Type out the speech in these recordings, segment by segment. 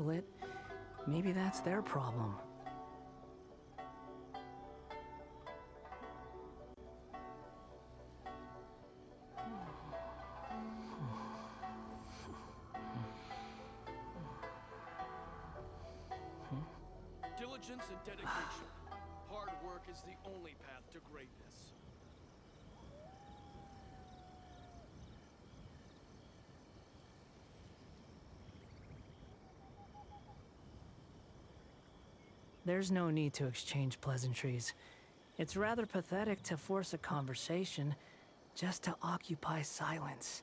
handle it, maybe that's their problem. Diligence and dedication. Hard work is the only path to greatness. There's no need to exchange pleasantries. It's rather pathetic to force a conversation just to occupy silence.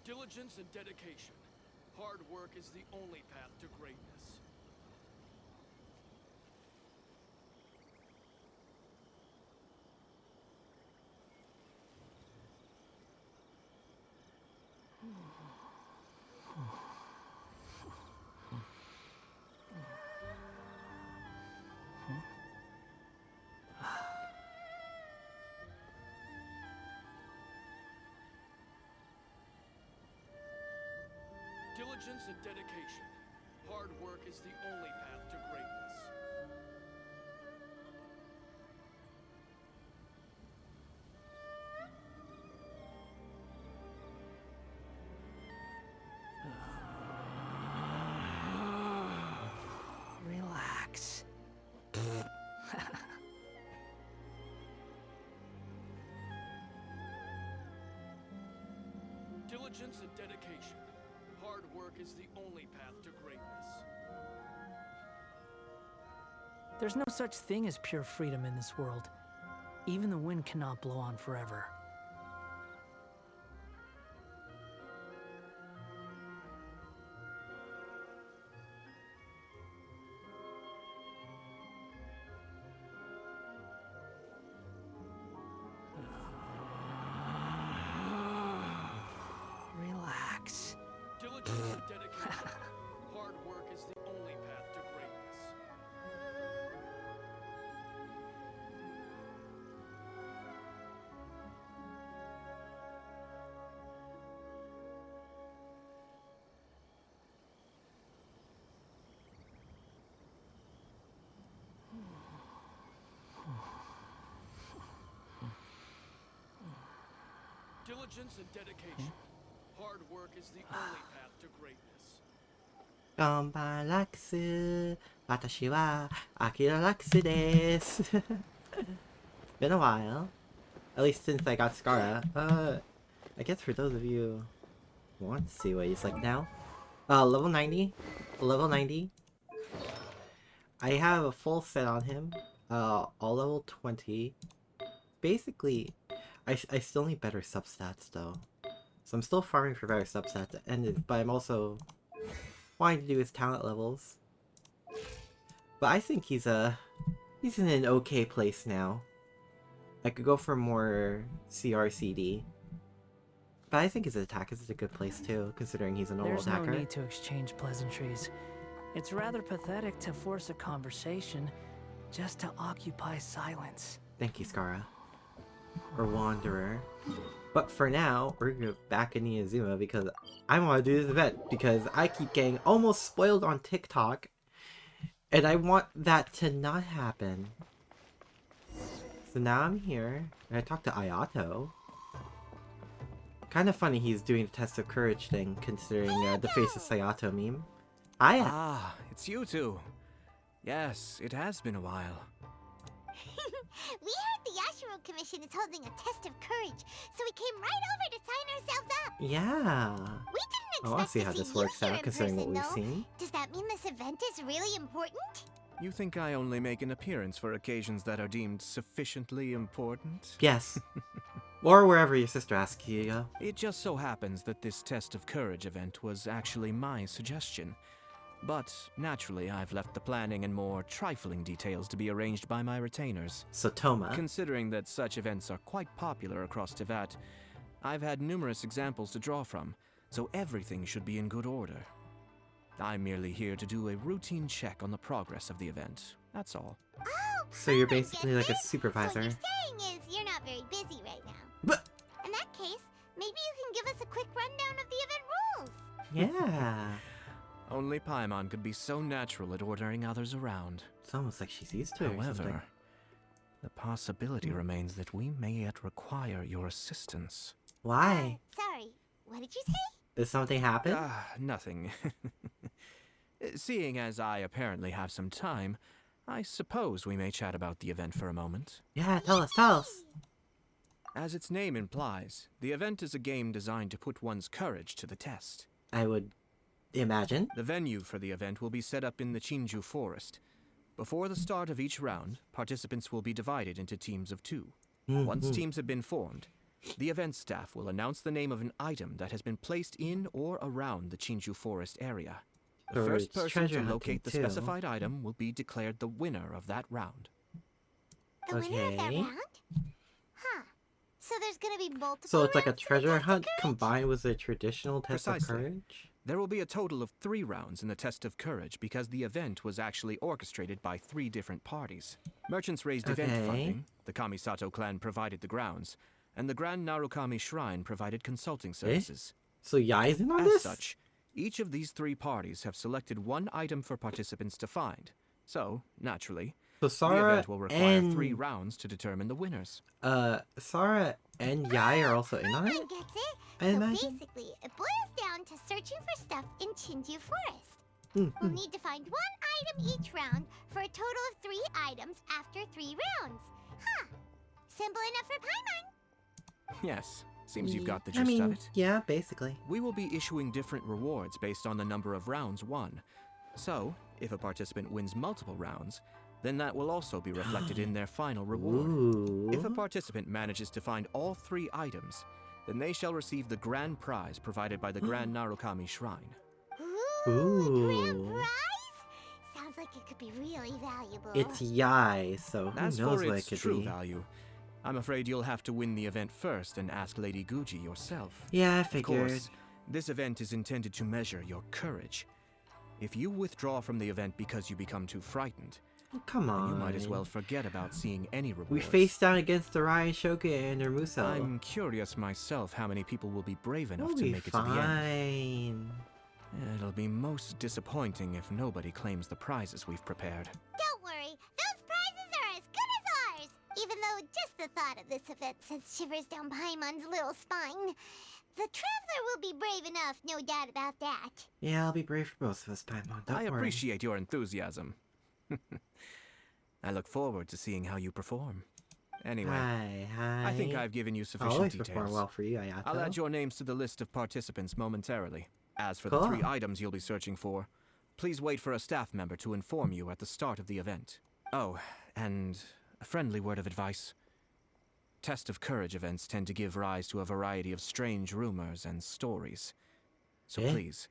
Diligence and dedication. Hard work is the only path to greatness. Diligence and dedication. Hard work is the only path to greatness. Relax. Diligence and dedication. Hard work is the only path to greatness. There's no such thing as pure freedom in this world. Even the wind cannot blow on forever. Relax. Diligence and dedication. Hard work is the only path to greatness. Diligence and dedication. Hard work is the only path to greatness. Konbanlux, watashi wa Akira Lux desu. It's been a while. At least since I got Skara. I guess for those of you who want to see what he's like now. Level 90. Level 90. I have a full set on him. All level 20. Basically, I still need better substats though. So I'm still farming for better substats, but I'm also wanting to do his talent levels. But I think he's in an okay place now. I could go for more CRCD. But I think his attack is a good place too, considering he's a normal attacker. There's no need to exchange pleasantries. It's rather pathetic to force a conversation just to occupy silence. Thank you, Skara. Or Wanderer. But for now, we're gonna go back in Inazuma because I want to do this event because I keep getting almost spoiled on TikTok and I want that to not happen. So now I'm here and I talked to Ayato. Kind of funny he's doing the test of courage thing considering the face of Sayato meme. Ah, it's you two. Yes, it has been a while. We heard the Yashiro Commission is holding a test of courage, so we came right over to sign ourselves up. Yeah. We didn't I want expect to see how to this see you works here out in considering what person, we've though. seen. Does that mean this event is really important? You think I only make an appearance for occasions that are deemed sufficiently important? Yes. Or wherever your sister asks you to go. It just so happens that this test of courage event was actually my suggestion. But naturally, I've left the planning and more trifling details to be arranged by my retainers. So Toma. Considering that such events are quite popular across Teyvat, I've had numerous examples to draw from, so everything should be in good order. I'm merely here to do a routine check on the progress of the event, that's all. Oh, So you're Paimon basically gets like a it. supervisor. So what you're saying is you're not very busy right now. But In that case, maybe you can give us a quick rundown of the event rules. yeah. Only Paimon could be so natural at ordering others around. It's almost like she's used to it or something. However, the possibility remains that we may yet require your assistance. Why? Sorry, what did you say? Did something happen? Nothing. Seeing as I apparently have some time, I suppose we may chat about the event for a moment. Yeah, tell us. As its name implies, the event is a game designed to put one's courage to the test. I would imagine. The venue for the event will be set up in the Chinju Forest. Before the start of each round, participants will be divided into teams of 2. Once teams have been formed, the event staff will announce the name of an item that has been placed in or around the Chinju Forest area. The Or first it's person treasure to hunting, locate the too. specified item will be declared the winner of that round. The winner of that Okay. round? Huh. So there's gonna be multiple So it's like a rounds to the treasure test of hunt courage? combined with a traditional test of Precisely. courage? There will be a total of 3 rounds in the Test of Courage because the event was actually orchestrated by 3 different parties. Merchants raised event Okay. funding, the Kamisato clan provided the grounds, and the Grand Narukami Shrine provided consulting services. So Yai's in on As this? such, each of these 3 parties have selected one item for participants to find. So, naturally, So the Sara event will require and 3 rounds to determine the winners. Sara and Yai are also in on it? Paimon gets it. I So imagine. basically, it boils down to searching for stuff in Chinju Forest. Hmm, We'll need to find 1 item each round for a total of 3 items after 3 rounds. Huh. Simple enough for Paimon. Yes, seems you've got the gist I mean, of it. yeah, basically. We will be issuing different rewards based on the number of rounds won. So, if a participant wins multiple rounds, then that will also be reflected in their final reward. Ooh. If a participant manages to find all 3 items, then they shall receive the grand prize provided by the Grand Narukami Shrine. Ooh, a grand Ooh. prize? Sounds like it could be really valuable. It's Yai, so who As knows for what it its could true be. value, I'm afraid you'll have to win the event first and ask Lady Guji yourself. Yeah, I Of figured. course, this event is intended to measure your courage. If you withdraw from the event because you become too frightened, Come then on. you might as well forget about seeing any rewards. We faced down against the Ryan Shogun and Urmuso. I'm curious myself how many people will be brave enough We'll to be make it to the end. fine. It'll be most disappointing if nobody claims the prizes we've prepared. Don't worry, those prizes are as good as ours. Even though just the thought of this event sends shivers down Paimon's little spine. The Traveler will be brave enough, no doubt about that. Yeah, I'll be brave for both of us, Paimon. Don't I worry. appreciate your enthusiasm. I look forward to seeing how you perform. Anyway, Hi. I think I've given you I'll sufficient always details. perform well for you, Ayato. I'll add your names to the list of participants momentarily. As for Cool. the 3 items you'll be searching for, please wait for a staff member to inform you at the start of the event. Oh, and a friendly word of advice. Test of Courage events tend to give rise to a variety of strange rumors and stories. So Eh? please,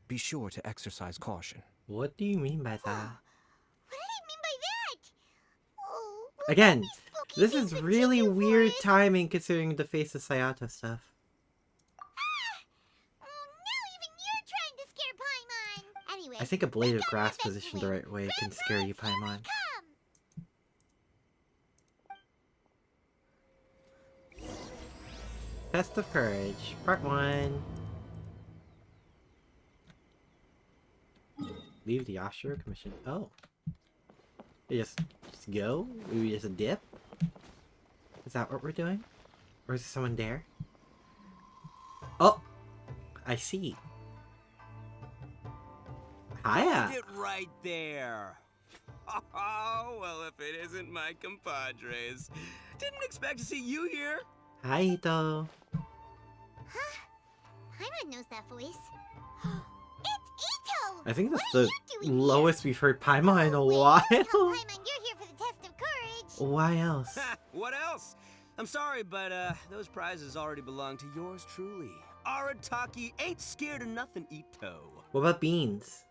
be sure to exercise caution. What do you mean by that? What did he mean by that? Oh, will Again, there be spooky this things is in really Chinju weird Forest? timing considering the face of Sayato stuff. Oh, now even you're trying to scare Paimon. Anyway, I think a blade of we've got grass an event to positioned the win. right way can Grand scare you, prize, here we Paimon. come. Test of Courage, Part 1. Leave the Ashura Commission. Oh. We just go? We just dip? Is that what we're doing? Or is someone there? Oh! I see. Hiya! Get right there. Oh, well, if it isn't my compadres. Didn't expect to see you here. Hi, Ito. Huh? Paimon knows that voice. It's Ito! I think that's What are the you doing here? lowest we've heard Paimon in a Wait, while. don't tell Paimon you're here for the test of courage. Why else? What else? I'm sorry, but those prizes already belong to yours truly. Arataki ain't scared of nothing, Ito. What about beans?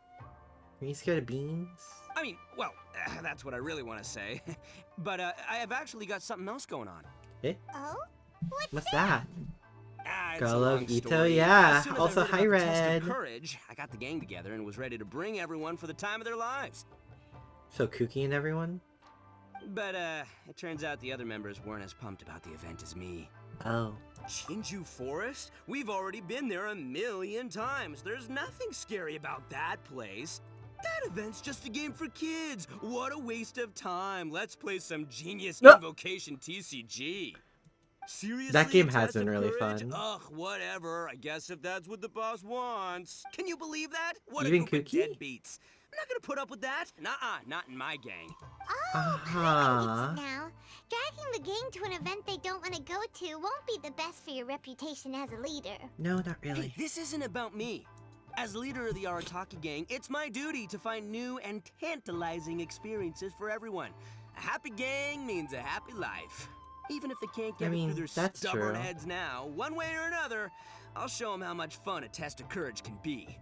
Are you scared of beans? I mean, well, that's what I really want to say. But I have actually got something else going on. Eh? Oh? What's that? It's Gotta a love long Ito, story. yeah. As soon as Also, I heard hi, about the test Red. of courage, I got the gang together and was ready to bring everyone for the time of their lives. So Kooky and everyone? But, it turns out the other members weren't as pumped about the event as me. Oh. Chinju Forest? We've already been there 1,000,000 times. There's nothing scary about that place. That event's just a game for kids. What a waste of time. Let's play some Genius No. Invocation TCG. Seriously? That game a has test been of really courage? fun. Ugh, whatever. I guess if that's what the boss wants. Can you believe that? What Even a group Cookie? of deadbeats. I'm not gonna put up with that. Nuh-uh, not in my gang. Oh, Paimon gets it now. Dragging the gang to an event they don't want to go to won't be the best for your reputation as a leader. No, not really. Hey, this isn't about me. As leader of the Arataki gang, it's my duty to find new and tantalizing experiences for everyone. A happy gang means a happy life. Even if they can't get it through their that's stubborn true. heads now, one way or another, I'll show them how much fun a test of courage can be.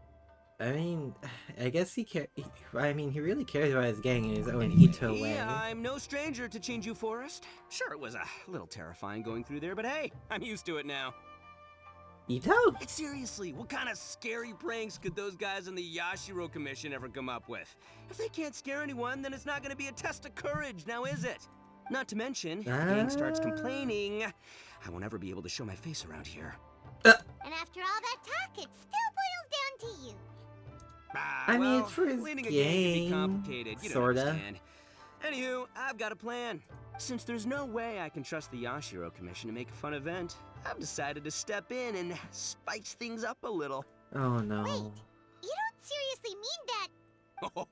I mean, I guess he he really cares about his gang in his own Anyway, Ito way. I'm no stranger to Chinju Forest. Sure, it was a little terrifying going through there, but hey, I'm used to it now. Ito? Seriously, what kind of scary pranks could those guys in the Yashiro Commission ever come up with? If they can't scare anyone, then it's not going to be a test of courage, now is it? Not to mention, if the gang starts complaining, I won't ever be able to show my face around here. And after all that talk, it still boils down to you. I mean, Well, it's for his leading a gang can be gang, complicated, you don't sorta. understand. Anywho, I've got a plan. Since there's no way I can trust the Yashiro Commission to make a fun event, I've decided to step in and spice things up a little. Oh no. Wait, you don't seriously mean that?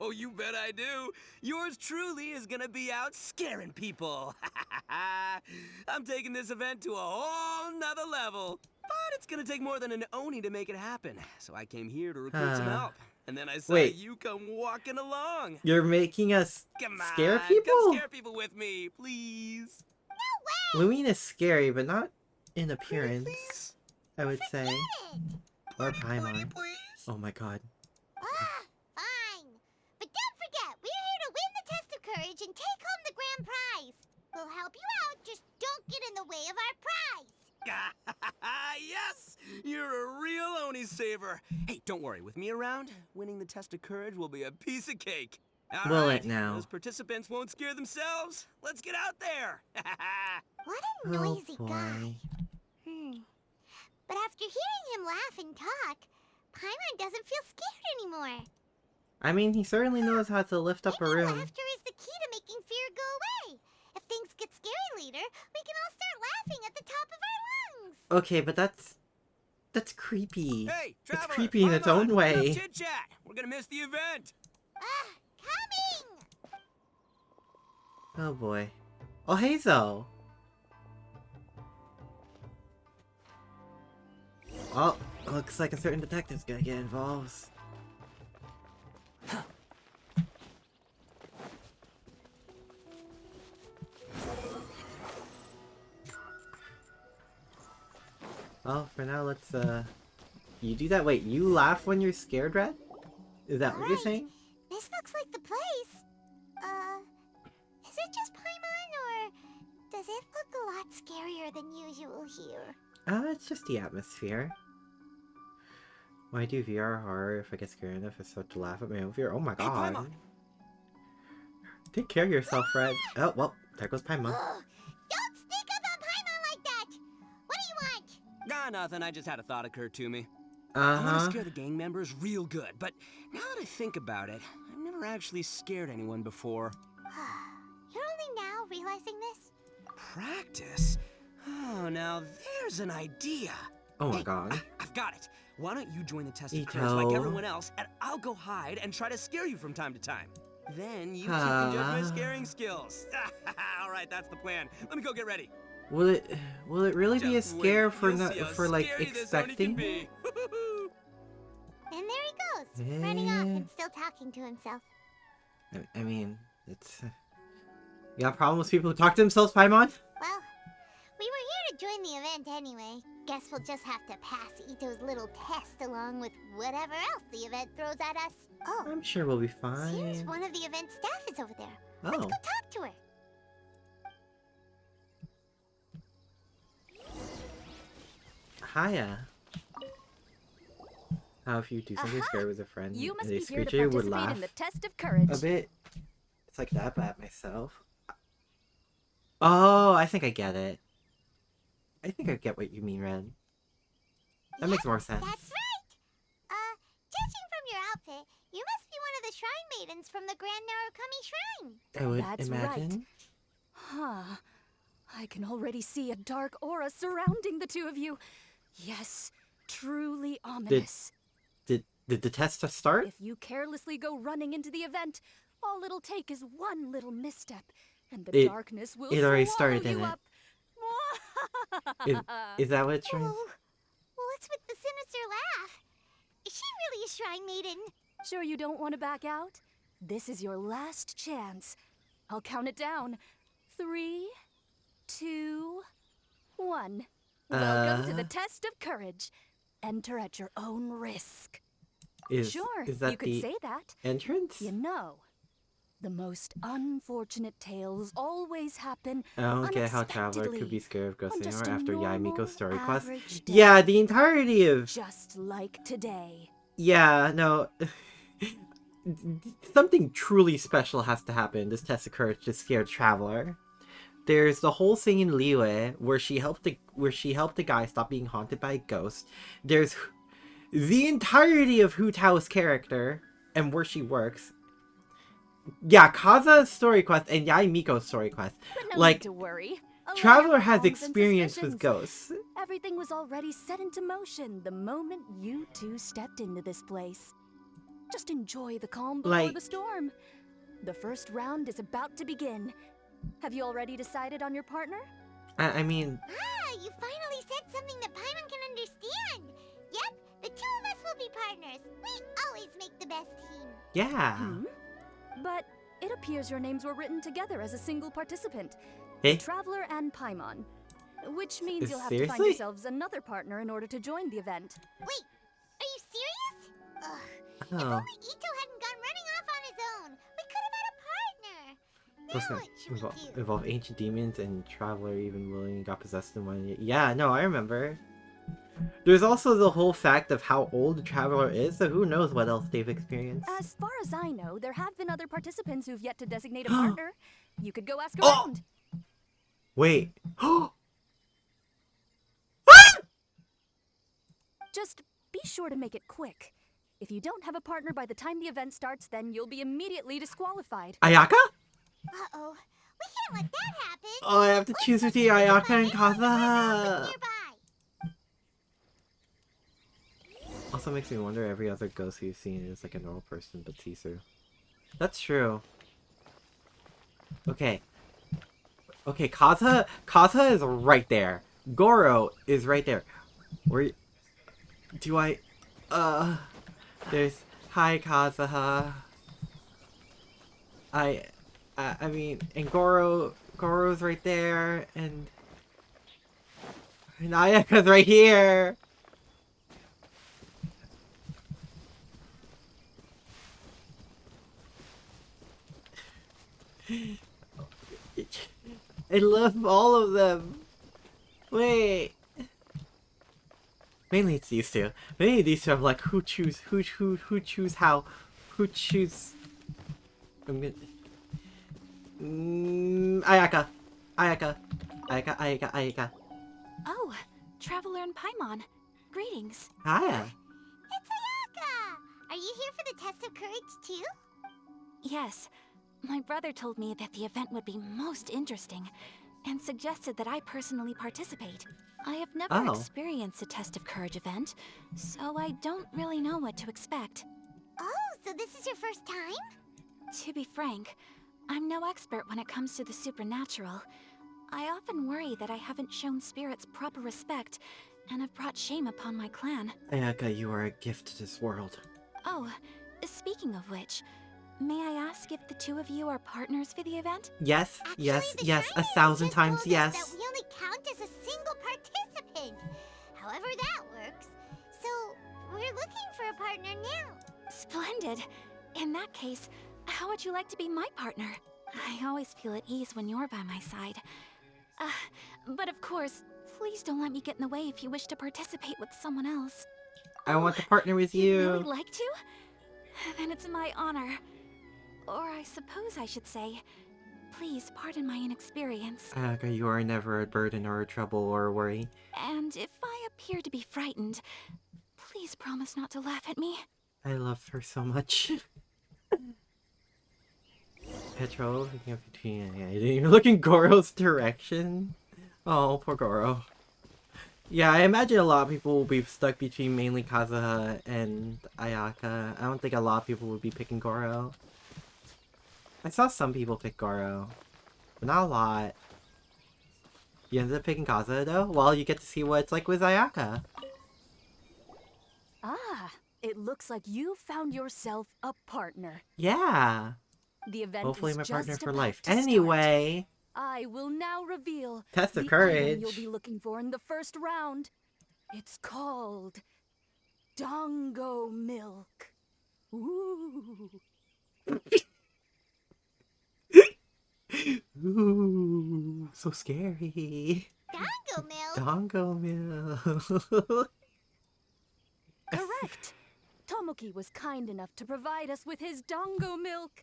Oh, you bet I do. Yours truly is gonna be out scaring people. I'm taking this event to a whole nother level. But it's gonna take more than an Oni to make it happen. So I came here to recruit some help. And then I saw Wait. you come walking along. You're making us Come scare on, people? come scare people with me, please. Lumine is scary, but not in appearance, Please? I would say. Or Pretty Paimon. please? Oh my god. Fine. But don't forget, we're here to win the test of courage and take home the grand prize. We'll help you out, just don't get in the way of our prize. Yes! You're a real Oni saver. Hey, don't worry. With me around, winning the test of courage will be a piece of cake. All Will right, it now? Those participants won't scare themselves. Let's get out there. What a Oh noisy boy. guy. But after hearing him laugh and talk, Paimon doesn't feel scared anymore. I mean, he certainly knows how to lift up a Maybe room. laughter is the key to making fear go away. If things get scary later, we can all start laughing at the top of our lungs. Okay, but that's creepy. Hey, It's traveler, creepy in its own way. Chit chat. We're gonna miss the event. Coming! Oh boy. Oh, Hazel! Oh, looks like a certain detective's gonna get involved. Well, for now, let's, You do that? Wait, you laugh when you're scared, Red? Is that what you're Alright. saying? This looks like the place. Is it just Paimon, or does it look a lot scarier than usual here? It's just the atmosphere. Why do VR horror if I get scared enough as such to laugh at my own fear? Oh my god. Paimon. Take care of yourself, Fred. Oh, well, there goes Paimon. Don't sneak up on Paimon like that! What do you want? Nah, nothing. I just had a thought occur to me. I want to Uh-huh. scare the gang members real good, but now that I think about it, I've never actually scared anyone before. You're only now realizing this? Practice? Oh, now there's an idea. Oh my Hey, god. I've got it. Why don't you join the test of courage like Ito. everyone else, and I'll go hide and try to scare you from time to time. Then you two can judge my scaring skills. All right, that's the plan. Let me go get ready. Will it really be a Just scare wait, for you'll not see how for like scary this Oni can expecting? be. And there he goes, running off and still talking to himself. I mean, it's... You got a problem with people who talk to themselves, Paimon? Well, we were here to join the event anyway. Guess we'll just have to pass Ito's little test along with whatever else the event throws at us. Oh, I'm sure we'll be seems fine. one of the event staff is over there. Let's Oh. go talk to her. Hiya. How if you do something Aha! scary with a friend You must and be a here to screecher would participate laugh in the test of courage. a bit? It's like that, but at myself. Oh, I think I get it. I think I get what you mean, Red. That makes more sense. That's right. Judging from your outfit, you must be one of the shrine maidens from the Grand Narukami Shrine. I would That's imagine. right. Huh. I can already see a dark aura surrounding the two of you. Yes, truly ominous. Did the test start? If you carelessly go running into the event, all it'll take is one little misstep, and the darkness will It already swallow started, you didn't it? up. Is that what it's trying? Oh, what's with the sinister laugh? Is she really a shrine maiden? Sure you don't want to back out? This is your last chance. I'll count it down. 3, 2, 1. Welcome to the test of courage. Enter at your own risk. Sure, is that you could the say that. entrance? You know, the most unfortunate tales always happen I don't get how Traveler could be unexpectedly, scared of ghosts on just anymore a after normal, Yaimiko's story quest. average day. Yeah, the entirety of Just like today. yeah, no. Something truly special has to happen. This test of courage to scare Traveler. There's the whole thing in Liyue where she helped the guy stop being haunted by a ghost. There's the entirety of Hu Tao's character and where she works. Yeah, Kaza's story quest and Yaimiko's story quest. But no Like, need to worry. Allay Traveler your has qualms and experience with suspicions. ghosts. Everything was already set into motion the moment you two stepped into this place. Just enjoy the calm before Like- the storm. The first round is about to begin. Have you already decided on your partner? I mean, Ah, you finally said something that Paimon can understand. Yep, the two of us will be partners. We always make the best team. yeah. But it appears your names were written together as a single participant. Hey? Traveler and Paimon. Which means you'll have to find Seriously? yourselves another partner in order to join the event. Wait, are you serious? Ugh, if Oh. only Ito hadn't gone running off on his own. We could have had a partner. Plus, Now what should we do? involve ancient demons and Traveler even willingly got possessed in one. Yeah, no, I remember. There's also the whole fact of how old the Traveler is, so who knows what else they've experienced. As far as I know, there have been other participants who've yet to designate a partner. You could go ask Oh! around. Wait. Just be sure to make it quick. If you don't have a partner by the time the event starts, then you'll be immediately disqualified. Ayaka? Uh-oh, we can't let that happen. Oh, I have to choose between Ayaka and Kaza. Nearby. Also makes me wonder every other ghost you've seen is like a normal person but sees through. That's true. Okay. Okay, Kaza is right there. Goro is right there. Where do I there's hi Kazuha. I mean, and Goro's right there, and Ayaka's right here. I love all of them. Wait. Mainly it's these two. Mainly these two. I'm like, who choose how? Who choose? I'm gonna. Ayaka. Oh, Traveler and Paimon. Greetings. Hiya. It's Ayaka! Are you here for the test of courage too? Yes. My brother told me that the event would be most interesting, and suggested that I personally participate. I have never Oh. experienced a test of courage event, so I don't really know what to expect. Oh, so this is your first time? To be frank, I'm no expert when it comes to the supernatural. I often worry that I haven't shown spirits proper respect, and have brought shame upon my clan. Ayaka, you are a gift to this world. Oh, speaking of which, may I ask if the two of you are partners for the event? Yes, Actually, yes, the yes, Shrine 1,000 just times told us yes. that we only count as a single participant. However that works. So, we're looking for a partner now. Splendid. In that case, how would you like to be my partner? I always feel at ease when you're by my side. But of course, please don't let me get in the way if you wish to participate with someone else. I want to partner with You'd you. really like to? Then it's my honor. Or I suppose I should say, Please pardon my inexperience. Ayaka, you are never a burden or a trouble or a worry. And if I appear to be frightened, please promise not to laugh at me. I love her so much. Petro, looking up between. Yeah, you didn't even look in Goro's direction. Oh, poor Goro. Yeah, I imagine a lot of people will be stuck between mainly Kazuha and Ayaka. I don't think a lot of people would be picking Goro. I saw some people pick Goro, but not a lot. You ended up picking Kazuha though? Well, you get to see what it's like with Ayaka. Ah, it looks like you found yourself a partner. Yeah. The event Hopefully is my partner just for about life. to start. Anyway. I will now reveal Test of the courage. item you'll be looking for in the first round. It's called Dongo Milk. Ooh. Ooh, so scary. Dongo milk? Dongo milk. Correct. Tomoki was kind enough to provide us with his Dongo Milk,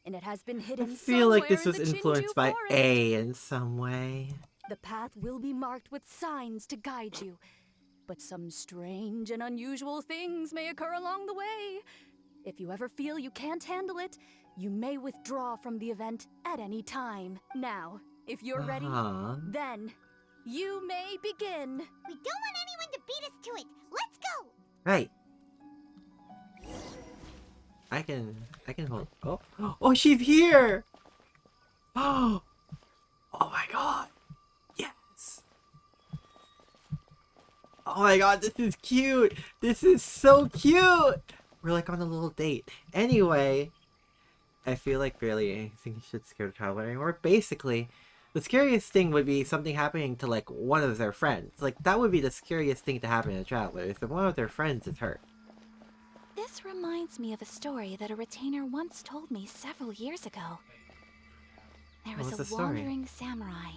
and it has been I hidden feel like this somewhere was in the influenced Chinju by forest. A in some way. The path will be marked with signs to guide you, but some strange and unusual things may occur along the way. If you ever feel you can't handle it, you may withdraw from the event at any time. Now, if you're ready, then you may begin. We don't want anyone to beat us to it. Let's go! Right. I can hold. Oh, she's here! Oh my god. Yes. Oh my god, this is cute. This is so cute. We're like on a little date. Anyway, I feel like barely anything should scare the child anymore. Basically, the scariest thing would be something happening to like one of their friends. Like that would be the scariest thing to happen to travelers if one of their friends is hurt. This reminds me of a story that a retainer once told me several years ago. There What was was a the story? wandering samurai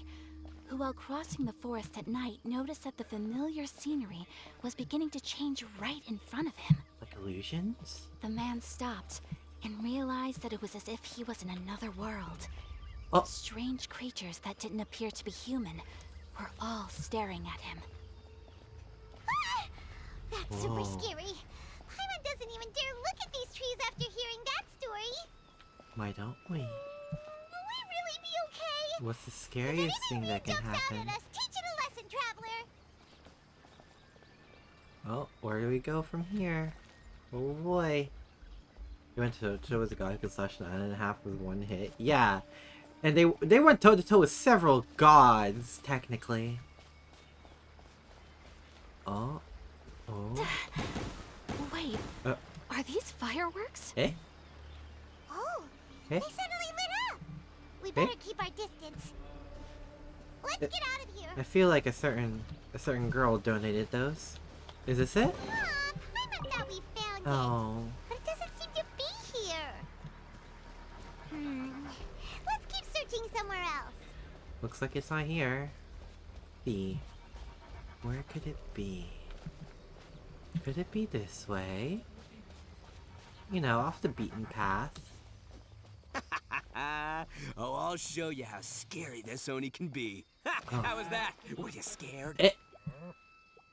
who, while crossing the forest at night, noticed that the familiar scenery was beginning to change right in front of him. Like illusions? The man stopped and realized that it was as if he was in another world. Oh. Strange creatures that didn't appear to be human were all staring at him. Ah! That's super Whoa. scary. Paimon doesn't even dare look at these trees after hearing that story. Why don't we? Will we really be okay? What's the scariest thing that can jumps happen? out at us, teach it a lesson, traveler. Oh, where do we go from here? Oh boy. You went toe to toe with a guy who could slash 9.5 with one hit. Yeah. And they went toe to toe with several gods, technically. Oh. Oh. Wait, are these fireworks? Eh? Oh, Eh? they suddenly lit up. We better keep our distance. Let's get out of here. I feel like a certain girl donated those. Is this it? Aw, Paimon thought we found it. Oh. But it doesn't seem to be here. Let's keep searching somewhere else. Looks like it's not here. B. Where could it be? Could it be this way? You know, off the beaten path. Oh, I'll show you how scary this Oni can be. How was that? Were you scared? Eh.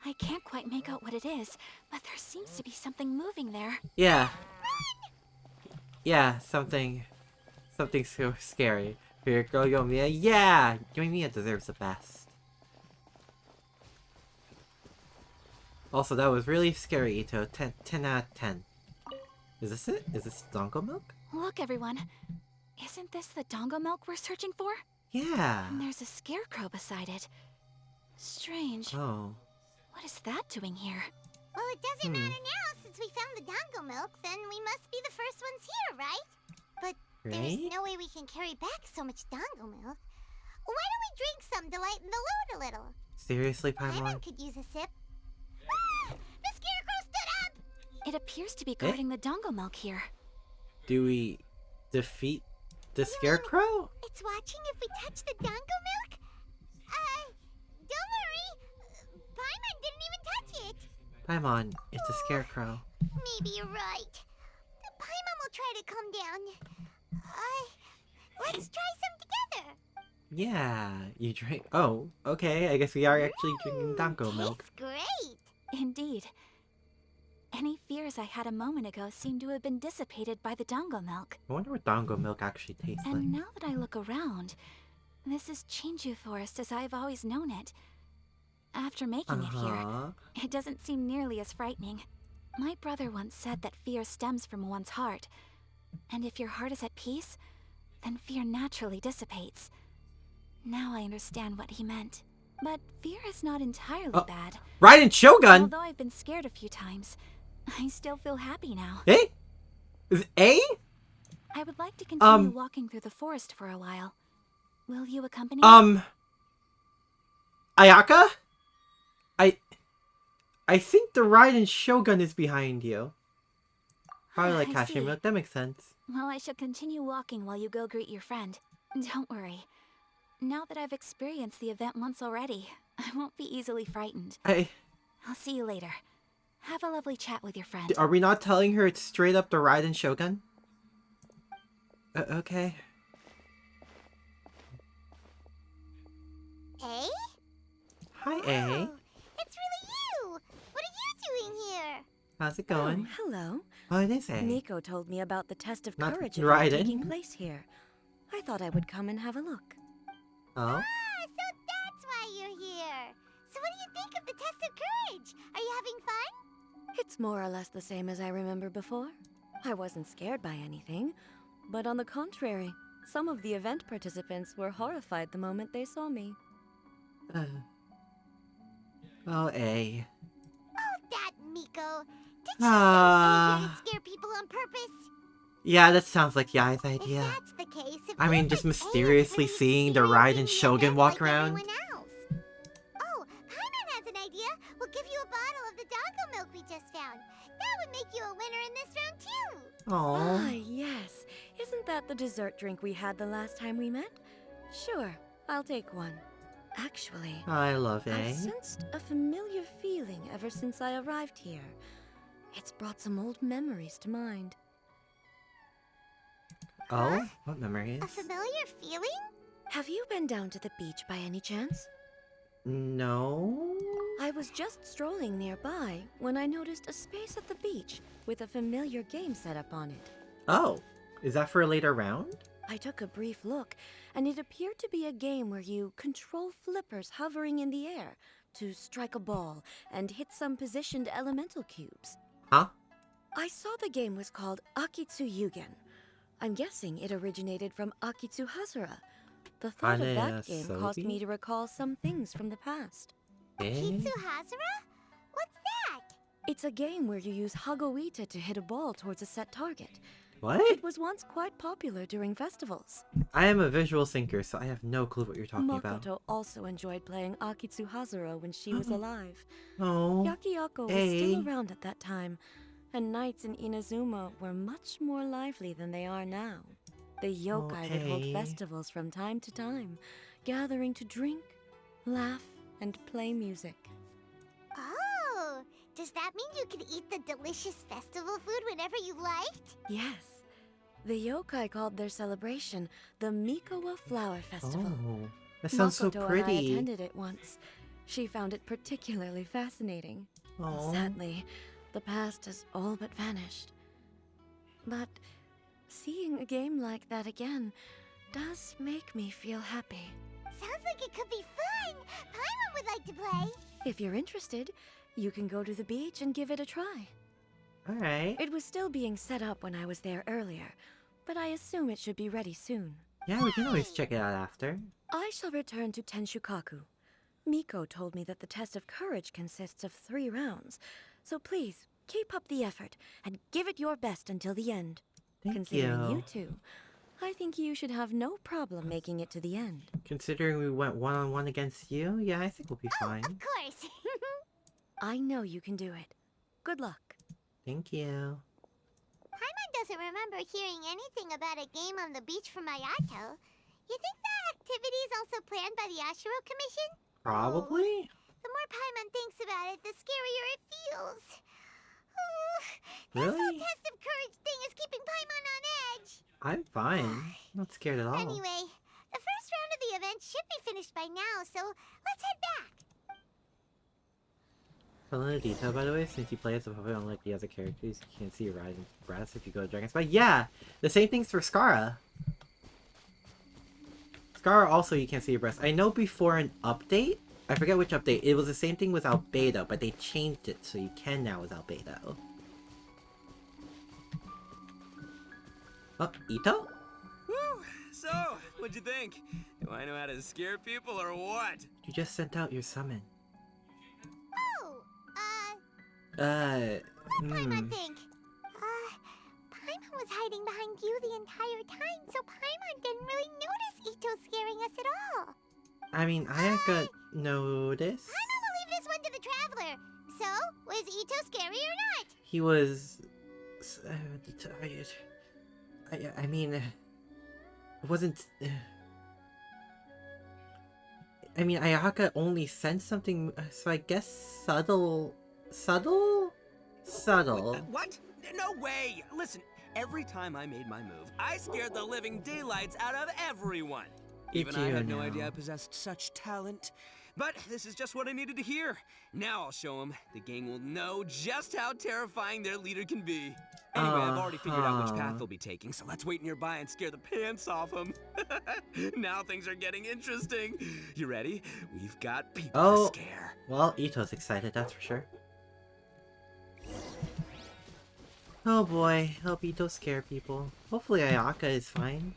I can't quite make out what it is, but there seems to be something moving there. Yeah. Yeah, something so scary. Here, girl, Yoimiya. Yeah! Yoimiya deserves the best. Also, that was really scary, Ito. 10 out of 10. Is this it? Is this Dongo Milk? Look, everyone. Isn't this the Dongo Milk we're searching for? Yeah. And there's a scarecrow beside it. Strange. Oh. What is that doing here? Well, it doesn't matter now since we found the Dongo milk, then we must be the first ones here, right? But there's Right? no way we can carry back so much Dongo milk. Why don't we drink some to lighten the load a little? Seriously, Paimon? Paimon could use a sip. Ah! The scarecrow stood up! It appears to be guarding the Dongo Milk here. Do we defeat the scarecrow? It's watching if we touch the Dongo milk? Don't worry. Paimon didn't even touch it. Paimon, it's a scarecrow. Maybe you're right. Paimon will try to calm down. Let's try some together. Yeah, you drink. Oh, okay. I guess we are actually drinking dango milk. Tastes great. Indeed. Any fears I had a moment ago seem to have been dissipated by the dango milk. I wonder what dango milk actually tastes like. And now that I look around, this is Chinju Forest as I've always known it. After making it here, it doesn't seem nearly as frightening. My brother once said that fear stems from one's heart. And if your heart is at peace, then fear naturally dissipates. Now I understand what he meant. But fear is not entirely bad. Raiden Shogun! Although I've been scared a few times, I still feel happy now. Eh? Is it A? I would like to continue walking through the forest for a while. Will you accompany me? Ayaka? I think the Raiden Shogun is behind you. Probably like I cashew see. milk. That makes sense. Well, I shall continue walking while you go greet your friend. Don't worry. Now that I've experienced the event once already, I won't be easily frightened. I'll see you later. Have a lovely chat with your friend. Are we not telling her it's straight up the Raiden Shogun? Okay. Eh? Hi, A. Oh, it's really you! What are you doing here? How's it going? Oh, hello. Oh, it is A. Nico told me about the test of Not courage Raiden. event taking place here. I thought I would come and have a look. Oh? So that's why you're here. So what do you think of the test of courage? Are you having fun? It's more or less the same as I remember before. I wasn't scared by anything, but on the contrary, some of the event participants were horrified the moment they saw me. Oh, A. Oh, that Miko. Did you send me here to scare people on purpose? Yeah, that sounds like Yai's If idea. that's the case, it I mean, feels just like A is mysteriously pretty seeing the experienced Raiden in Shogun event walk like around. everyone else. Oh, Paimon has an idea. We'll give you a bottle of the dango milk we just found. That would make you a winner in this round too. Ah, Oh. yes. Isn't that the dessert drink we had the last time we met? Sure, I'll take one. Actually, I love A. I've sensed a familiar feeling ever since I arrived here. It's brought some old memories to mind. Oh? What memories? A familiar feeling? Have you been down to the beach by any chance? No? I was just strolling nearby when I noticed a space at the beach with a familiar game set up on it. Oh. Is that for a later round? I took a brief look, and it appeared to be a game where you control flippers hovering in the air to strike a ball and hit some positioned elemental cubes. Huh? I saw the game was called Akitsu Yugen. I'm guessing it originated from Akitsu Hazura. The thought of that game caused me to recall some things from the past. Eh? Kitsuhazura? What's that? It's a game where you use Hagoita to hit a ball towards a set target. What? It was once quite popular during festivals. I am a visual thinker, so I have no clue what you're talking about. Makoto also enjoyed playing Akitsu Hazura when she was alive. Oh. Yakiako was still around at that time, and nights in Inazuma were much more lively than they are now. The yokai would hold festivals from time to time, gathering to drink, laugh, and play music. Oh, does that mean you could eat the delicious festival food whenever you liked? Yes. The yokai called their celebration the Mikowa Flower Festival. Oh. That sounds so Makoto pretty. and I attended it once. She found it particularly fascinating. Oh. Sadly, the past has all but vanished. But seeing a game like that again does make me feel happy. Sounds like it could be fun. Paimon would like to play. If you're interested, you can go to the beach and give it a try. Alright. It was still being set up when I was there earlier, but I assume it should be ready soon. Yeah, we can always check it out after. I shall return to Tenshukaku. Miko told me that the test of courage consists of 3 rounds, so please keep up the effort and give it your best until the end. Thank Considering you. you two, I think you should have no problem making it to the end. Considering we went one-on-one against you, yeah, I think we'll be fine. Of course. I know you can do it. Good luck. Thank you. Paimon doesn't remember hearing anything about a game on the beach from Ayato. You think that activity is also planned by the Ashiro Commission? Probably? The more Paimon thinks about it, the scarier it feels. This Really? whole test of courage thing is keeping Paimon on edge. I'm fine. Not scared at all. Anyway, The first round of the event should be finished by now, so let's head back. A little detail, by the way, since you play as a puppet unlike the other characters, you can't see your riding breath if you go to Dragon Spy. Yeah! The same thing's for Scara. Scara also, you can't see your breath. I know before an update, I forget which update, it was the same thing without Beta, but they changed it so you can now without Beta. Oh, Ito? Woo! So, what'd you think? Do I know how to scare people or what? You just sent out your summon. Oh, Paimon hmm. think? Paimon was hiding behind you the entire time, so Paimon didn't really notice Ito scaring us at all. I mean, Ayaka noticed. Paimon will leave this one to the Traveler. So, was Ito scary or not? He was... tired. I mean... it wasn't... I mean, Ayaka only sensed something, so I guess subtle... Subtle? Subtle. What? No way! Listen, every time I made my move, I scared the living daylights out of everyone. Even I had no idea I possessed such talent. But this is just what I needed to hear. Now I'll show them. The gang will know just how terrifying their leader can be. Anyway, I've already figured out which path they'll be taking, so let's wait nearby and scare the pants off them. Now things are getting interesting. You ready? We've got people to scare. Well, Ito's excited, that's for sure. Oh boy, help Ito scare people. Hopefully Ayaka is fine.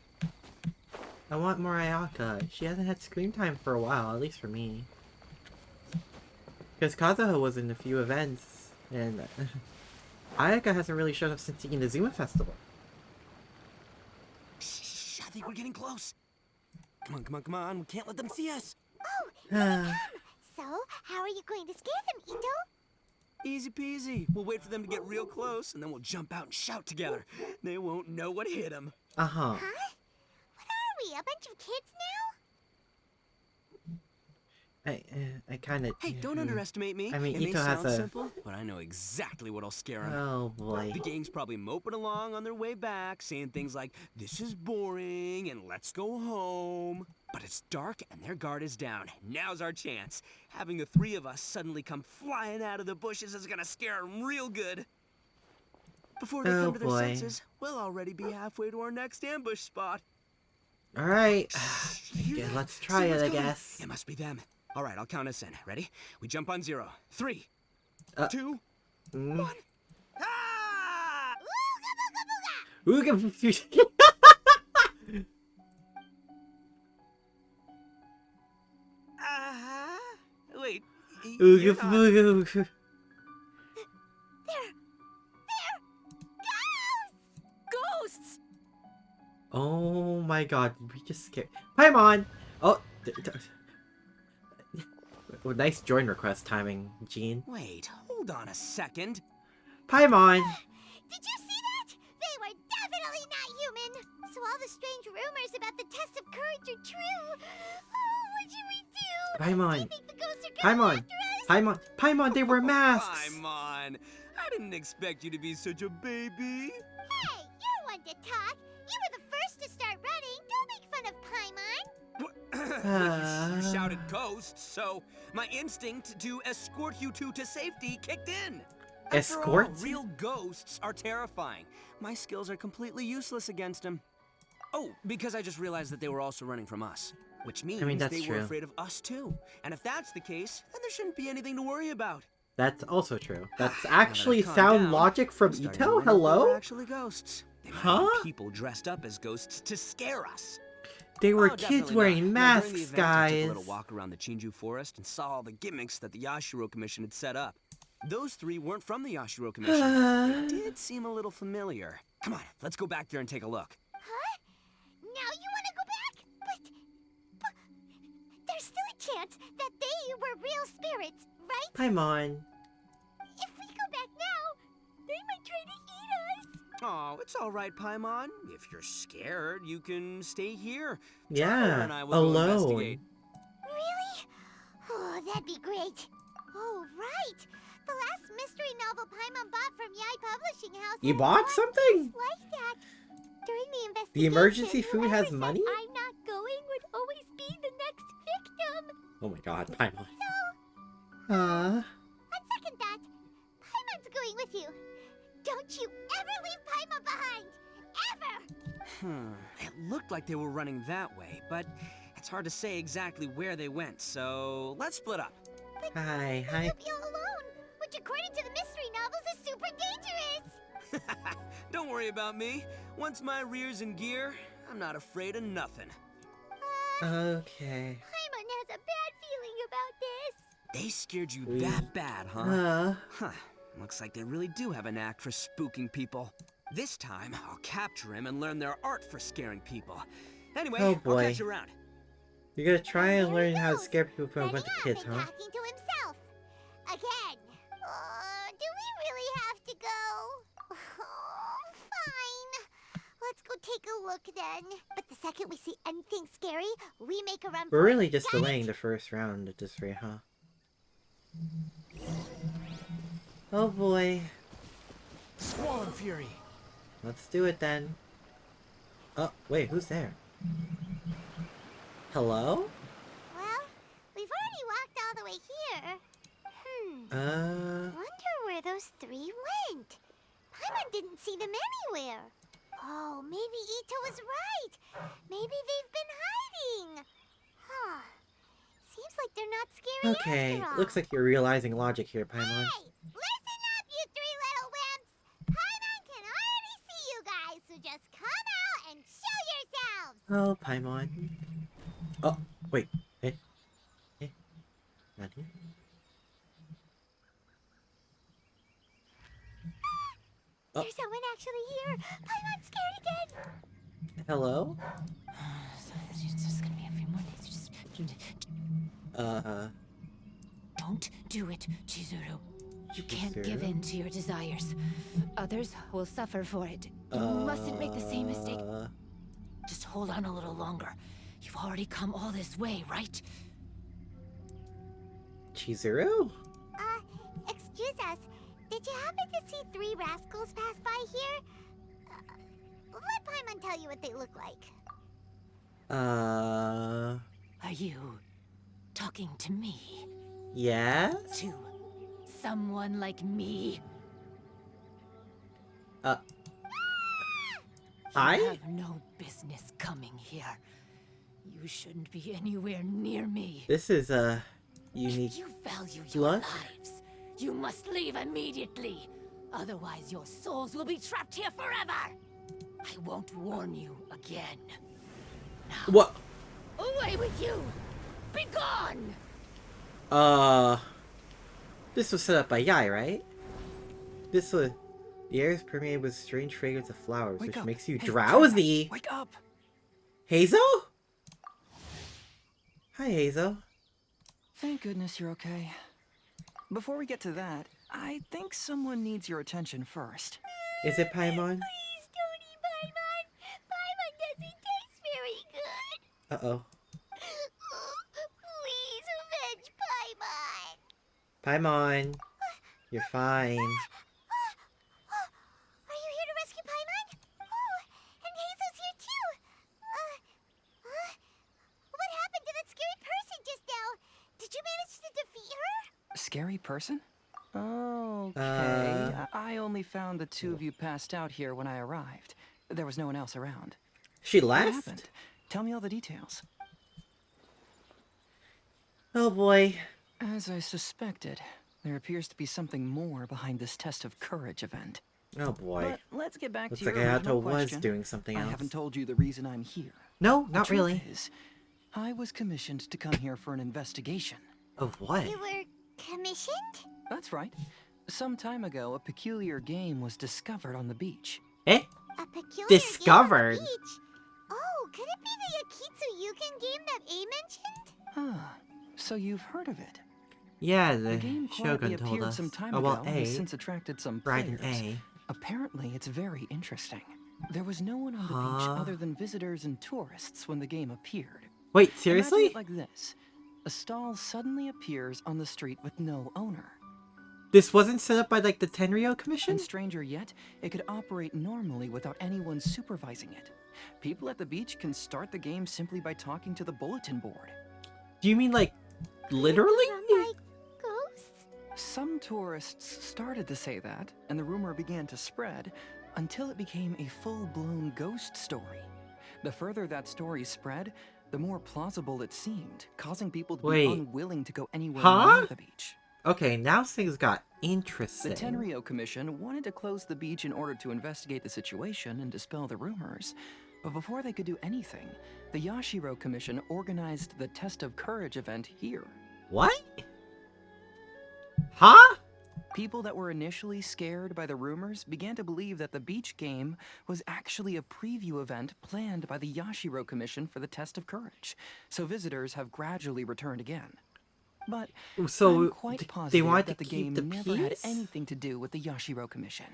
I want more Ayaka. She hasn't had screen time for a while, at least for me. Because Kazuha was in a few events, and Ayaka hasn't really shown up since the Inazuma festival. Shh, I think we're getting close. Come on, come on, come on. We can't let them see us. Oh, here they come. So, how are you going to scare them, Ito? Easy peasy. We'll wait for them to get real close, and then we'll jump out and shout together. They won't know what hit them. Uh-huh. Huh? What are we, a bunch of kids now? I kind of... Hey, don't underestimate me. I mean, it may Ito has sound a... simple, but I know exactly what'll scare them. Oh, boy. The gang's probably moping along on their way back, saying things like, "This is boring," and "Let's go home." But it's dark and their guard is down. Now's our chance. Having the three of us suddenly come flying out of the bushes is gonna scare them real good. Before they come to their senses, we'll already be halfway to our next ambush spot. Alright. Okay, let's try it, I guess. It must be them. Alright, I'll count us in. Ready? We jump on 0. 3, 2, 1. Ah! Ooga booga booga! Ooga. Wait. Ooga booga. They're Ghosts! Oh my god, we just scared. Paimon! Oh, well, nice join request timing, Jean. Wait, hold on a second. Paimon! Did you see that? They were definitely not human. So all the strange rumors about the test of courage are true. Oh, what should we do? Paimon! Do you think the ghosts are coming Paimon! after us? Paimon! Paimon, they were masks! Paimon! I didn't expect you to be such a baby. Hey, you're one to talk. You were the first to start running. Don't make fun of Paimon. You shouted ghosts, so my instinct to escort you two to safety kicked in. Escort? After all, real ghosts are terrifying. My skills are completely useless against them. Oh, because I just realized that they were also running from us. Which means that's they true. were afraid of us too. And if that's the case, then there shouldn't be anything to worry about. That's also true. That's Now that actually I've calmed sound down, logic from I'm starting to Ito? wonder if they were Hello? actually ghosts. They might Huh? be people dressed up as ghosts to scare us. They were Oh, kids definitely wearing not. During the masks, event, I took a guys. little walk around the Chinju forest and saw all the gimmicks that the Yashiro Commission had set up. Those three weren't from the Yashiro Commission. They did seem a little familiar. Come on, let's go back there and take a look. Huh? Now you want to go back? But there's still a chance that they were real spirits, right? Paimon. If we go back now, they might try to eat us. Oh, it's all right, Paimon. If you're scared, you can stay here. Yeah, Tyler and I will go alone. investigate. Really? Oh, that'd be great. Oh, right. The last mystery novel Paimon bought from Yai Publishing House. You had bought one something? just like that. During the investigation, The emergency food has whoever said money? I'm not going would Oh my god, Paimon. On second thought, Paimon's going with you. Don't you ever leave Paimon behind! Ever! It looked like they were running that way, but it's hard to say exactly where they went, so let's split up. Hi. You'll be all alone, which according to the mystery novels is super dangerous! Don't worry about me. Once my rear's in gear, I'm not afraid of nothing. Okay. Paimon has a bad feeling about this. They scared you that bad, huh? Looks like they really do have a knack for spooking people. This time, I'll capture him and learn their art for scaring people. Anyway, Oh boy. I'll catch you around. You're gonna try and There he learn how to goes. scare people from a bunch of Running kids, off and huh? talking to himself. Again. Do we really have to go? Fine. Let's go take a look then. But the second we see anything scary, we make a run for We're it. really just Got it? delaying the first round at this rate, huh? Oh boy. Squall Fury. Let's do it then. Oh, wait, who's there? Hello? Well, we've already walked all the way here. Wonder where those three went. Paimon didn't see them anywhere. Oh, maybe Ito was right. Maybe they've been hiding. Huh. Seems like they're not scary Okay, after all. looks like you're realizing logic here, Paimon. Hey, listen up, you three little wimps. Paimon can already see you guys, so just come out and show yourselves. Oh, Paimon. Oh, wait. Not here. Oh. There's someone actually here. Paimon's scared again. Hello? It's just gonna be a few more days. Just don't do it, Chizuru. You can't give in to your desires. Others will suffer for it. You mustn't make the same mistake. Just hold on a little longer. You've already come all this way, right? Chizuru? Excuse us. Did you happen to see three rascals pass by here? Let Paimon tell you what they look like. Are you talking to me? Yes? To someone like me? I? You have no business coming here. You shouldn't be anywhere near me. This is a unique If you value your look. lives, you must leave immediately. Otherwise, your souls will be trapped here forever. I won't warn you again. Now, What? away with you! Be gone! This was set up by Yai, right? This was... The air is permeated with strange fragrance of flowers, Wake which up. makes you Hey, drowsy. Wake up! Hazel? Hi, Hazel. Thank goodness you're okay. Before we get to that, I think someone needs your attention first. Is it Paimon? Please don't eat Paimon. Paimon doesn't taste very good. Uh-oh. Please avenge Paimon. Paimon. You're fine. Are you here to rescue Paimon? Oh, and Hazel's here too. What happened to that scary person just now? Did you manage to defeat her? Scary person? Okay. I only found the two of you passed out here when I arrived. There was no one else around. She What left? happened? Tell me all the details. Oh boy. As I suspected, there appears to be something more behind this test of courage event. Oh boy. But let's get back Looks to your like Ayato original was question. doing something I else. haven't told you the reason I'm here. No, The not truth really. is, I was commissioned to come here for an investigation. Of what? You were commissioned? That's right. Some time ago, a peculiar game was discovered on the beach. Eh? A peculiar Discovered. game on the beach. Oh, could it be the Yakitsu Yuken game that A mentioned? Ah, so you've heard of it. Yeah, The the game quietly Shogun told appeared us. some time Oh, well, ago and has A. since attracted some Bride and players. A. Apparently, it's very interesting. There was no one on the beach Huh? other than visitors and tourists when the game appeared. Wait, Imagine seriously? it like this. A stall suddenly appears on the street with no owner. This wasn't set up by like the Tenryo Commission? And stranger yet, it could operate normally without anyone supervising it. People at the beach can start the game simply by talking to the bulletin board. Do you mean like Literally? Like ghosts? Some tourists started to say that, and the rumor began to spread until it became a full-blown ghost story. The further that story spread, the more plausible it seemed, causing people to be unwilling to go anywhere near the beach. Okay, now things got interesting. The Tenryou Commission wanted to close the beach in order to investigate the situation and dispel the rumors. But before they could do anything, the Yashiro Commission organized the Test of Courage event here. What? Huh? People that were initially scared by the rumors began to believe that the beach game was actually a preview event planned by the Yashiro Commission for the Test of Courage, so visitors have gradually returned again. But I'm quite positive that the game never had anything to do with the Yashiro Commission.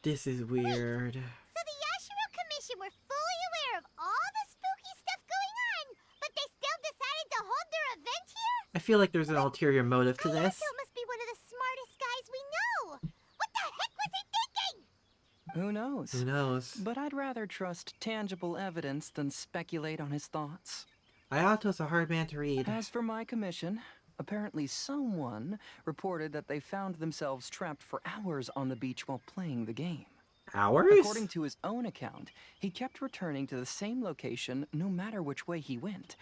This is weird. So the Yashiro Commission were fully aware of all the spooky stuff going on, but they still decided to hold their event here? I feel like there's an ulterior motive to this. It must be one of the smartest guys we know. What the heck was he thinking? Who knows? Who knows? But I'd rather trust tangible evidence than speculate on his thoughts. Ayato's a hard man to read. As for my commission, apparently someone reported that they found themselves trapped for hours on the beach while playing the game. Hours? According to his own account, he kept returning to the same location no matter which way he went.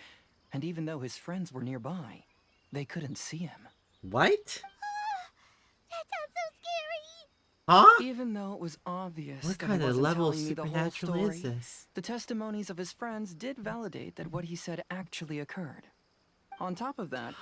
And even though his friends were nearby, they couldn't see him. What? That sounds so scary. Huh? Even though it was obvious What that kind he of wasn't level of telling me the whole supernatural is story, this? the testimonies of his friends did validate that what he said actually occurred. On top of that,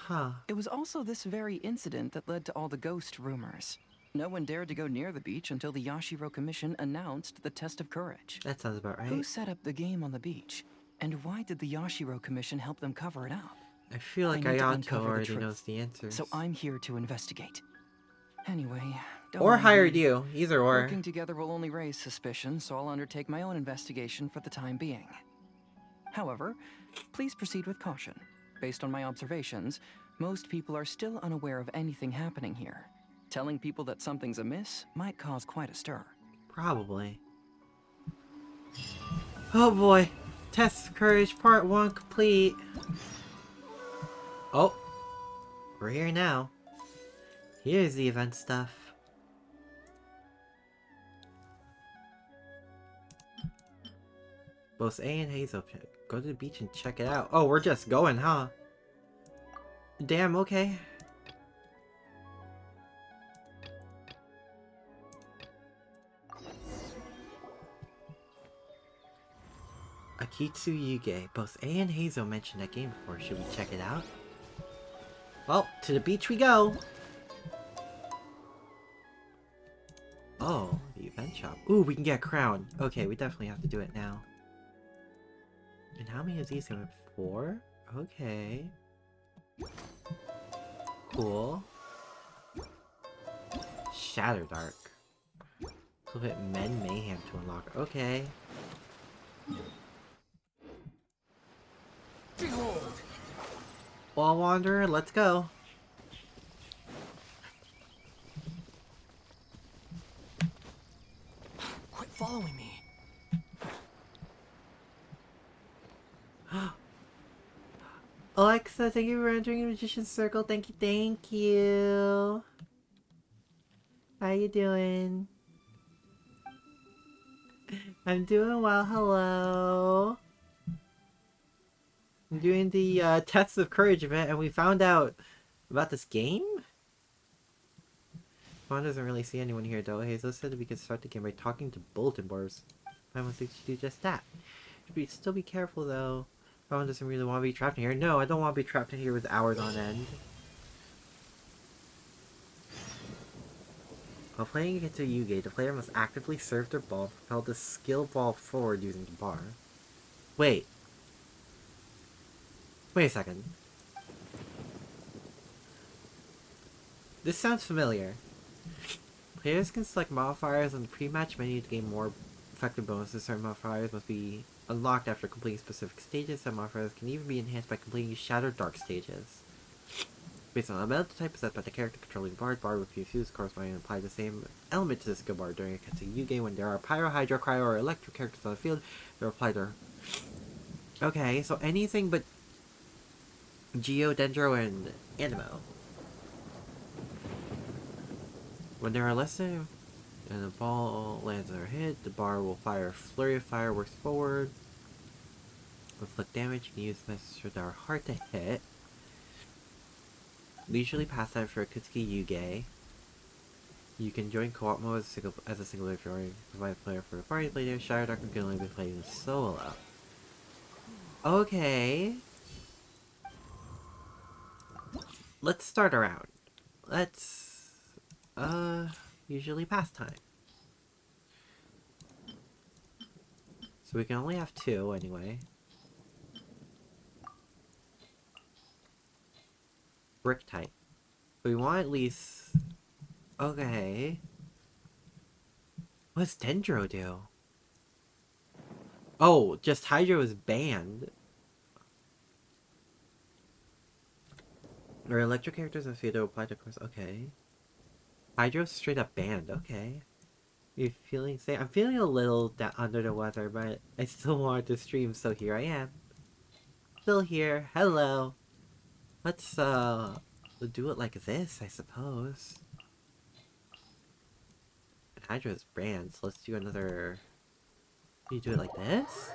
it was also this very incident that led to all the ghost rumors. No one dared to go near the beach until the Yashiro Commission announced the Test of Courage. That sounds about right. Who set up the game on the beach? And why did the Yashiro Commission help them cover it up? I feel like I need to Ayato uncover the already truth. knows the answers. So I'm here to investigate. Anyway, don't Or mind hired me. you. Either or. Working together will only raise suspicion, so I'll undertake my own investigation for the time being. However, please proceed with caution. Based on my observations, most people are still unaware of anything happening here. Telling people that something's amiss might cause quite a stir. Probably. Oh boy. Test of Courage Part 1 complete. Oh. We're here now. Here's the event stuff. Both A and Hazel, go to the beach and check it out. Oh, we're just going, huh? Damn, okay. Akitsu Yuge. Both A and Hazel mentioned that game before. Should we check it out? Well, to the beach we go! Oh, the event shop. Ooh, we can get a crown. Okay, we definitely have to do it now. And how many of these are 4? Okay. Cool. Shatter Dark. So hit Men Mayhem to unlock. Okay. Behold! Wall Wanderer, let's go. Quit following me. Alexa, thank you for entering the Magician's Circle. Thank you, thank you. How you doing? I'm doing well, hello. I'm doing the Tests of Courage event, and we found out about this game? Fawn doesn't really see anyone here, though. Hazel said that we could start the game by talking to bulletin boards. I want to do just that. Still be careful, though. Fawn doesn't really want to be trapped in here. No, I don't want to be trapped in here with hours on end. While playing against a Yuge, the player must actively serve their ball and propel the skill ball forward using the bar. Wait. Wait a second. This sounds familiar. Players can select modifiers on the pre-match menu to gain more effective bonuses. Certain modifiers must be unlocked after completing specific stages. Some modifiers can even be enhanced by completing Shattered Dark stages. Based on the elemental type possessed by the character controlling the bard, bard will be fused corresponding and apply the same element to the skill bar during a custom Yuge. When there are Pyro, Hydro, Cryo, or Electro characters on the field, they're applied their... Okay, so anything but... Geodendro and Animo. When there are less than and the ball lands on our hit, the bar will fire a flurry of fireworks forward. Inflict damage. You can use messages that are hard to hit. Leisurely pastime for Akutsuki Yuge. You can join co-op mode as a single player if you provide a player for a party later. Shire Doctor can only be played in solo. Okay. Let's start around. Let's usually pastime. So we can only have 2 anyway. Brick type. We want at least... Okay. What does Dendro do? Oh, just Hydro is banned. Or electric characters and Theodore apply to course. Okay. Hydro's straight up banned. Okay. You feeling safe? I'm feeling a little under the weather, but I still wanted to stream, so here I am. Still here. Hello. Let's do it like this, I suppose. Hydra's banned, so let's do another. You do it like this?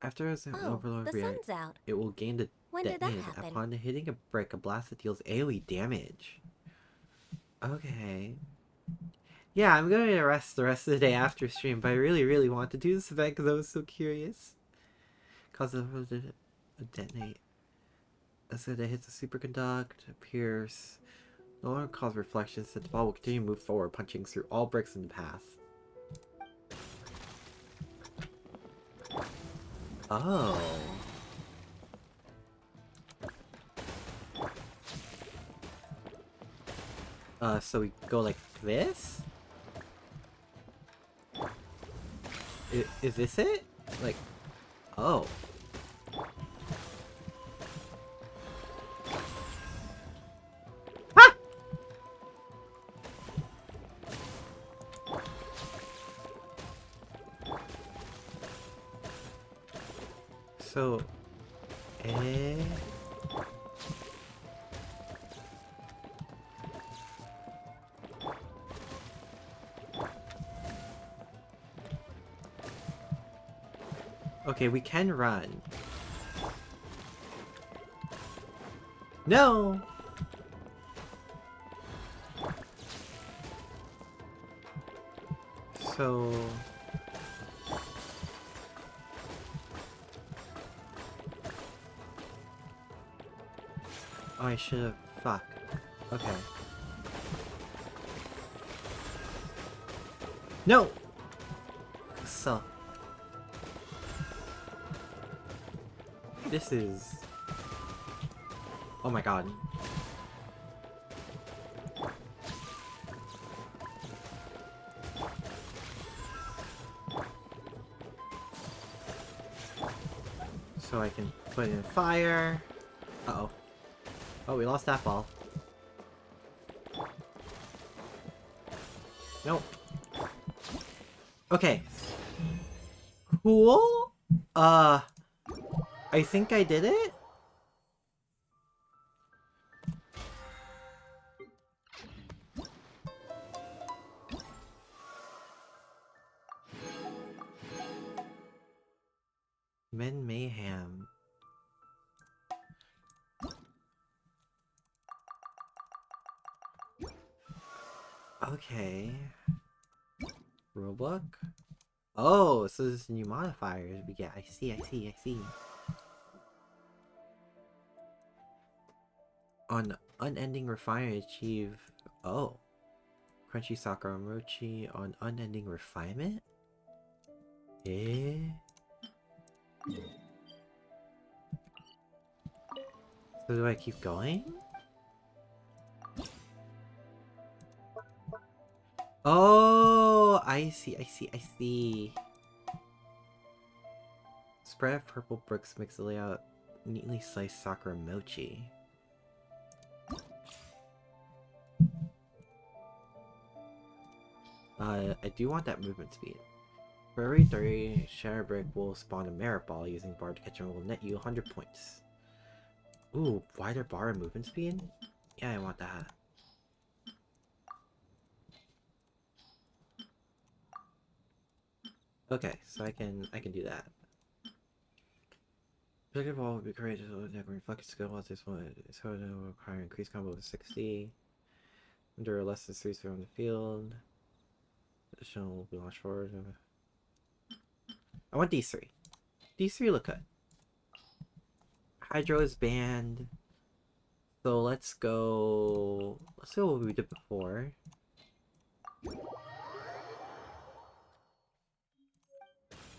After an overload the react, sun's out. it will gain the When did that detonated. happen? Upon hitting a brick, a blast that deals AoE damage. Okay. Yeah, I'm going to rest the rest of the day after stream, but I really want to do this event because I was so curious. Cause of a detonate. As it hits a superconduct, appears. No longer cause reflections, that the ball will continue to move forward, punching through all bricks in the path. Oh. So we go like this? Is this it? Like, oh. Ah! So, okay, we can run. No! So... Oh, I should've... Fuck. Okay. No! So... This is... Oh my god. So I can put in fire. Uh-oh. Oh, we lost that ball. Nope. Okay. Cool? I think I did it? Men Mayhem. Okay. Rulebook? Oh, so there's new modifiers we get. I see. On Unending Refinement, achieve... Oh. Crunchy Sakura Mochi on Unending Refinement? Eh? So do I keep going? Oh, I see. Spread of purple bricks makes the layout neatly sliced Sakura Mochi. I do want that movement speed. For every 3, Shatter Brick will spawn a merit ball using bar to catch and will net you 100 points. Ooh, wider bar and movement speed? Yeah, I want that. Okay, so I can do that. Objective ball would be courageous, never reflect skill once this one is so it will require increased combo of 60. Under less than 3 from the field. Additional will be launched forward. I want these 3. These 3 look good. Hydro is banned. So let's go. Let's see what we did before.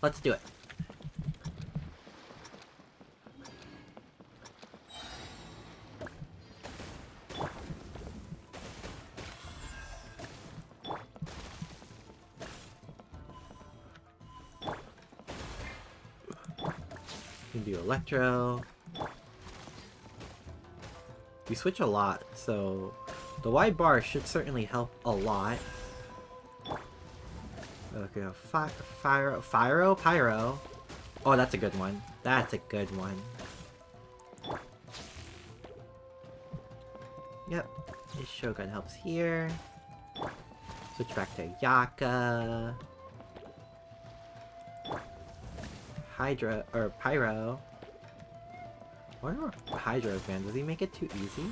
Let's do it. We can do Electro. We switch a lot, so the wide bar should certainly help a lot. Okay, Pyro. Oh, that's a good one. That's a good one. Yep, this Shogun helps here. Switch back to Yaka. Hydra, or Pyro. I wonder what Hydro's banned. Does he make it too easy?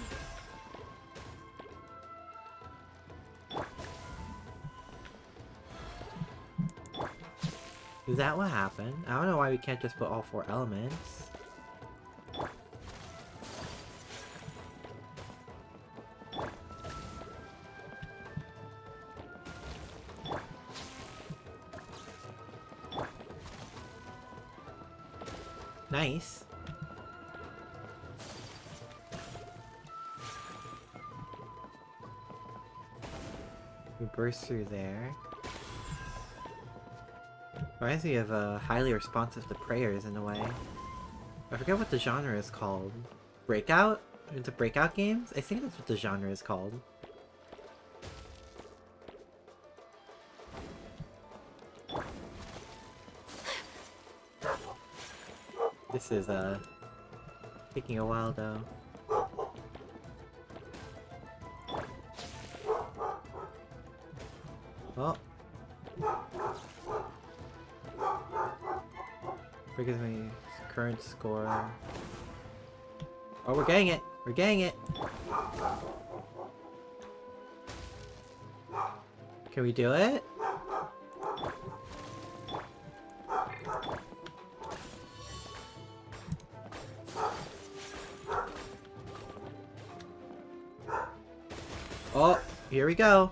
Is that what happened? I don't know why we can't just put all 4 elements. Nice. We burst through there. Reminds me of highly responsive to prayers in a way. I forget what the genre is called. Breakout? Into Breakout games? I think that's what the genre is called. This is taking a while though. Oh. Because my current score. Oh, we're getting it! We're getting it! Can we do it? Oh, here we go.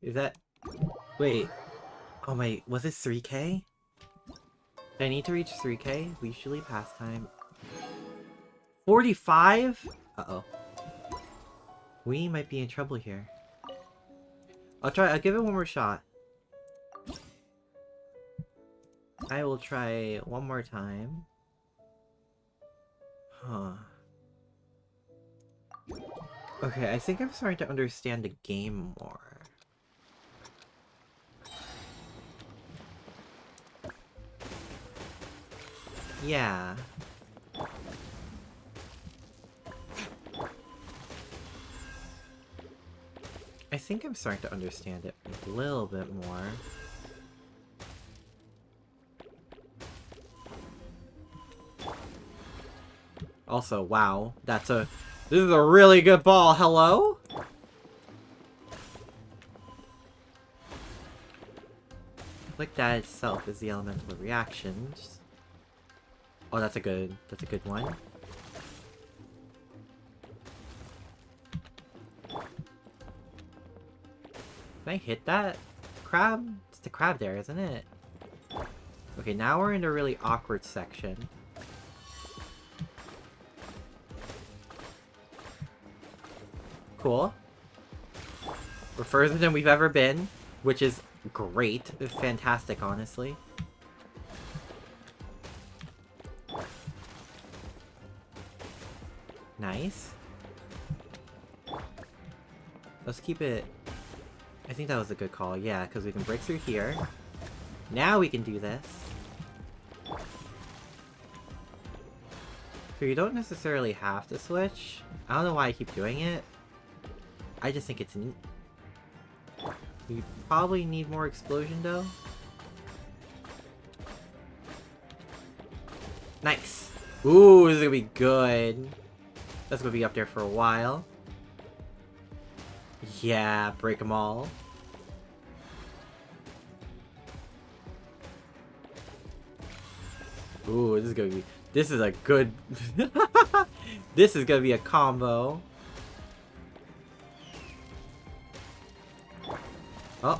Is that... Wait. Oh my... Was this 3K? Do I need to reach 3K? Leisurely pastime. 45? Uh-oh. We might be in trouble here. I'll give it one more shot. I will try one more time. Huh. Okay, I think I'm starting to understand the game more. Yeah. I think I'm starting to understand it a little bit more. Also, wow, this is a really good ball, hello? Like that itself is the elemental reactions. Oh, that's a good one. Can I hit that crab? It's the crab there, isn't it? Okay, now we're in a really awkward section. Cool. We're further than we've ever been, which is great. It's fantastic, honestly. Let's keep it... I think that was a good call, yeah, because we can break through here. Now we can do this. So you don't necessarily have to switch. I don't know why I keep doing it. I just think it's neat. You probably need more explosion though. Nice! Ooh, this is gonna be good. That's gonna be up there for a while. Yeah, break them all. Ooh, this is gonna be... This is a good... This is gonna be a combo. Oh.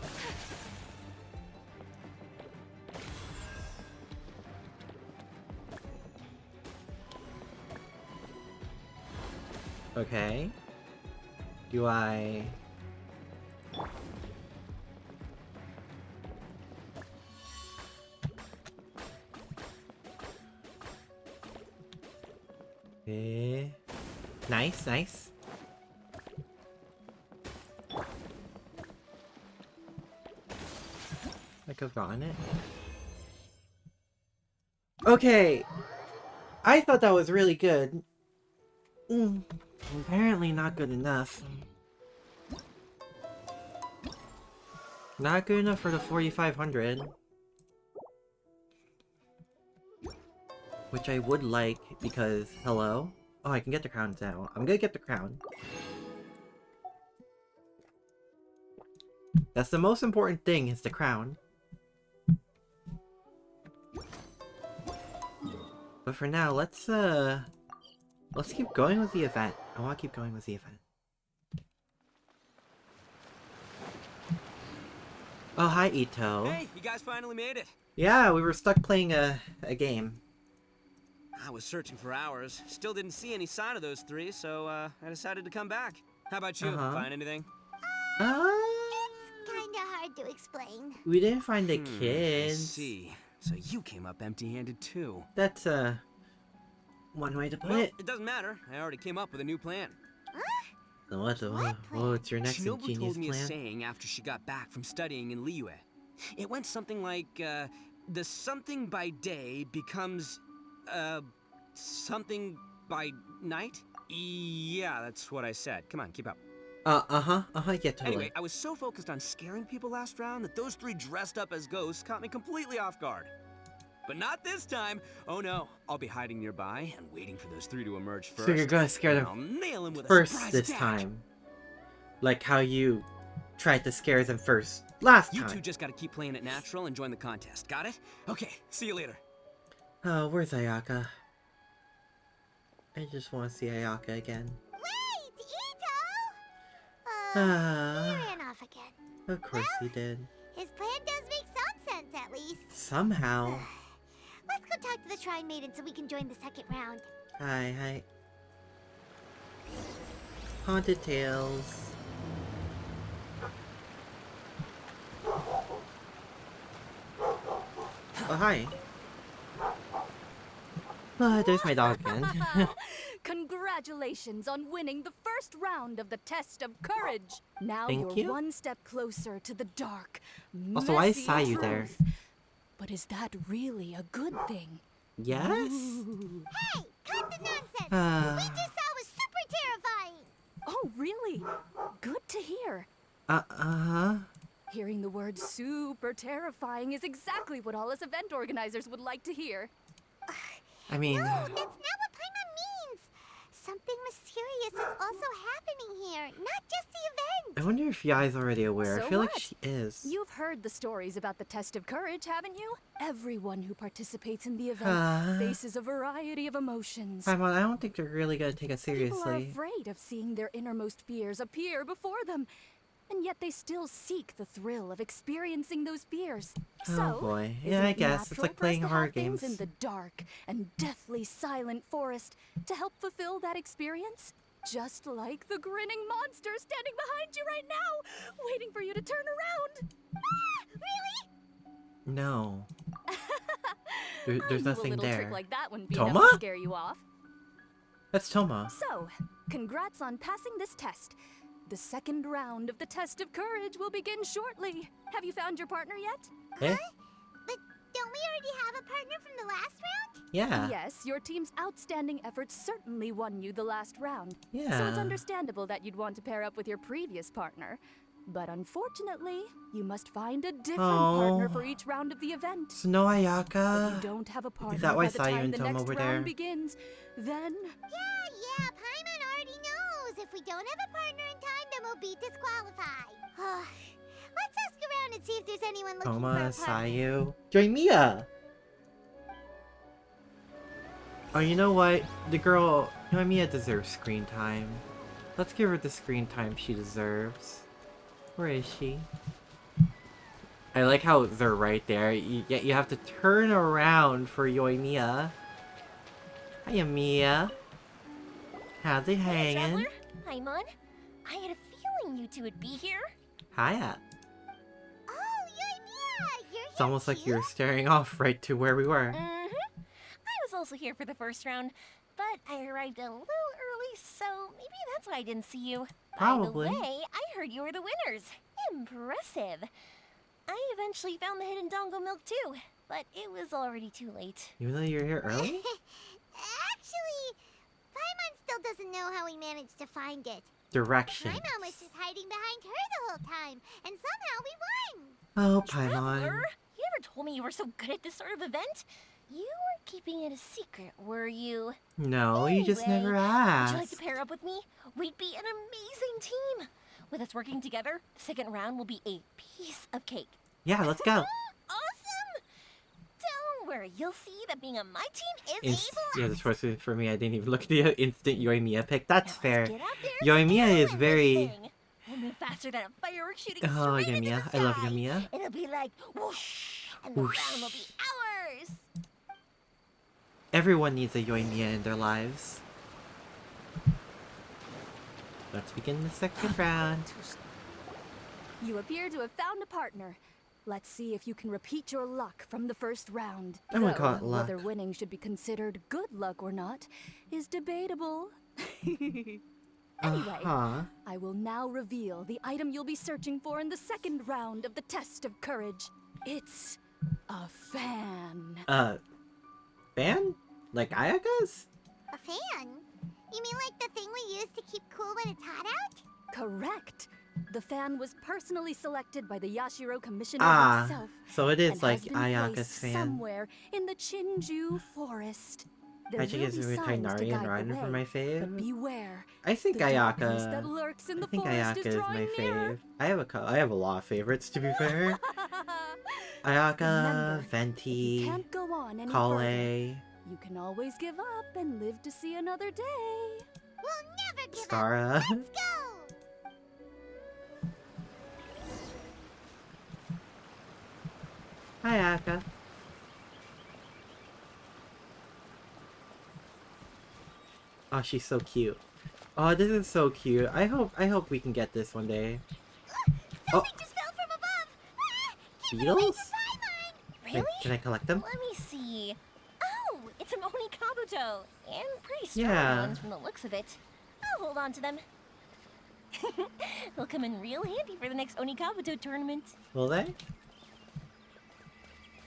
Okay. Do I... Okay. Nice, nice. I could have gotten it. Okay. I thought that was really good. Apparently not good enough. Not good enough for the 4,500. Which I would like, because, hello? Oh, I can get the crown now. I'm gonna get the crown. That's the most important thing, is the crown. But for now, let's keep going with the event. I want to keep going with the event. Oh, hi, Ito. Hey, you guys finally made it. Yeah, we were stuck playing a game. I was searching for hours. Still didn't see any sign of those three, so I decided to come back. How about you? Find anything? It's kinda hard to explain. We didn't find the I kids. see. So you came up empty-handed too. That's one way to put Well, it. it doesn't matter. I already came up with a new plan. What what's your next Shinobu ingenious told me a plan? saying after she got back from studying in Liyue. It went something like, the something by day becomes, something by night? Yeah, that's what I said. Come on, keep up. Yeah, totally. Anyway, I was so focused on scaring people last round that those three dressed up as ghosts caught me completely off guard. But not this time. Oh no, I'll be hiding nearby and waiting for those three to emerge first. So you're gonna scare and them I'll nail them with a first surprise this attack. time. Like how you tried to scare them first last You time. two just gotta keep playing it natural and join the contest. Got it? Okay, see you later. Oh, where's Ayaka? I just want to see Ayaka again. Wait, Ito! He Ah, ran off again. of course he did. His plan does make some sense, at least. Somehow. Let's go talk to the Shrine Maiden so we can join the second round. Hi. Haunted Tales. Oh, hi. There's my dog again. Congratulations on winning the first round of the test of courage. Now Thank you're you. one step closer to the dark, Also, why is messy Sayu there? truth. But is that really a good thing? Yes? Ooh. Hey, cut the nonsense! What we just saw was super terrifying! Oh, really? Good to hear. Uh-huh. Hearing the word super terrifying is exactly what all us event organizers would like to hear. I mean... No, that's not what Paimon means! Something mysterious is also happening here, not just the event! I wonder if Yai's already aware. I So feel like what? she is. You've heard the stories about the test of courage, haven't you? Everyone who participates in the event faces a variety of emotions. I don't think they're really gonna take us People are seriously. afraid of seeing their innermost fears appear before them, and yet they still seek the thrill of experiencing those fears. Oh So, boy. isn't Yeah, I it guess. It's natural like for us playing to horror have things games. in the dark and deathly silent forest to help fulfill that experience? Just like the grinning monster standing behind you right now, waiting for you to turn around. Really? No. There's I knew nothing a little there. trick like that wouldn't be Toma? enough to scare you off. That's Toma. So, congrats on passing this test. The second round of the test of courage will begin shortly. Have you found your partner yet? Eh? But don't we already have a partner from the last round? Yeah. Yes, your team's outstanding efforts certainly won you the last round. So Yeah. it's understandable that you'd want to pair up with your previous partner. But unfortunately, you must find a different partner for each round of the event. So no If Ayaka. you don't have a partner that why by the Sayu time and the Tom next over round there? begins, then Yeah, Paimon already knows. If we don't have a partner in time, then we'll be disqualified. Let's ask around and see if there's anyone looking Toma, for a partner. Sayu. Joymia! Oh, you know what? The girl, Joymia deserves screen time. Let's give her the screen time she deserves. Where is she? I like how they're right there. You have to turn around for Joymia. Hiya, Mia. How's it hanging? Paimon, I had a feeling you two would be here. Hiya. Oh, Yoimiya, you're It's almost like you're staring off right to where we were. I was also here for the first round, but I arrived a little early, so maybe that's why I didn't see you. Probably. By the way, I heard you were the winners. Impressive. I eventually found the hidden dongo milk too, but it was already too late. Even though you're here early? Actually, Paimon still doesn't know how we managed to find it. Directions. Paimon was just hiding behind her the whole time, and somehow we won. Oh, Paimon. Traveler, you never told me you were so good at this sort of event. You weren't keeping it a secret, were you? No, you just Anyway, never Would asked. you like to pair up with me? We'd be an amazing team. With us working together, the second round will be a piece of cake. Yeah, let's go. Awesome! Don't worry, you'll see that being on my team is Yeah, this was for me. I didn't even look at the instant Yoimiya pick. That's fair. get out there Yoimiya and is win this very... thing. We'll move faster than a firework shooting Oh, straight into Yoimiya. the I love sky. Yoimiya. It'll be like whoosh, and the Whoosh. round will be ours. Everyone needs a Yoimiya in their lives. Let's begin the second round. you appear to have found a partner. Let's see if you can repeat your luck from the first round. I wouldn't Though call it luck. whether winning should be considered good luck or not is debatable. Anyway, I will now reveal the item you'll be searching for in the second round of the test of courage. It's a fan. Fan? Like Ayaka's? A fan? You mean like the thing we use to keep cool when it's hot out? Correct. The fan was personally selected by the Yashiro Commissioner himself. So it is and like has been Ayaka's placed fan. somewhere in the Chinju forest. There Magic will is be with signs to Tainari and guide the Raiden for way, my but fave. beware. I think The darkness Ayaka. that lurks in I the think forest Ayaka is is drawing my nearer. fave. I have a lot of favorites to be fair. Ayaka, Remember, if you Venti, can't go on any Kale. further, you can always give up and live to see another day. We'll never give Skara. up. Let's go! Hi, Aka. Oh, she's so cute. Oh, this is so cute. I hope we can get this one day. Something just fell from above! Keep it away Beetles? from Paimon! Really? Can I collect them? Let me see. Oh, it's an Oni Kabuto. And pretty strong Yeah. ones from the looks of it. I'll hold on to them. They'll come in real handy for the next Oni Kabuto tournament. Will they?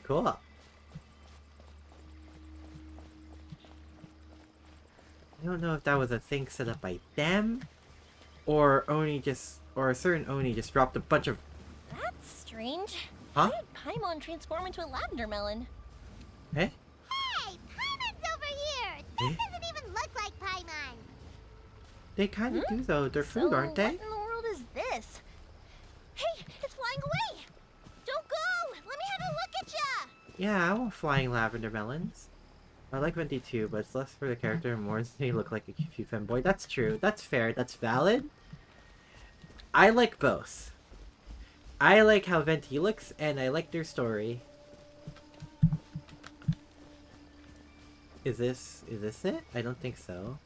Cool. I don't know if that was a thing set up by them, or a certain Oni just dropped a bunch of. That's strange. Huh? How did Paimon transform into a lavender melon? Eh? Hey! Paimon's over here! This doesn't even look like Paimon! They kind of do though. They're food, So aren't they? what in the world is this? Hey, it's flying away! Don't go! Let me have a look at ya! Yeah, I want flying lavender melons. I like Venti too, but it's less for the character and more they look like a cute femboy. That's true. That's fair. That's valid. I like both. I like how Venti looks, and I like their story. Is this it? I don't think so.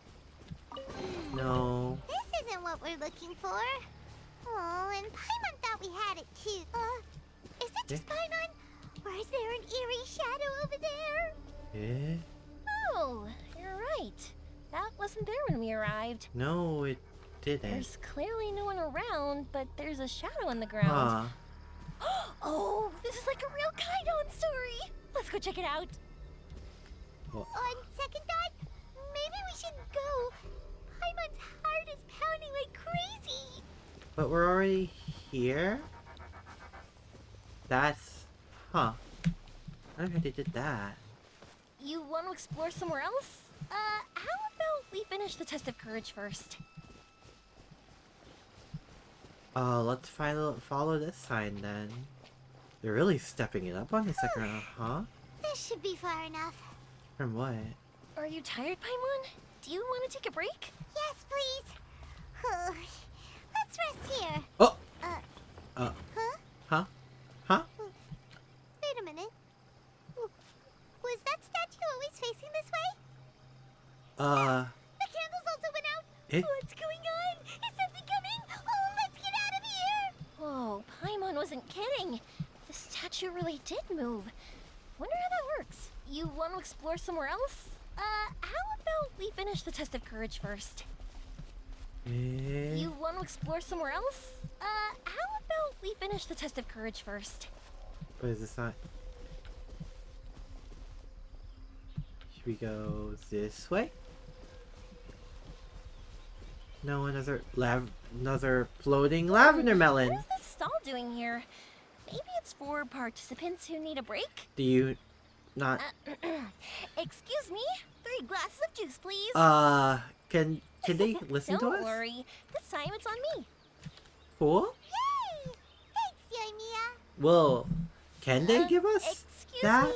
No. This isn't what we're looking for. Oh, and Paimon thought we had it too. Is it just Paimon? Or is there an eerie shadow over there? Oh, you're right. That wasn't there when we arrived. No, it didn't. There's clearly no one around, but there's a shadow in the ground. Oh, this is like a real Kaidon story. Let's go check it out. Well, On second thought, maybe we should go. Paimon's heart is pounding like crazy. but we're already here? That's... Huh. I don't know how they did that. You want to explore somewhere else? How about we finish the test of courage first? Let's follow this sign then. They're really stepping it up on the second round, huh? This should be far enough. From what? Are you tired, Paimon? Do you want to take a break? Yes, please. Let's rest here. Oh! Huh? Huh? Huh? Wait a minute. Was that statue always facing this way? The candles also went out. What's going on? Is something coming? Oh, let's get out of here. Whoa, Paimon wasn't kidding. The statue really did move. Wonder how that works. You want to explore somewhere else? How about we finish the test of courage first? You want to explore somewhere else? How about we finish the test of courage first? What is this sign? Should we go this way? No, another floating lavender melon. What is this stall doing here? Maybe it's for participants who need a break? Do you not... Excuse me? 3 glasses of juice, please. Can they listen to us? Don't worry. This time it's on me. Cool. Yay! Thanks, Yoimiya. Well, can they give us Excuse that? me?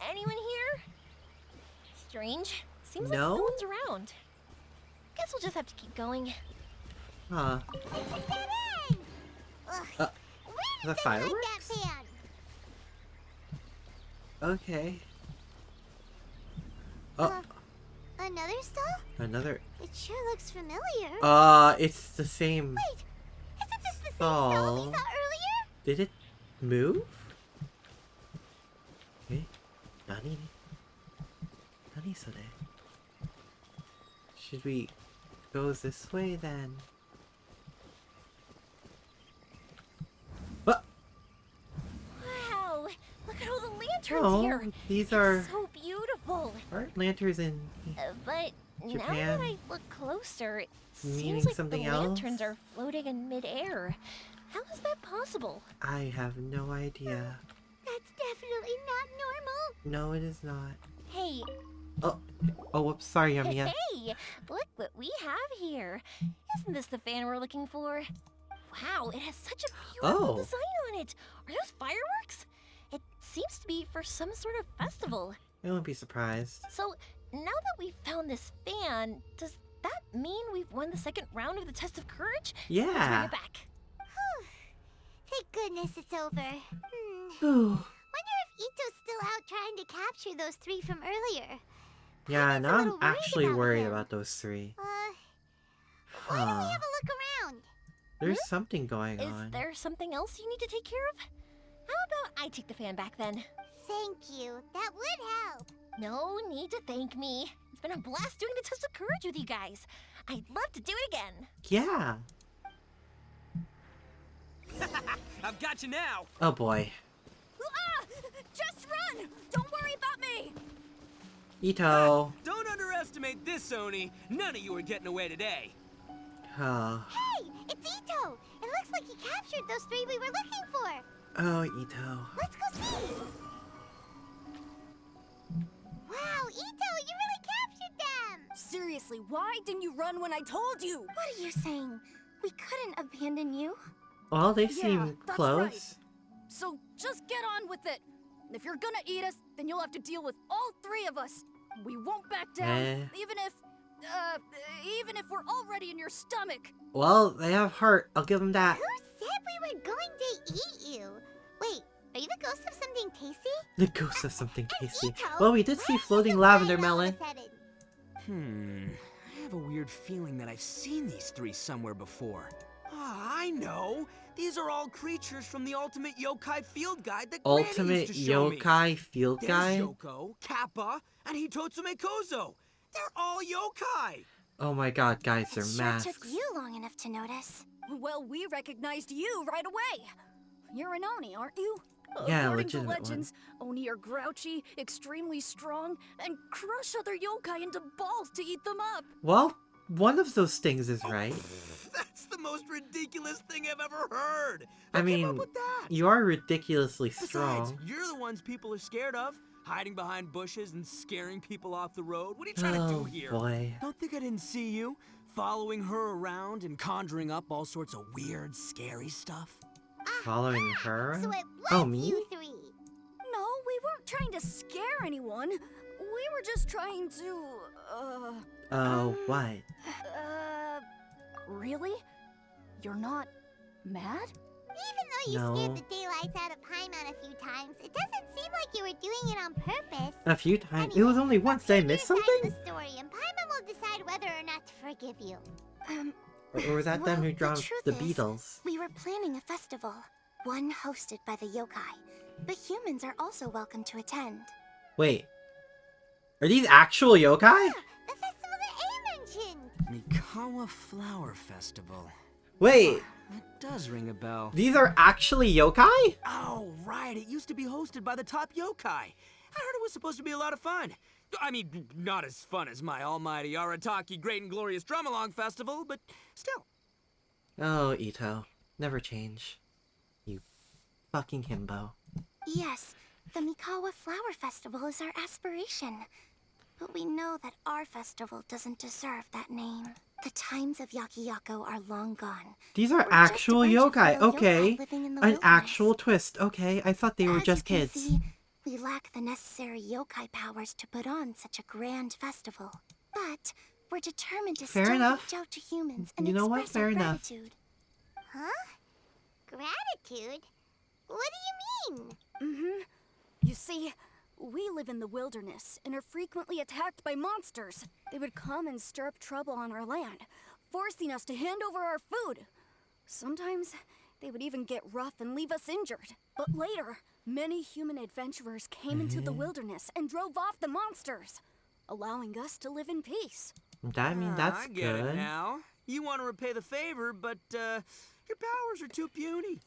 Anyone here? Strange. Seems like No? no one's around. Guess we'll just have to keep going. Huh. It's a dead end. Ugh. The Where did they hide that fireworks? fan? Okay. Oh, Another stall? another... It sure looks familiar. It's the same... Wait, isn't this the same stall we stall. saw earlier? Did it move? Eh? Nani? Nani sore? Should we go this way then? What? Wow! Look at all the lanterns Oh, here. these It's are... so beautiful. Aren't lanterns in... But now Japan? that I look closer, it Meaning seems like something the else? lanterns are floating in midair. How is that possible? I have no idea. That's definitely not normal. No, it is not. Hey, Oh, whoops. Sorry, Yamiya. hey! Look what we have here. Isn't this the fan we're looking for? Wow, it has such a beautiful Oh. design on it. Are those fireworks? It seems to be for some sort of festival. I won't be surprised. So, now that we've found this fan, does that mean we've won the second round of the test of courage? Let's bring Yeah. it back. Thank goodness it's over. Ooh. Wonder if Ito's still out trying to capture those 3 from earlier. Yeah, Paimon now a I'm little worried actually about worried him. about those 3. Why don't we Huh. have a look around? There's something going Is on. there something else you need to take care of? How about I take the fan back then? Thank you. That would help. No need to thank me. It's been a blast doing the test of courage with you guys. I'd love to do it again. Yeah. I've got you now. Oh boy. Ah! Just run! Don't worry about me! Ito. Don't underestimate this, Oni. None of you are getting away today. Oh. Hey, it's Ito. It looks like he captured those 3 we were looking for. Oh, Ito. Let's go see. Wow, Ito, you really captured them. Seriously, why didn't you run when I told you? What are you saying? We couldn't abandon you. Well, they Yeah, seem that's close. right. So just get on with it. If you're gonna eat us, then you'll have to deal with all 3 of us. We won't back down, even if we're already in your stomach. Well, they have heart. I'll give them that. Who said we were going to eat you? Wait, are you the ghost of something tasty? The ghost of something tasty. Ito, Well, we did why see are you floating so lavender quiet all of melon. a sudden? I have a weird feeling that I've seen these 3 somewhere before. Ah, I know. These are all creatures from the Ultimate Yokai Field Guide that Granny Ultimate used to show me. Yokai Field There's Guide? Yoko, Kappa, and Hitotsume Kozo. They're all yokai. Oh my god, guys, they're It sure masks. took you long enough to notice. Well, we recognized you right away. You're an Oni, aren't you? Yeah, According to legitimate legends, Oni are grouchy, extremely strong, and crush other yokai into balls to eat them up. Well, one of those things is right. That's the most ridiculous thing I've ever heard. I Who came mean, up with that? you are ridiculously Besides, strong. you're the ones people are scared of, hiding behind bushes and scaring people off the road. What are you trying to do here? Oh boy. Don't think I didn't see you following her around and conjuring up all sorts of weird, scary stuff. Following her? So it was Oh, me? you three. No, we weren't trying to scare anyone. We were just trying to, What? Really? You're not mad? Even though you No. scared the daylights out of Paimon a few times, it doesn't seem like you were doing it on purpose. A few times? It was only once. Did I miss Your side something? of the story, and Paimon will decide whether or not to forgive you. Or was that them who the dropped truth the is, Beatles? We were planning a festival, one hosted by the yokai. But humans are also welcome to attend. Wait. Are these actual yokai? The festival that A mentioned! Mikawa Flower Festival. Wait. That does ring a bell. These are actually yokai? Oh, right. It used to be hosted by the top yokai. I heard it was supposed to be a lot of fun. I mean, not as fun as my almighty Arataki Great and Glorious Drum-Along Festival, but still. Oh, Ito. Never change. You fucking himbo. Yes, the Mikawa Flower Festival is our aspiration. But we know that our festival doesn't deserve that name. The times of Yakiyako are long gone. These are We're just a actual bunch of yokai. little Okay. yokai living in the An wilderness. actual twist. Okay. I thought they were As just you can kids. see, we lack the necessary yokai powers to put on such a grand festival. But we're determined to Fair still enough. reach out to humans and You know what? express our Fair enough. gratitude. Huh? Gratitude? What do you mean? Mm-hmm. You see, we live in the wilderness and are frequently attacked by monsters. They would come and stir up trouble on our land, forcing us to hand over our food. Sometimes they would even get rough and leave us injured. But later, many human adventurers came into the wilderness and drove off the monsters, allowing us to live in peace. I mean, that's I get good. it now. You want to repay the favor, but your powers are too puny.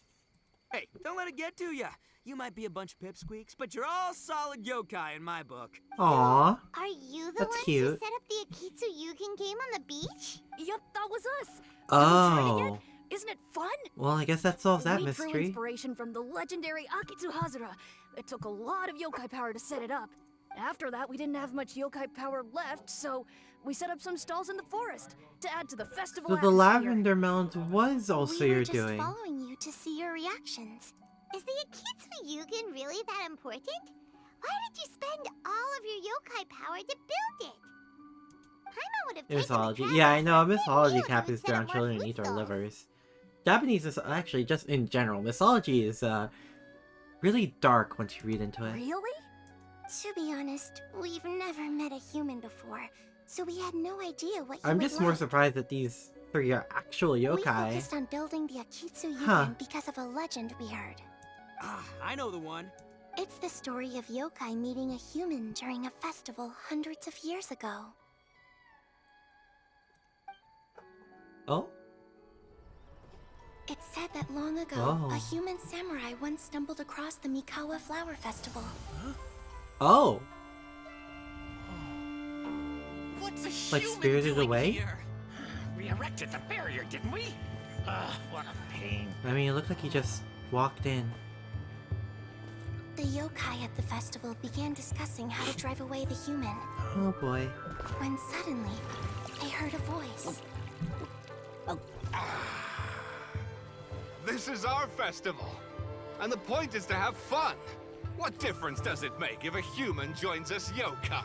Hey, don't let it get to you. You might be a bunch of pipsqueaks, but you're all solid yokai in my book. Aw. Are you the That's ones cute. who set up the Akitsu Yugen game on the beach? Yep, that was us. Oh. Isn't it fun? Well, I guess that solves that We drew mystery. inspiration from the legendary Akitsu Hazura. It took a lot of yokai power to set it up. After that, we didn't have much yokai power left, so we set up some stalls in the forest to add to the festival So the atmosphere. lavender mound was also we were your just doing. following you to see your reactions. Is the Akitsu Yugen really that important? Why did you spend all of your yokai power to build it? Paimon would have taken the Mythology. cap Yeah, I off know. and Mythology you cap would is set up drown more children and food eat their stalls. livers. Japanese is actually, just in general, mythology is really dark once you read into it. Really? To be honest, we've never met a human before, so we had no idea what you I'm would just more like. surprised that these three are actual We yokai. focused on building the Akitsu Yugen Huh. because of a legend we heard. Ah, I know the one. It's the story of yokai meeting a human during a festival hundreds of years ago. Oh? It's said that long ago, Oh. a human samurai once stumbled across the Mikawa Flower Festival. Oh! What's a Like human spirited doing away? here? We erected the barrier, didn't we? What a pain. I mean, it looked like he just walked in. The yokai at the festival began discussing how to drive away the human, Oh boy. when suddenly, they heard a voice. This is our festival, and the point is to have fun. What difference does it make if a human joins us yokai?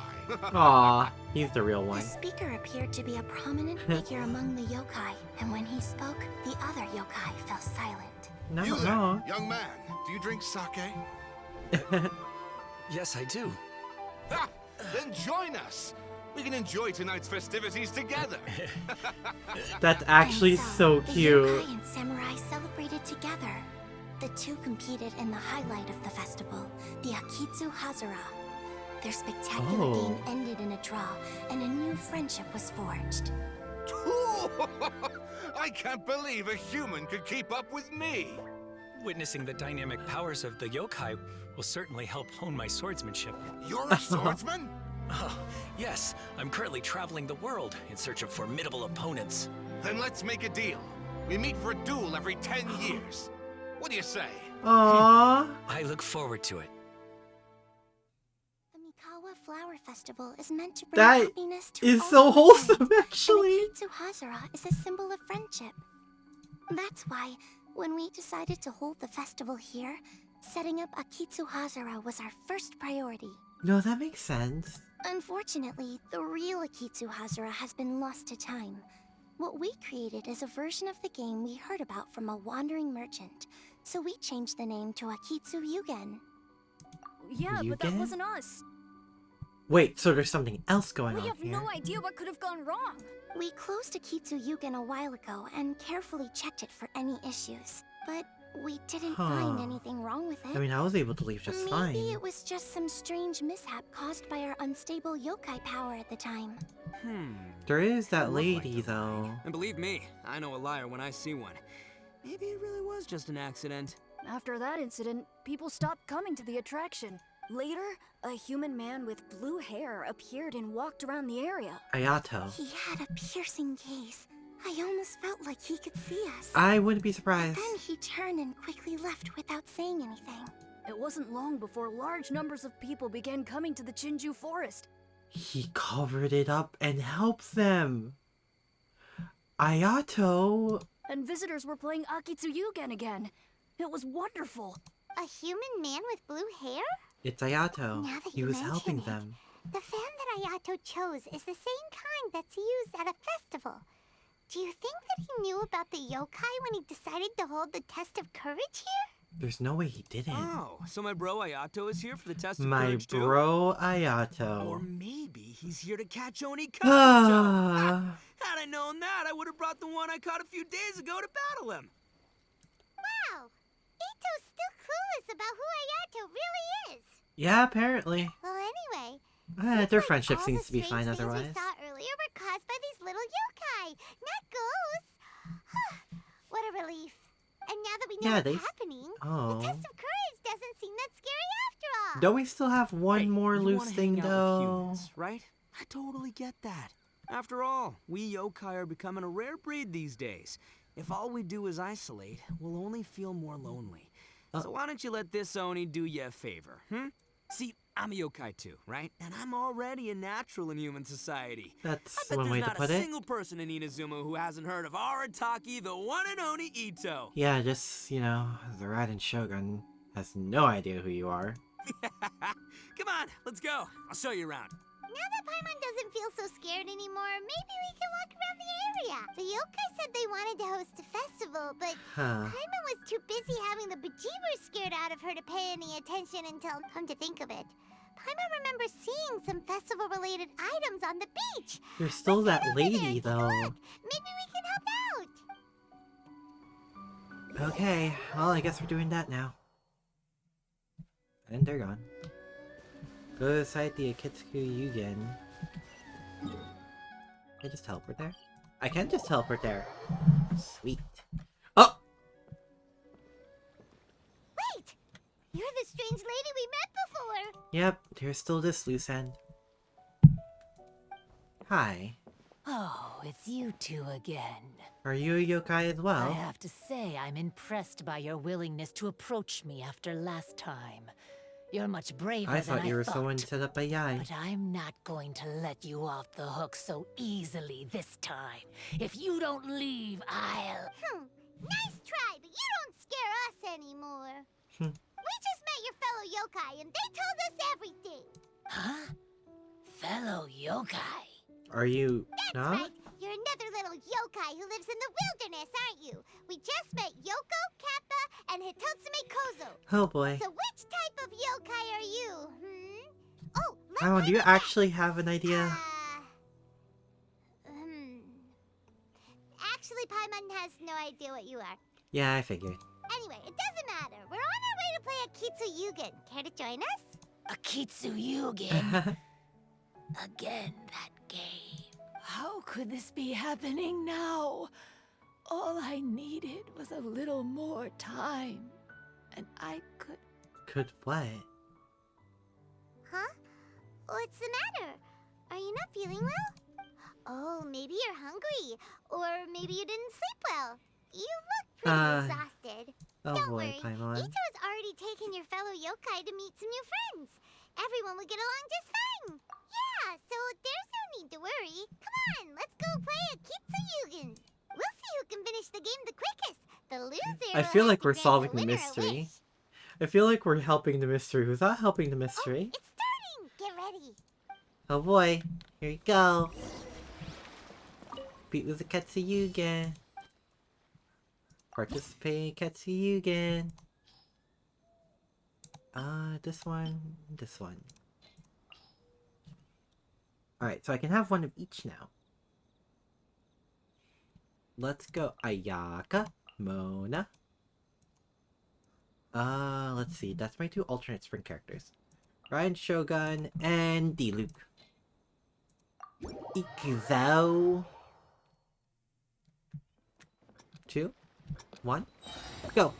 Aw, he's the real The one. speaker appeared to be a prominent figure among the yokai, and when he spoke, the other yokai fell silent. No, You there, no. young man, do you drink sake? Yes, I do. Ha! Then join us. We can enjoy tonight's festivities together. That's actually And so the cute. yokai and samurai celebrated together. The two competed in the highlight of the festival, the Akitsu Hazura. Their spectacular Oh. game ended in a draw, and a new friendship was forged. I can't believe a human could keep up with me. Witnessing the dynamic powers of the yokai will certainly help hone my swordsmanship. You're a swordsman? Oh, yes. I'm currently traveling the world in search of formidable opponents. Then let's make a deal. We meet for a duel every 10 years. What do you say? Aww. I look forward to it. The Mikawa Flower Festival is meant to bring That happiness to is all so wholesome, and actually. the Kitsuhazura is a symbol of friendship. That's why, when we decided to hold the festival here, setting up a Kitsuhazura was our first priority. No, that makes sense. Unfortunately, the real Akitsuhazura has been lost to time. What we created is a version of the game we heard about from a wandering merchant, so we changed the name to Akitsu Yugen. Yeah, but that Yugen? wasn't us. Wait, so there's something else going We on have here. no idea what could have gone wrong. We closed Akitsu Yugen a while ago and carefully checked it for any issues, but we didn't find anything wrong with it. I mean, I was able to leave just Maybe fine. it was just some strange mishap caused by our unstable yokai power at the time. There is that Looked like lady, though. And believe me, I know a liar when I see one. Maybe it really was just an accident. After that incident, people stopped coming to the attraction. Later, a human man with blue hair appeared and walked around the area. Ayato. He had a piercing gaze. I almost felt like he could see us. I wouldn't be surprised. Then he turned and quickly left without saying anything. It wasn't long before large numbers of people began coming to the Chinju forest. He covered it up and helped them. Ayato. And visitors were playing Akitsu Yugen again. It was wonderful. A human man with blue hair? It's Ayato. Now that He you was mention helping it, them. The fan that Ayato chose is the same kind that's used at a festival. Do you think that he knew about the yokai when he decided to hold the test of courage here? There's no way he didn't. Oh, so my bro Ayato is here for the test of My courage too? bro Or Ayato. maybe he's here to catch Oni Kabuto. Ah. Had I known that, I would have brought the one I caught a few days ago to battle him. Wow! Ito's still clueless about who Ayato really is. Yeah, apparently. Well, anyway, Their like friendship all seems the to be strange fine things otherwise. we saw earlier were caused by these little yokai, not ghosts. What a relief. And now that we know what's happening, Oh. the test of courage doesn't seem that scary after all. Don't we still have one Hey, more you loose wanna thing, hang out with though? humans, right? I totally get that. After all, we yokai are becoming a rare breed these days. If all we do is isolate, we'll only feel more lonely. So why don't you let this Oni do you a favor, See, I'm a yokai too, right? And I'm already a natural in human society. That's I bet one way there's to not put a it. single person in Inazuma who hasn't heard of Arataki, the one and only Ito. Yeah, just, the Raiden Shogun has no idea who you are. Come on, let's go. I'll show you around. Now that Paimon doesn't feel so scared anymore, maybe we can walk around the area. The yokai said they wanted to host a festival, but Paimon was too busy having the bejeebers scared out of her to pay any attention until, come to think of it, Paimon remembers seeing some festival-related items on the beach. There's still that Let's head over there lady, and take a though. look. Maybe we can help out. Okay, well, I guess we're doing that now. And they're gone. Go inside the Akitsuki Yugen. Can I just teleport there? I can just teleport there. Sweet. Oh! Wait! You're the strange lady we met before. Yep, there's still this loose end. Hi. Oh, it's you two again. Are you a yokai as well? I have to say, I'm impressed by your willingness to approach me after last time. You're much braver I than thought you were thought. someone set up by Yai. But I'm not going to let you off the hook so easily this time. If you don't leave, I'll... Nice try, but you don't scare us anymore. We just met your fellow yokai, and they told us everything. Huh? Fellow yokai? Are you That's not? right. You're another little yokai who lives in the wilderness, aren't you? We just met Yoko, Kappa, and Hitotsume Kozo. Oh boy. So which type of yokai are you, Oh, Paimon, do you actually have an idea? Actually, Paimon has no idea what you are. Yeah, I figured. Anyway, it doesn't matter. We're on our way to play Akitsu Yugen. Care to join us? Akitsu Yugen? Again, that game. How could this be happening now? All I needed was a little more time, and I could... Could what? Huh? What's the matter? Are you not feeling well? Oh, maybe you're hungry. Or maybe you didn't sleep well. You look pretty exhausted. Oh Don't boy, worry. Paimon. Ito has already taken your fellow yokai to meet some new friends. Everyone will get along just fine. Yeah, so there's no need to worry. Come on, let's go play a Kitsuyugen. We'll see who can finish the game the quickest. The loser I will feel have like to we're grant solving the winner a mystery. wish. I feel like we're helping the mystery without helping the mystery. It's starting. Get ready. Oh boy, here you go. Beat with the Katsuyugen. Participate Katsuyugen. This one, this one. Alright, so I can have one of each now. Let's go Ayaka, Mona. Let's see, that's my 2 alternate spring characters. Ryan Shogun and D-Luke. Ikuzo. 2, 1, go!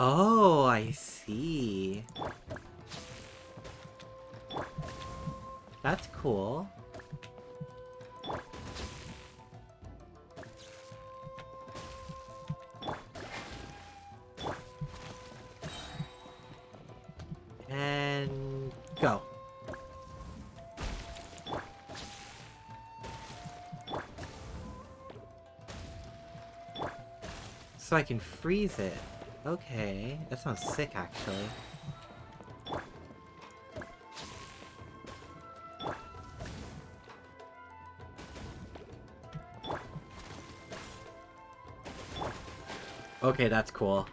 Oh, I see. That's cool. And go. So I can freeze it. Okay, that sounds sick actually. Okay, that's cool.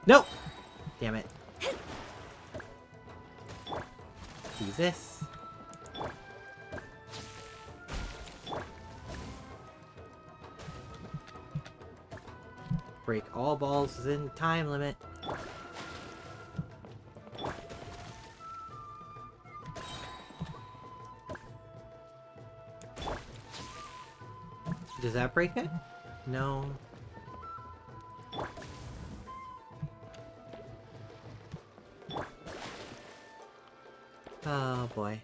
No! Damn it. Use this. Break all balls within the time limit. Does that break it? No. Oh boy.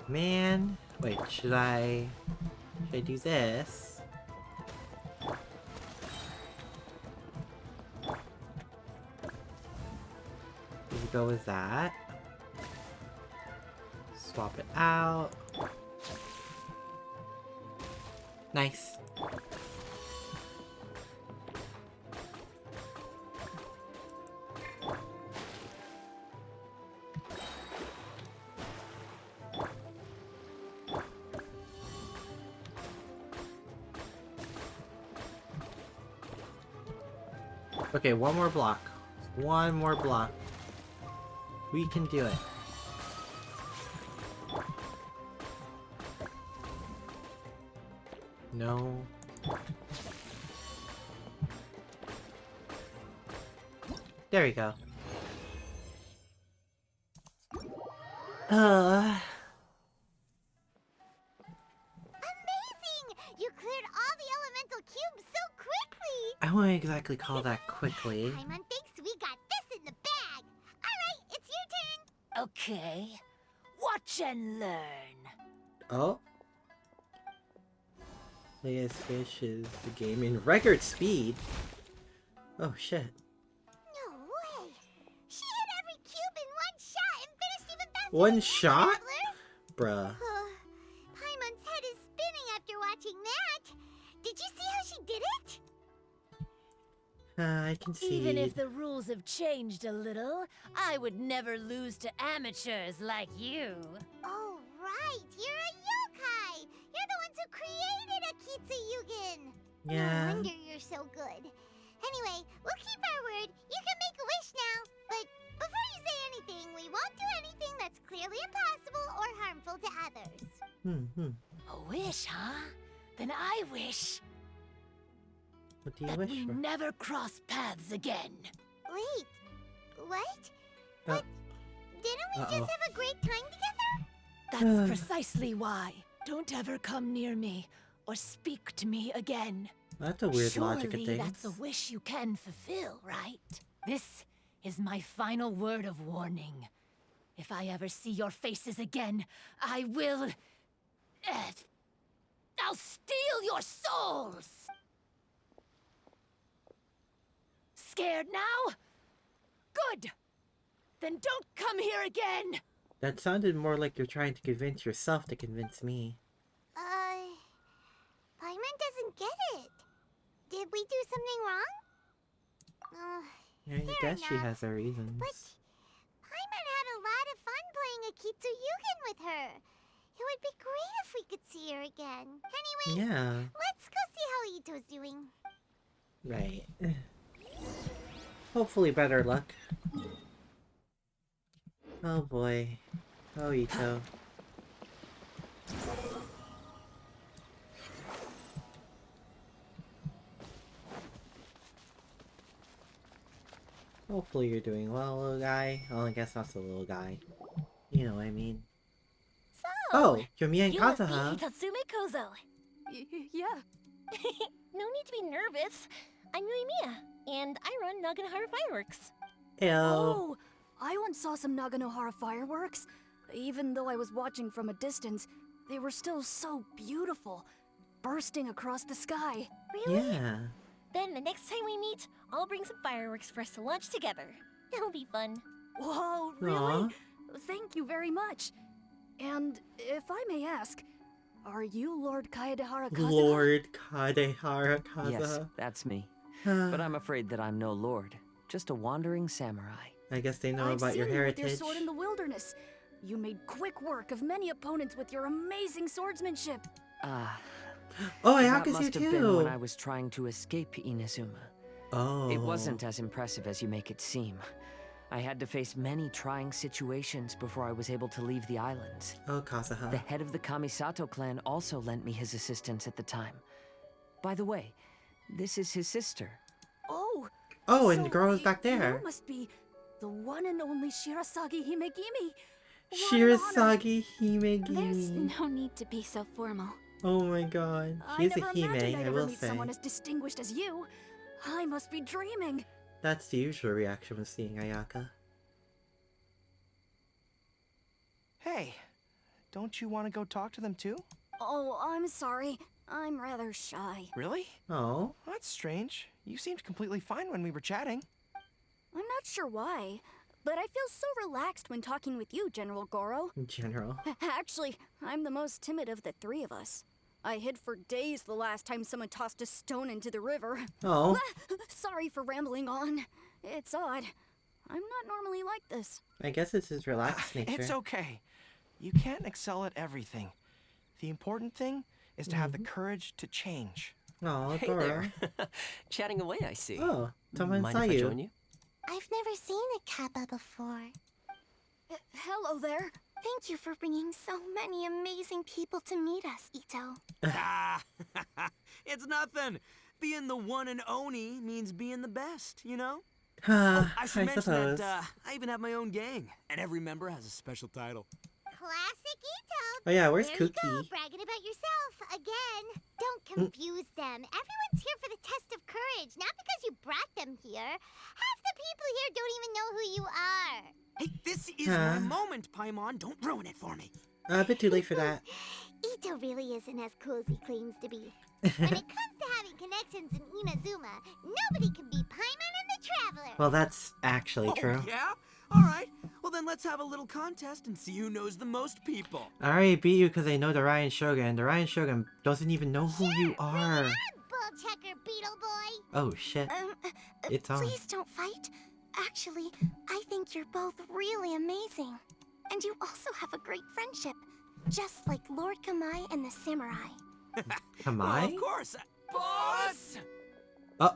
Man, wait, should I do this? Let's go with that. Swap it out. Nice. Okay, one more block. One more block. We can do it. No. There we go. Amazing! You cleared all the elemental cubes so quickly! I wouldn't exactly call that quickly. Paimon thinks we got this in the bag! Alright, it's your turn! Okay. Watch and learn. Oh? Latest fish is the game in record speed. Oh shit. No way! She hit every cube in one shot and finished even faster One than shot? Traveler. Bruh. Paimon's head is spinning after watching that. Did you see how she did it? I can see. Even if the rules have changed a little, I would never lose to amateurs like you. Oh, right. You're a yokai. You're the ones who created a Kitsuyugen. Yeah. No wonder you're so good. Anyway, we'll keep our word. You can make a wish now. But before you say entirely impossible or harmful to others. A wish, huh? Then I wish What do you that wish we for? never cross paths again. Wait, what? But didn't we just have a great time together? That's precisely why. Don't ever come near me or speak to me again. That's a weird logic of Surely things. that's a wish you can fulfill, right? This is my final word of warning. If I ever see your faces again, I will... I'll steal your souls! Scared now? Good! Then don't come here again! That sounded more like you're trying to convince yourself to convince me. Paimon doesn't get it. Did we do something wrong? Yeah, I guess she has her reasons. But Paimon had a lot of fun playing Akitsu Yugen with her. It would be great if we could see her again. Anyway, Yeah. let's go see how Ito's doing. Right. Hopefully better luck. Oh boy. Oh, Ito. Hopefully you're doing well, little guy. Oh, I guess that's a little guy. You know what I mean. So, Oh, you're me and you must be Kazuha. Itatsume Kozo. Yeah. No need to be nervous. I'm Yuimiya, and I run Naganohara Fireworks. Ew. Oh, I once saw some Naganohara fireworks. Even though I was watching from a distance, they were still so beautiful, bursting across the sky. Really? Yeah. Then the next time we meet, I'll bring some fireworks for us to launch together. It'll be fun. Whoa, really? Aw. Thank you very much. And if I may ask, are you Lord Kaedehara Kazuha? Lord Kaedehara Kazuha. Yes, that's me. But I'm afraid that I'm no lord, just a wandering samurai. I guess they know I've about your seen you with heritage. your sword in the wilderness. You made quick work of many opponents with your amazing swordsmanship. Oh, that Ayaka's must here have been too. when I was trying to escape Inazuma. Oh. It wasn't as impressive as you make it seem. I had to face many trying situations before I was able to leave the islands. Oh, Kazuha. The head of the Kamisato clan also lent me his assistance at the time. By the way, this is his sister. Oh. Oh, and so the girl is back there. You must be the one and only Shirasagi Himegimi. Shirasagi There's Himegimi. no need to be so formal. Oh my god. He's a never Hime, imagined I'd I ever will meet say. someone as distinguished as you. I must be dreaming. That's the usual reaction when seeing Ayaka. Hey, don't you want to go talk to them too? Oh, I'm sorry. I'm rather shy. Really? Oh. That's strange. You seemed completely fine when we were chatting. I'm not sure why, but I feel so relaxed when talking with you, General Goro. General. Actually, I'm the most timid of the three of us. I hid for days the last time someone tossed a stone into the river. Oh. Sorry for rambling on. It's odd. I'm not normally like this. I guess it's his relaxed nature. It's okay. You can't excel at everything. The important thing is to have the courage to change. Oh, Hey Goro. there. Chatting away, I see. Oh, someone Mind saw if I you. join you? I've never seen a kappa before. Hello there. Thank you for bringing so many amazing people to meet us, Ito. Ah, it's nothing. Being the one and only means being the best, you know? I should I mention suppose. that I even have my own gang, and every member has a special title. Classic Ito. Oh yeah, where's there you Cookie? go, bragging about yourself again. Don't confuse them. Everyone's here for the test of courage, not because you brought them here. Half the people here don't even know who you are. Hey, this is my moment, Paimon. Don't ruin it for me. A bit too late for that. Ito really isn't as cool as he claims to be. When it comes to having connections in Inazuma, nobody can be Paimon and the Traveler. Well, that's actually true. Oh, yeah? All right. Well, then let's have a little contest and see who knows the most people. I already beat you because I know the Ryan Shogun. The Ryan Shogun doesn't even know who you are. Bull checker, Beetle Boy. Oh shit. It's on. Please don't fight. Actually, I think you're both really amazing. And you also have a great friendship, just like Lord Kamai and the Samurai. Am Well, I? of course. Boss! Oh.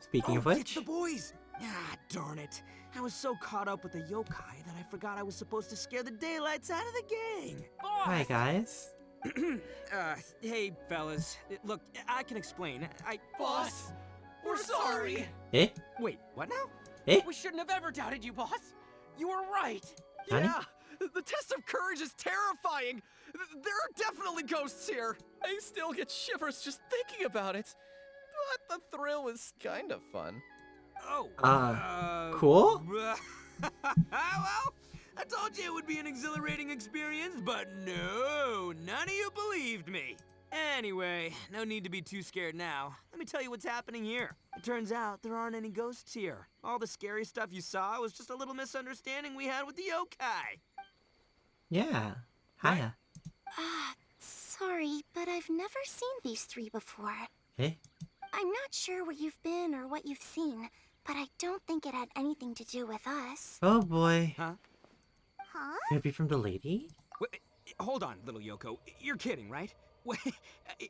Speaking of It's which. the boys. Ah, darn it. I was so caught up with the yokai that I forgot I was supposed to scare the daylights out of the gang. Hi, guys. Hey, fellas. Look, I can explain. Boss, we're sorry. Eh? Wait, what now? Eh? We shouldn't have ever doubted you, boss. You were right. Honey? Yeah, the test of courage is terrifying. There are definitely ghosts here. I still get shivers just thinking about it. But the thrill was kind of fun. Oh. Cool? Well, I told you it would be an exhilarating experience, but no, none of you believed me. Anyway, no need to be too scared now. Let me tell you what's happening here. It turns out there aren't any ghosts here. All the scary stuff you saw was just a little misunderstanding we had with the yokai. Yeah. Hiya. Sorry, but I've never seen these three before. Eh? I'm not sure where you've been or what you've seen, but I don't think it had anything to do with us. Oh boy. Huh? Huh? Could it be from the lady? Wait, hold on, little Yoko. You're kidding, right? Wait,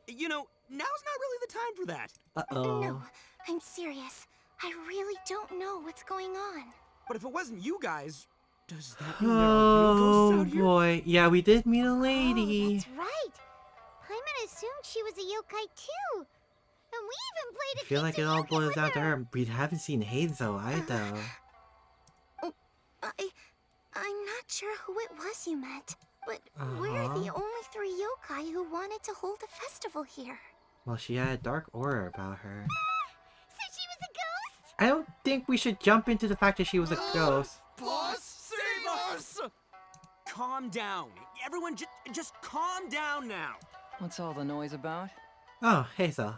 you know, now's not really the time for that. Uh-oh. No, I'm serious. I really don't know what's going on. But if it wasn't you guys, does that mean there are real ghosts out here? Oh boy. Yeah, we did meet a lady. That's right. Paimon assumed she was a yokai too. And we even played I feel like it all boils down to her. We haven't seen Hazel either. I'm not sure who it was you met, but we're the only three yokai who wanted to hold a festival here. Well, she had a dark aura about her. So she was a ghost? I don't think we should jump into the fact that she was a ghost. Boss, save us! Calm down. Everyone just calm down now. What's all the noise about? Oh, Hazel.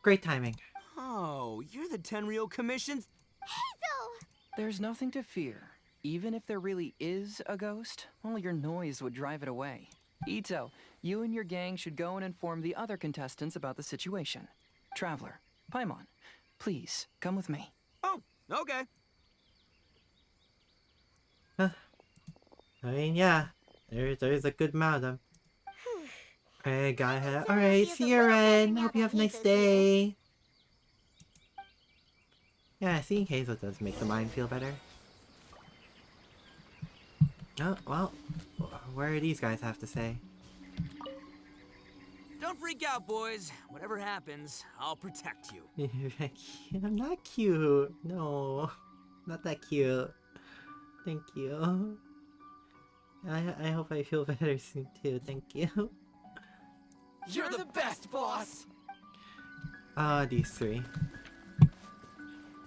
Great timing. Oh, you're the Tenryou Commission's... Hazel! There's nothing to fear. Even if there really is a ghost, only your noise would drive it away. Ito, you and your gang should go and inform the other contestants about the situation. Traveler, Paimon, please, come with me. Oh, okay. Huh. I mean, yeah. There's a good amount of them. Okay, got it. Alright, see you, Ren. Hope you have a nice day. Yeah, seeing Hazel does make the mind feel better. Oh, well, what do these guys have to say? Don't freak out, boys. Whatever happens, I'll protect you. I'm not cute. No, not that cute. Thank you. I hope I feel better soon too. Thank you. You're the best, boss! These three.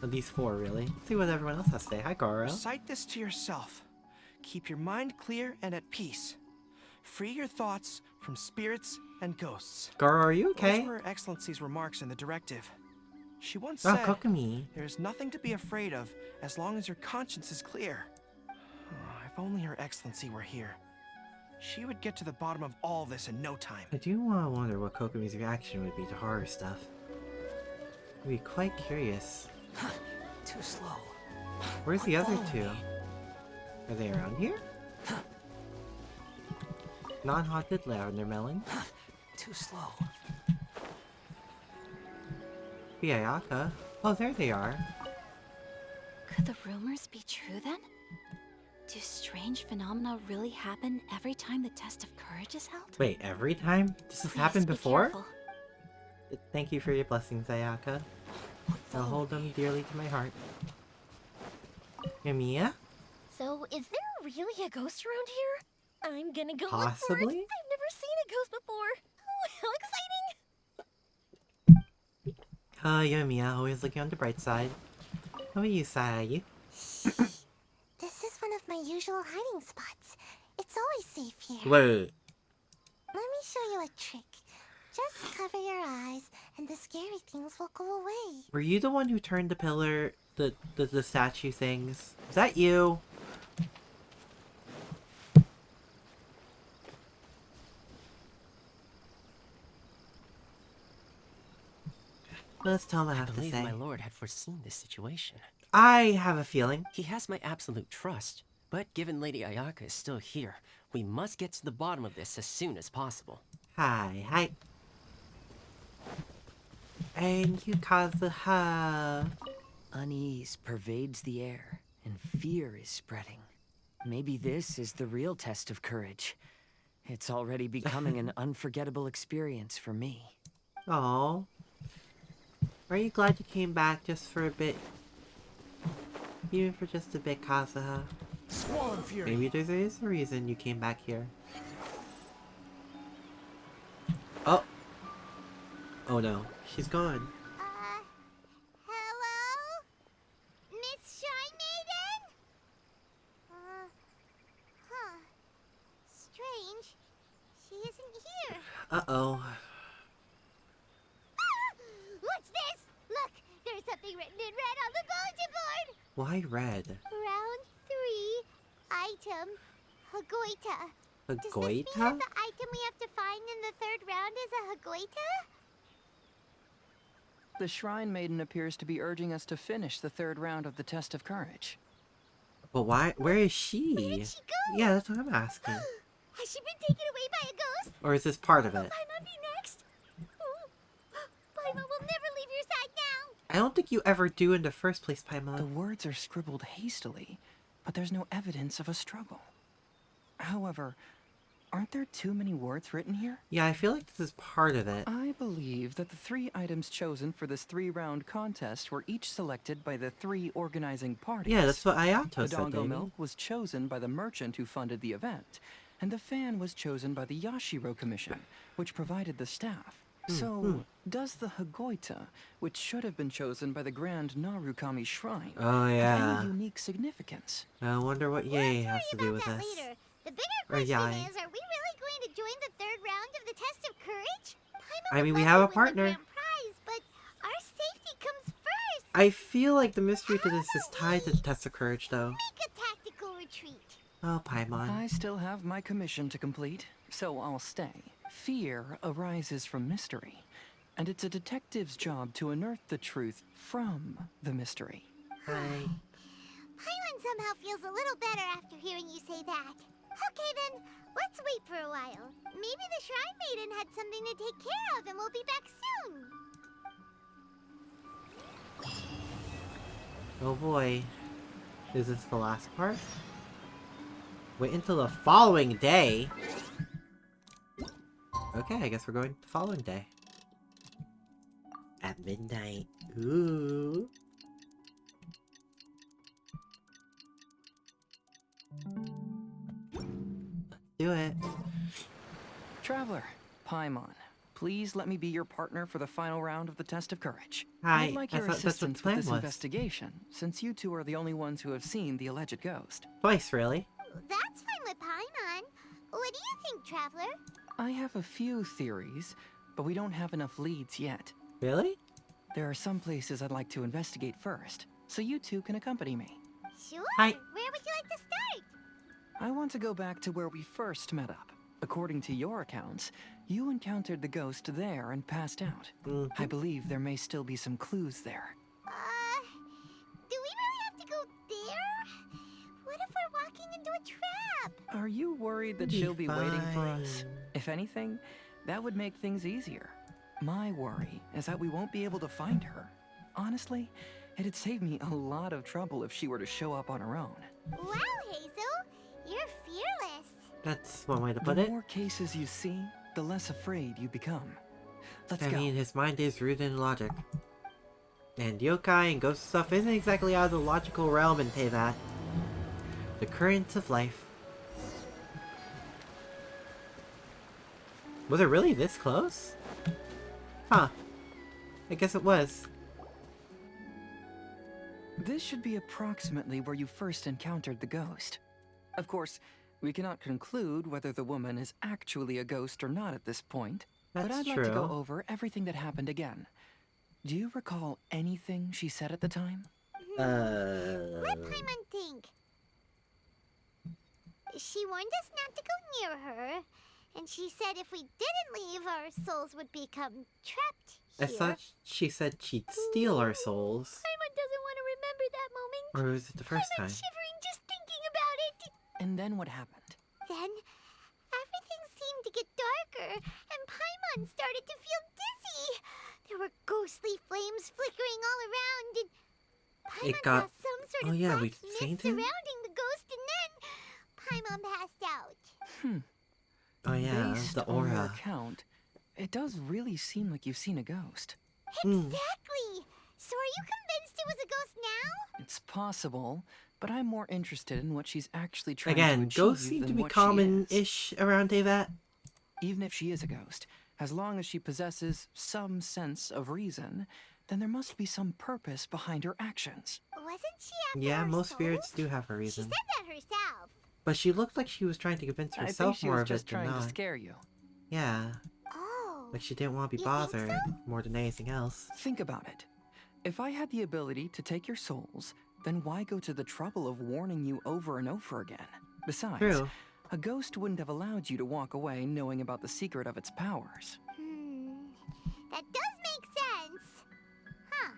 These four, really. Let's see what everyone else has to say. Hi, Garo. Recite this to yourself. Keep your mind clear and at peace. Free your thoughts from spirits and ghosts. Garo, are you okay? Those were Her Excellency's remarks in the directive. She once Oh, said, Kokomi. there's nothing to be afraid of as long as your conscience is clear. Oh, if only Her Excellency were here. She would get to the bottom of all this in no time. I do wonder what Kokomi's reaction would be to horror stuff. I'd be quite curious. Too slow. Where's the other two? Are they around here? Non-haunted lavender melon. Too slow. Ayaka. Oh, there they are. Could the rumors be true then? Do strange phenomena really happen every time the test of courage is held? Wait, every time? This has Please happened be before? careful. Thank you for your blessings, Ayaka. I'll hold them dearly to my heart. Yamiya? So, is there really a ghost around here? I'm gonna go look for it. Possibly? I've never seen a ghost before. Oh, how exciting! Yamiya, always looking on the bright side. How are you, Sayu? This is one of my usual hiding spots. It's always safe here. Wait. Let me show you a trick. Just cover your eyes, and the scary things will go away. Were you the one who turned the pillar, the statue things? Is that you? Let's tell him what I have to believe say. my lord had foreseen this situation. I have a feeling. He has my absolute trust, but given Lady Ayaka is still here, we must get to the bottom of this as soon as possible. Hi. And you Kazuha. Unease pervades the air, and fear is spreading. Maybe this is the real test of courage. It's already becoming an unforgettable experience for me. Oh, are you glad you came back just for a bit? Even for just a bit, Kazuha. Swarm Fury. Maybe there is a reason you came back here. Oh. Oh no, she's gone. Hello? Miss Shy Maiden? Huh. Strange. She isn't here. Uh-oh. What's this? Look, there's something written in red on the bulletin board. Why red? Round 3, item, Hagoita. Does this mean Hagoita? that the item we have to find in the 3rd round is a Hagoita? The Shrine Maiden appears to be urging us to finish the 3rd round of the Test of Courage. But why? Where is she? Where did she go? Yeah, that's what I'm asking. Has she been taken away by a ghost? Or is this part of Will it? Paimon be next? Paimon will never leave your side now. I don't think you ever do in the first place, The Paimon. words are scribbled hastily, but there's no evidence of a struggle. However, aren't there too many words written here? Yeah, I feel like this is part of it. I believe that the 3 items chosen for this 3-round contest were each selected by the 3 organizing parties. Yeah, that's what Ayato The said, Dongo baby. Milk was chosen by the merchant who funded the event, and the fan was chosen by the Yashiro Commission, which provided the staff. So, does the Hagoita, which should have been chosen by the Grand Narukami Shrine, Oh, have yeah. any unique significance? I wonder what Yay has to do with That this. later. The bigger Or question Yai. is, are we really going to join the 3rd round of the Test of Courage? Paimon I mean, would we love have to a win the partner. grand prize, but our safety comes first. I feel like the mystery to this is tied to the Test of Courage, though. Make a tactical retreat. Oh, Paimon. I still have my commission to complete, so I'll stay. Fear arises from mystery, and it's a detective's job to unearth the truth from the mystery. Hi. Paimon somehow feels a little better after hearing you say that. Okay then, let's wait for a while. Maybe the Shrine Maiden had something to take care of and we'll be back soon. Oh boy. Is this the last part? Wait until the following day? Okay, I guess we're going the following day. At midnight. Ooh. Do it. Traveler, Paimon, please let me be your partner for the final round of the Test of Courage. Hi, I'd like I your thought that's what assistance the plan with this was. investigation, since you two are the only ones who have seen the alleged ghost. Twice, really? That's fine with Paimon. What do you think, Traveler? I have a few theories, but we don't have enough leads yet. Really? There are some places I'd like to investigate first, so you two can accompany me. Sure. Hi. Where would you like to start? I want to go back to where we first met up. According to your accounts, you encountered the ghost there and passed out. I believe there may still be some clues there. Do we really have to go there? What if we're walking into a trap? Are you worried that Be she'll be waiting for us? fine. If anything, that would make things easier. My worry is that we won't be able to find her. Honestly, it'd save me a lot of trouble if she were to show up on her own. Wow, Hazel, you're fearless. That's one way to put The it. more cases you see, the less afraid you become. Let's I go. mean, his mind is rooted in logic. And yokai and ghost stuff isn't exactly out of the logical realm in Teyvat. The currents of life. Was it really this close? Huh. I guess it was. This should be approximately where you first encountered the ghost. Of course, we cannot conclude whether the woman is actually a ghost or not at this point, but That's I'd like to go true. over everything that happened again. Do you recall anything she said at the time? Let Paimon think. She warned us not to go near her, and she said if we didn't leave, our souls would become trapped I here. thought she said she'd steal our souls. Paimon doesn't want to remember that moment. Or was it the first time? Paimon's shivering just thinking about it. And then what happened? Then, everything seemed to get darker, and Paimon started to feel dizzy. There were ghostly flames flickering all around, and it Paimon got. saw some sort Oh of yeah, black we mist fainted. surrounding the ghost, and then Paimon passed out. Oh yeah, Based the on your aura. account, it does really seem like you've seen a ghost. Exactly. So are you convinced it was a ghost now? It's possible, but I'm more interested in what she's actually trying to Again, achieve ghosts seem to than be what she is. common-ish around Davat. Even if she is a ghost, as long as she possesses some sense of reason, then there must be some purpose behind her actions. Wasn't she after Yeah, her most soul? spirits do have a She reason. said that herself. But she looked like she was trying to convince I think herself she more was of just it than trying to not. scare you. Yeah, Oh. like she didn't want to be You think so? bothered more than anything else. Think about it. If I had the ability to take your souls, then why go to the trouble of warning you over and over again? Besides, True. a ghost wouldn't have allowed you to walk away knowing about the secret of its powers. That does make sense. Huh.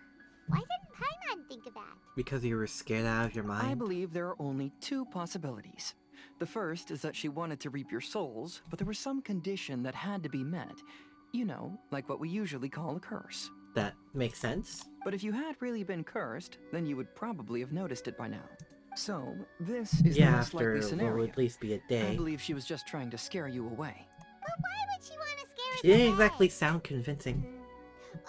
Why didn't Paimon think of that? Because you were scared out of your mind? I believe there are only two possibilities. The first is that she wanted to reap your souls, but there was some condition that had to be met. You know, like what we usually call a curse. That makes sense. But if you had really been cursed, then you would probably have noticed it by now. So, this is the Yeah, most likely after scenario. what would at least be a I day. believe she was just trying to scare you away. But why would she want to scare us She didn't away? exactly sound convincing.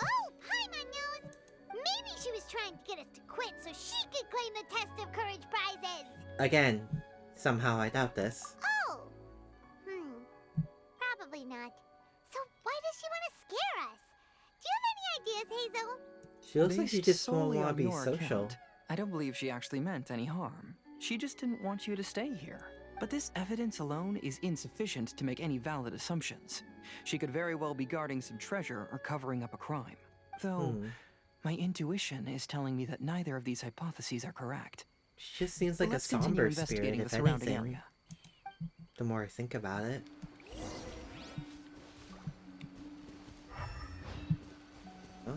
Oh, Paimon knows. Maybe she was trying to get us to quit so she could claim the Test of Courage prizes. Again, somehow I doubt this. Oh. Probably not. So why does she want to scare us? Do you have any ideas, Hazel? She looks like she Based just won't solely want on to be your social. account, I don't believe she actually meant any harm. She just didn't want you to stay here. But this evidence alone is insufficient to make any valid assumptions. She could very well be guarding some treasure or covering up a crime. Though, my intuition is telling me that neither of these hypotheses are correct. She just seems like Let's a continue somber spirit, investigating the if surrounding anything. area. The more I think about it. Oh.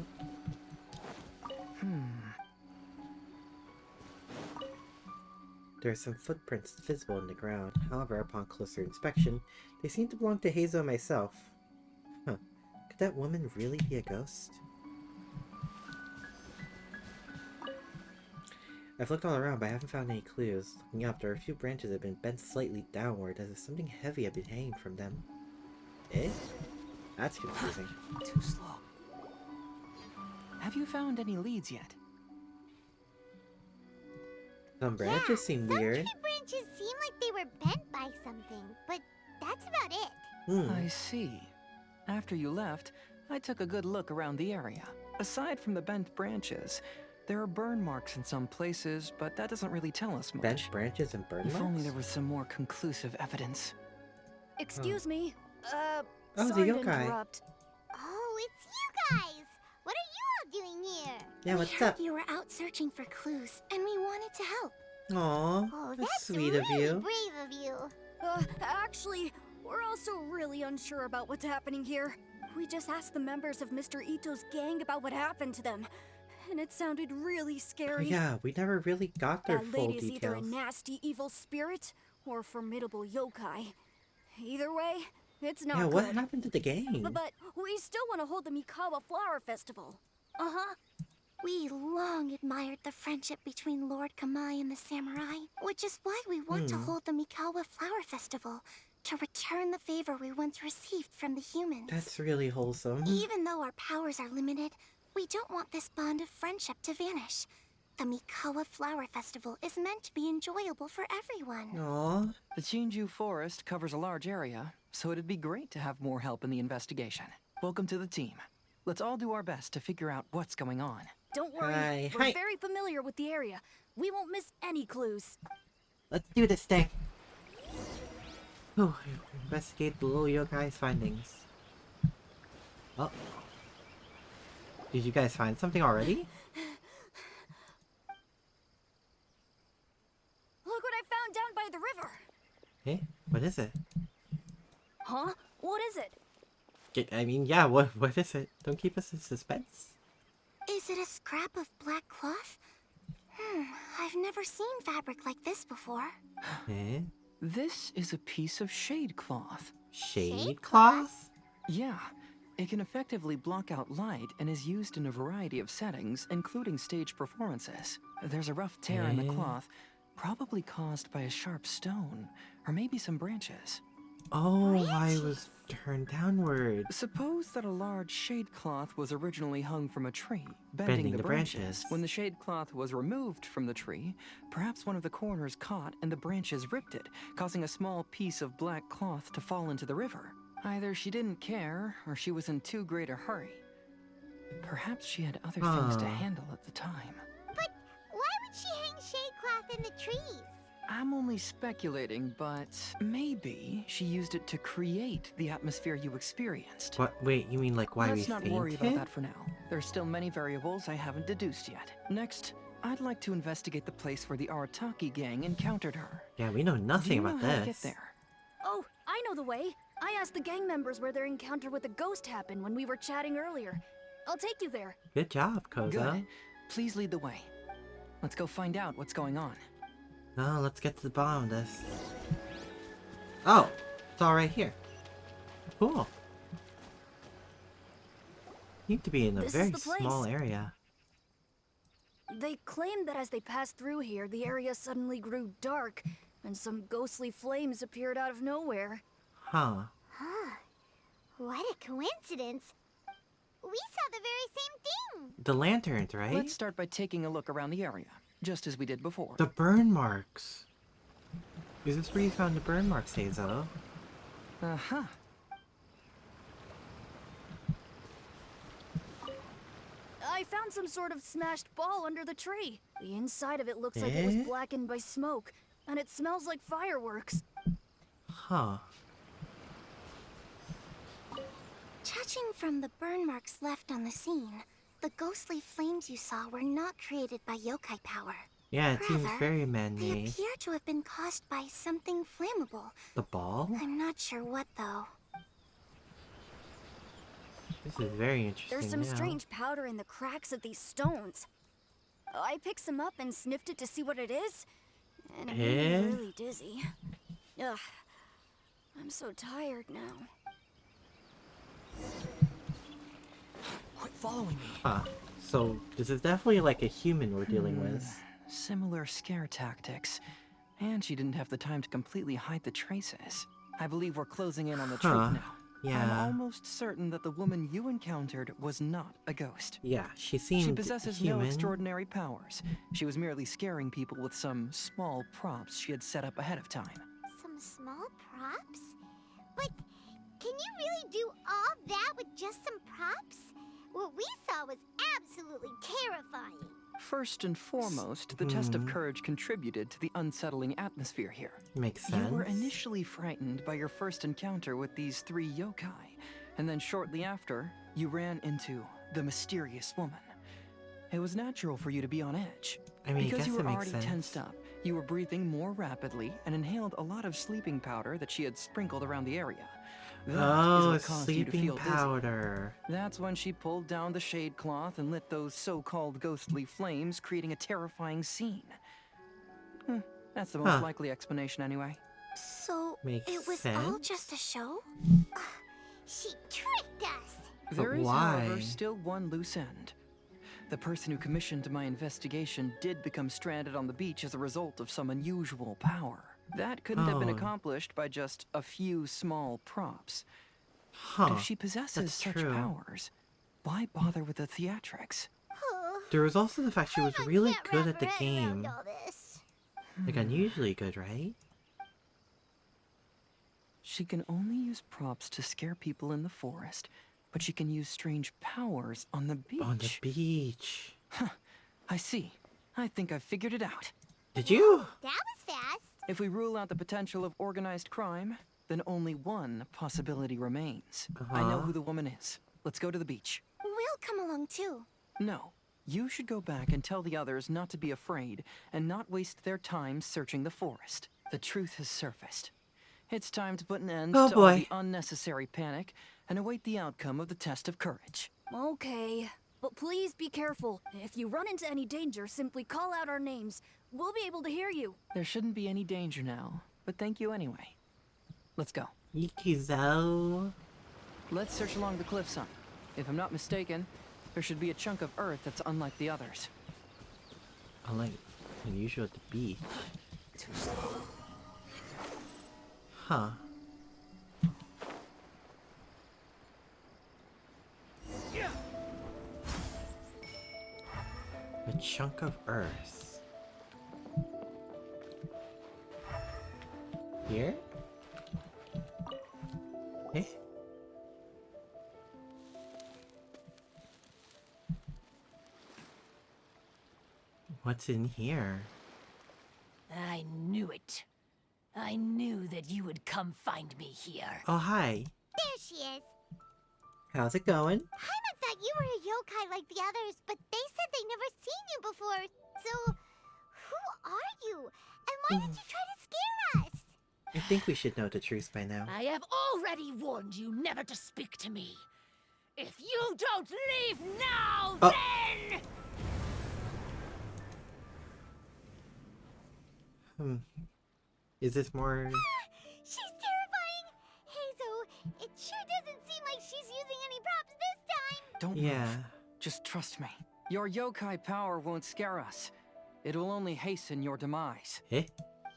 There are some footprints visible in the ground. However, upon closer inspection, they seem to belong to Hazel and myself. Huh. Could that woman really be a ghost? I've looked all around, but I haven't found any clues. Looking up, there are a few branches that have been bent slightly downward, as if something heavy had been hanging from them. Eh? That's confusing. Too slow. Have you found any leads yet? Some branches seem weird. Some tree branches seem like they were bent by something, but that's about it. I see. After you left, I took a good look around the area. Aside from the bent branches, there are burn marks in some places, but that doesn't really tell us much. Bent branches and burn If marks? only there was some more conclusive evidence. Excuse me. Oh, the Sorry to yokai. interrupt. Oh, it's you guys. What are you all doing here? Yeah, what's up? You were out searching for clues, and we wanted to help. Aw, Oh, that's sweet really of you. brave of you. Actually, we're also really unsure about what's happening here. We just asked the members of Mr. Ito's gang about what happened to them, and it sounded really Oh, scary. yeah, we never really got their That full lady is either a details. nasty evil spirit or a formidable yokai. Either way, it's not Yeah, good. what happened to the gang? But we still want to hold the Mikawa Flower Festival. Uh-huh. We long admired the friendship between Lord Kamai and the samurai, which is why we want to hold the Mikawa Flower Festival, to return the favor we once received from the humans. That's really wholesome. Even though our powers are limited, we don't want this bond of friendship to vanish. The Mikawa Flower Festival is meant to be enjoyable for everyone. Aww. The Chinju Forest covers a large area, so it'd be great to have more help in the investigation. Welcome to the team. Let's all do our best to figure out what's going on. Don't worry, Hi. we're very familiar with the area. We won't miss any clues. Let's do this thing. Oh, investigate the little yokai's findings. Oh. Did you guys find something already? Look what I found down by the river. Hey, what is it? Huh? What is it? I mean, yeah, what is it? Don't keep us in suspense. Is it a scrap of black cloth? I've never seen fabric like this before. Eh? This is a piece of shade cloth. Shade cloth? Yeah. It can effectively block out light and is used in a variety of settings, including stage performances. There's a rough tear in the cloth, probably caused by a sharp stone, or maybe some branches. Oh, why it was turned downward. Suppose that a large shade cloth was originally hung from a tree, bending the branches. When the shade cloth was removed from the tree, perhaps one of the corners caught and the branches ripped it, causing a small piece of black cloth to fall into the river. Either she didn't care, or she was in too great a hurry. Perhaps she had other things to handle at the time. But why would she hang shade cloth in the trees? I'm only speculating, but maybe she used it to create the atmosphere you experienced. What? Wait, you mean like why Let's we not fainted? worry about that for now. There's still many variables I haven't deduced yet. Next, I'd like to investigate the place where the Arataki gang encountered her. Yeah, we know nothing about how to this. get there? Oh, I know the way. I asked the gang members where their encounter with the ghost happened when we were chatting earlier. I'll take you there. Good job, Koza. Good. Please lead the way. Let's go find out what's going on. Oh, let's get to the bottom of this. Oh, it's all right here. Cool. Need to be in a This is very the place. small area. They claimed that as they passed through here, the area suddenly grew dark, and some ghostly flames appeared out of nowhere. Huh. What a coincidence. We saw the very same thing. The lanterns, right? Let's start by taking a look around the area, just as we did before. The burn marks. Is this where you found the burn marks, Hazel? Uh-huh. I found some sort of smashed ball under the tree. The inside of it looks like it was blackened by smoke, and it smells like fireworks. Huh. Judging from the burn marks left on the scene, the ghostly flames you saw were not created by yokai power. Yeah, it seems Rather, very they man-made. appear to have been caused by something flammable. The ball? I'm not sure what, though. This is very interesting. There's some now. strange powder in the cracks of these stones. I picked some up and sniffed it to see what it is, and it made me really dizzy. Ugh, I'm so tired now. Quit following me. Huh. So, this is definitely like a human we're dealing with. Similar scare tactics. And she didn't have the time to completely hide the traces. I believe we're closing in on the truth now. Yeah. I'm almost certain that the woman you encountered was not a ghost. Yeah, she seemed She possesses human. no extraordinary powers. She was merely scaring people with some small props she had set up ahead of time. Some small props? But can you really do all that with just some props? What we saw was absolutely terrifying. First and foremost, the test of courage contributed to the unsettling atmosphere here. Makes sense. You were initially frightened by your first encounter with these three yokai, and then shortly after, you ran into the mysterious woman. It was natural for you to be on edge. I mean, because I guess you it were makes already sense. tensed up, you were breathing more rapidly and inhaled a lot of sleeping powder that she had sprinkled around the area. That is Oh, what caused you to sleeping feel dizzy. powder. That's when she pulled down the shade cloth and lit those so-called ghostly flames, creating a terrifying scene. That's the most likely explanation anyway. So, Makes it was all sense. just a show? She tricked us! There is, why? however, still one loose end. The person who commissioned my investigation did become stranded on the beach as a result of some unusual power. That couldn't have been Oh. accomplished by just a few small props. Huh. But if she possesses That's such true. powers, why bother with the theatrics? There was also the fact she was really can't good wrap at the her head game. around all this. Like unusually good, right? She can only use props to scare people in the forest, but she can use strange powers on the beach. On the beach. Huh. I see. I think I've figured it out. Did you? That was fast. If we rule out the potential of organized crime, then only one possibility remains. I know who the woman is. Let's go to the beach. We'll come along too. No. You should go back and tell the others not to be afraid and not waste their time searching the forest. The truth has surfaced. It's time to put an end to all the unnecessary panic and await the outcome of the test of courage. Okay, but please be careful. If you run into any danger, simply call out our names. We'll be able to hear you. There shouldn't be any danger now, but thank you anyway. Let's go. Yikizo. Let's search along the cliffside. If I'm not mistaken, there should be a chunk of earth that's unlike the others. Unlike unusual to be. Huh. A chunk of earth. Here? Eh? What's in here? I knew it. I knew that you would come find me here. Oh, hi. There she is. How's it going? Paimon thought you were a yokai like the others, but they said they never seen you before. So, who are you? And why did you try to scare us? I think we should know the truth by now. I have already warned you never to speak to me. If you don't leave now, then... Is this more... She's terrifying! Hazel, it sure doesn't seem like she's using any props this time! Don't move. Just trust me. Your yokai power won't scare us. It will only hasten your demise. Eh?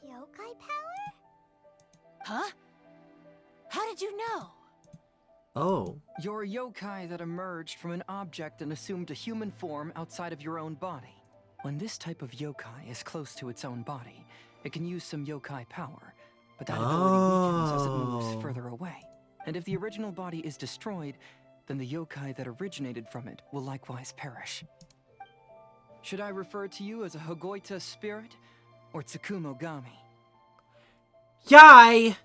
Yokai power? Huh? How did you know? Oh. You're a yokai that emerged from an object and assumed a human form outside of your own body. When this type of yokai is close to its own body, it can use some yokai power, but that ability weakens as it moves further away. And if the original body is destroyed, then the yokai that originated from it will likewise perish. Should I refer to you as a Hagoita spirit or Tsukumogami? Yai!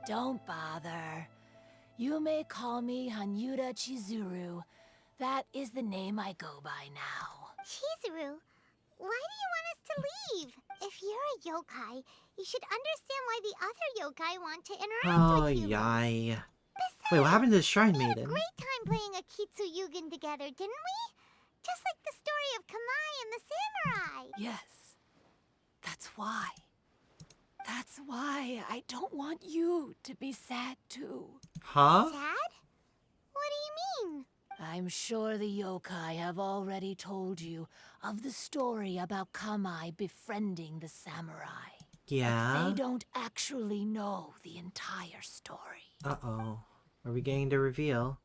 Don't bother. You may call me Hanyuda Chizuru. That is the name I go by now. Chizuru, why do you want us to leave? If you're a yokai, you should understand why the other yokai want to interact with you. Yai. Wait, what happened to the Shrine Maiden? We had a great time playing Akitsu Yugen together, didn't we? Just like the story of Kamai and the samurai. Yes. That's why. That's why I don't want you to be sad too. Huh? Sad? What do you mean? I'm sure the yokai have already told you of the story about Kamai befriending the samurai. Yeah? But they don't actually know the entire story. Uh-oh. Are we getting the reveal?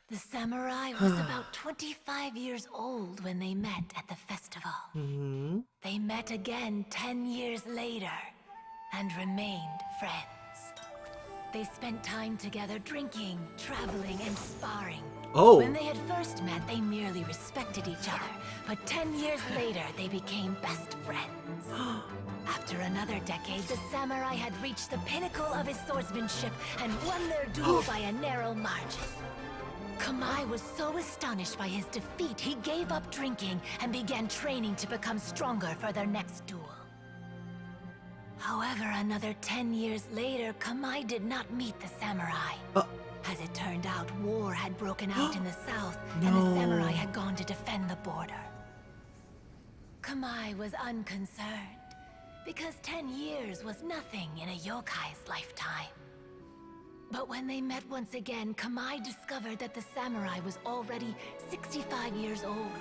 The samurai was about 25 years old when they met at the festival. Mm-hmm. They met again 10 years later and remained friends. They spent time together drinking, traveling, and sparring. Oh. When they had first met, they merely respected each other. But 10 years later, they became best friends. After another decade, the samurai had reached the pinnacle of his swordsmanship and won their duel by a narrow margin. Kamai was so astonished by his defeat, he gave up drinking and began training to become stronger for their next duel. However, another 10 years later, Kamai did not meet the samurai. As it turned out, war had broken out in the south, and the samurai had gone to defend the border. Kamai was unconcerned, because 10 years was nothing in a yokai's lifetime. But when they met once again, Kamai discovered that the samurai was already 65 years old.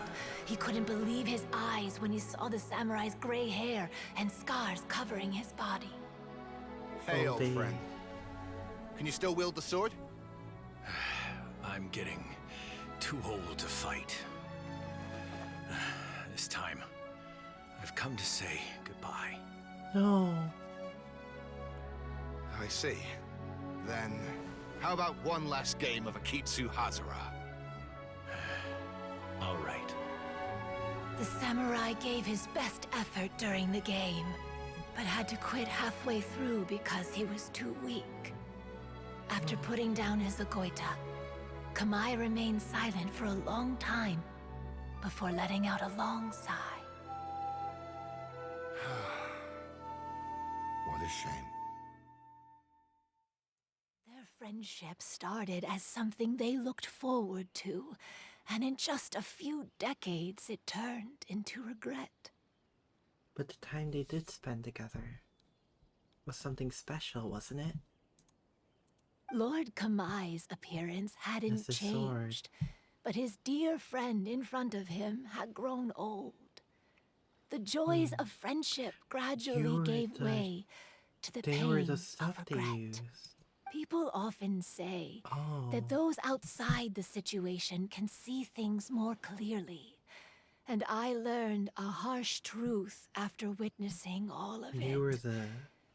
He couldn't believe his eyes when he saw the samurai's gray hair and scars covering his body. Hey, old friend. Can you still wield the sword? I'm getting too old to fight. This time, I've come to say goodbye. No. I see. Then, how about one last game of Akitsu Hazara? All right. The samurai gave his best effort during the game, but had to quit halfway through because he was too weak. After putting down his Agoita, Kamai remained silent for a long time before letting out a long sigh. What a shame. Their friendship started as something they looked forward to, and in just a few decades it turned into regret. But the time they did spend together was something special, wasn't it? Lord Kamai's appearance hadn't That's a sword. changed, but his dear friend in front of him had grown old. The joys of friendship gradually gave way to the They pain were the of stuff they regret. used. People often say Oh. that those outside the situation can see things more clearly. And I learned a harsh truth after witnessing all of it. You were the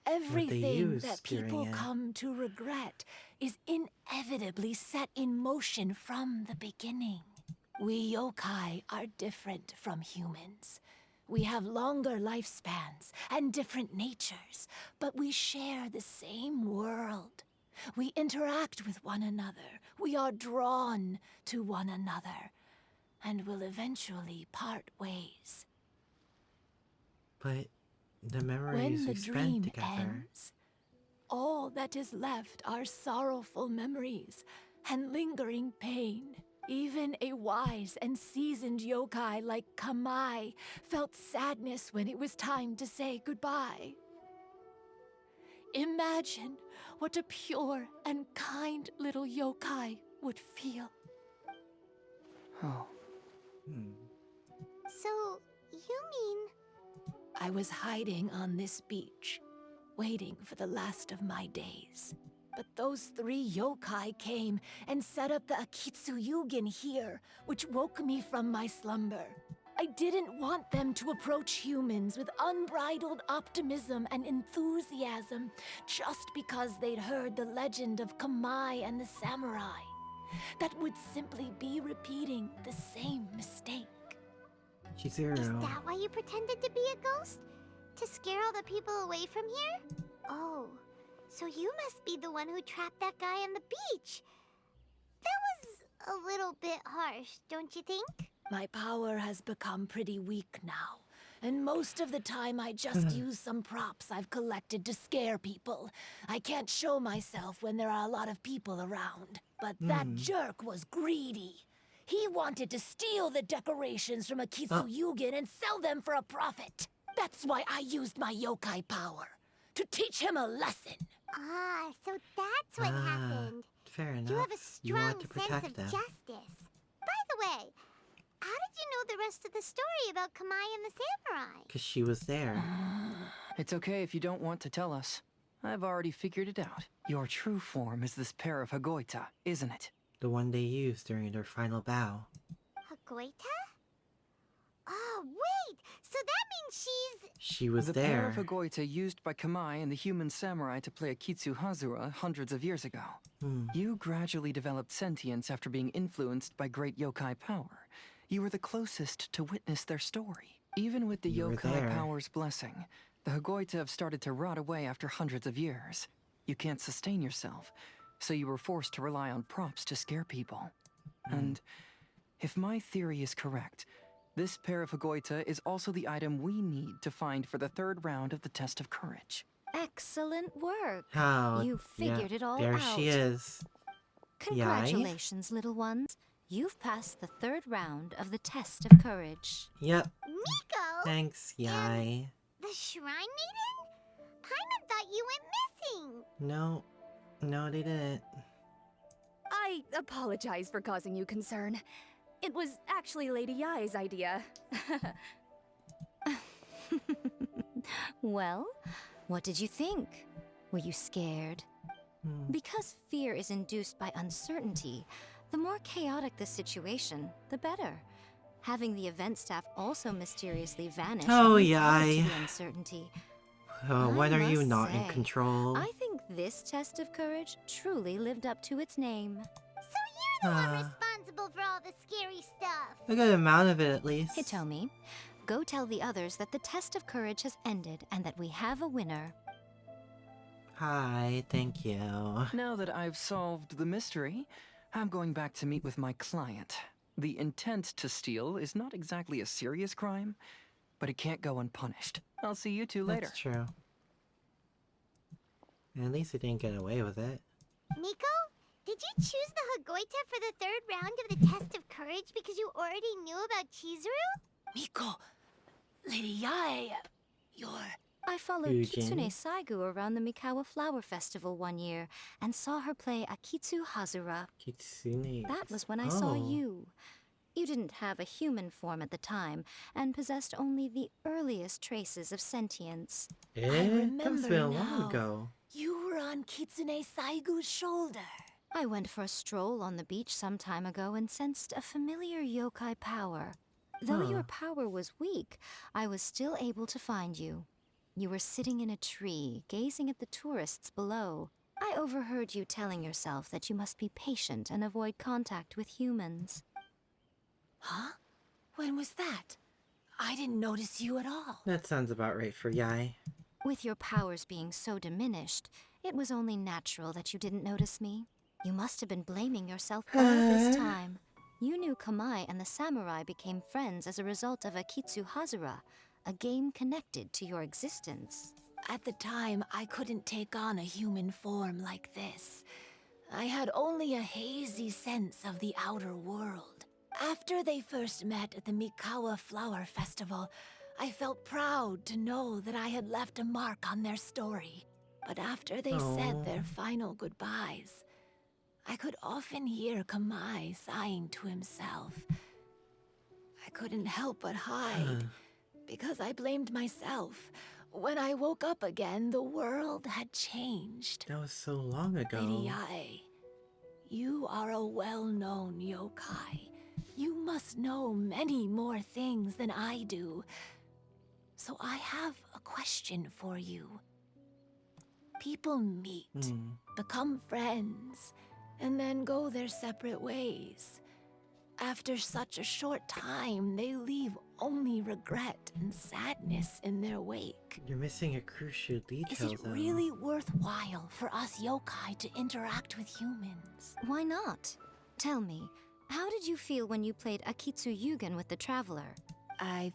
Everything that during people it. come to regret is inevitably set in motion from the beginning. We yokai are different from humans. We have longer lifespans and different natures, but we share the same world. We interact with one another. We are drawn to one another, and will eventually part ways. But the memories When we the spent dream together. ends, all that is left are sorrowful memories and lingering pain. Even a wise and seasoned yokai like Kamai felt sadness when it was time to say goodbye. Imagine what a pure and kind little yokai would feel. Oh. So, you mean... I was hiding on this beach, waiting for the last of my days. But those 3 yokai came and set up the Akitsuyugin here, which woke me from my slumber. I didn't want them to approach humans with unbridled optimism and enthusiasm just because they'd heard the legend of Kamai and the samurai. That would simply be repeating the same mistake. Chizuru. Is that why you pretended to be a ghost? To scare all the people away from here? Oh, so you must be the one who trapped that guy on the beach. That was a little bit harsh, don't you think? My power has become pretty weak now, and most of the time I just use some props I've collected to scare people. I can't show myself when there are a lot of people around. But that jerk was greedy. He wanted to steal the decorations from Akitsuyugin and sell them for a profit. That's why I used my yokai power, to teach him a lesson. Ah, so that's what happened. Fair enough. You have a You strong want to sense protect of them. justice. By the way, how did you know the rest of the story about Kamai and the samurai? Because she was there. It's okay if you don't want to tell us. I've already figured it out. Your true form is this pair of Hagoita, isn't it? The one they used during their final bow. Hagoita? Oh, wait! So that means She was the there. pair of Hagoita used by Kamai and the human samurai to play Akitsu Hazura hundreds of years ago. You gradually developed sentience after being influenced by great yokai power. You were the closest to witness their story. Even with the You were yokai there. power's blessing, the Hagoita have started to rot away after hundreds of years. You can't sustain yourself, so you were forced to rely on props to scare people. And if my theory is correct, this pair of Hagoita is also the item we need to find for the 3rd round of the test of courage. Excellent work. Oh, You figured yeah, it all there out. she is. Congratulations, little ones. You've passed the 3rd round of the test of courage. Yep. Miko! Thanks, Yai. The Shrine Maiden? Paimon thought you went missing. No. No, they didn't. I apologize for causing you concern. It was actually Lady Yai's idea. Well, what did you think? Were you scared? Because fear is induced by uncertainty, the more chaotic the situation, the better. Having the event staff also mysteriously vanish Oh, only added Yai. to the uncertainty. When are you must not in say, control? I think this test of courage truly lived up to its name. You're the one responsible for all the scary stuff. A good amount of it, at least. Hitomi, go tell the others that the test of courage has ended and that we have a winner. Hi, thank you. Now that I've solved the mystery, I'm going back to meet with my client. The intent to steal is not exactly a serious crime, but it can't go unpunished. I'll see you two later. That's true. At least he didn't get away with it. Nico, did you choose the Hagoita for the 3rd round of the test of courage because you already knew about Chizuru? Miko, Lady Yai, you're... I followed Kitsune Saigu around the Mikawa Flower Festival one year and saw her play Akitsu Hazura. Kitsune. That was when I saw you. You didn't have a human form at the time and possessed only the earliest traces of sentience. I remember that was been a while ago. You were on Kitsune Saigu's shoulder. I went for a stroll on the beach some time ago and sensed a familiar yokai power. Though your power was weak, I was still able to find you. You were sitting in a tree, gazing at the tourists below. I overheard you telling yourself that you must be patient and avoid contact with humans. Huh? When was that? I didn't notice you at all. That sounds about right for Yae. With your powers being so diminished, it was only natural that you didn't notice me. You must have been blaming yourself all this time. You knew Kamai and the samurai became friends as a result of Akitsu Hazura, a game connected to your existence. At the time, I couldn't take on a human form like this. I had only a hazy sense of the outer world. After they first met at the Mikawa Flower Festival, I felt proud to know that I had left a mark on their story. But after they said their final goodbyes, I could often hear Kamai sighing to himself. I couldn't help but hide, because I blamed myself. When I woke up again, the world had changed. That was so long ago. Lady Yae, you are a well-known yokai. You must know many more things than I do. So I have a question for you. People meet, become friends, and then go their separate ways. After such a short time, they leave only regret and sadness in their wake. You're missing a crucial detail, Is it really worthwhile for us yokai to interact with humans? Why not? Tell me, how did you feel when you played Akitsu Yugen with the Traveler? I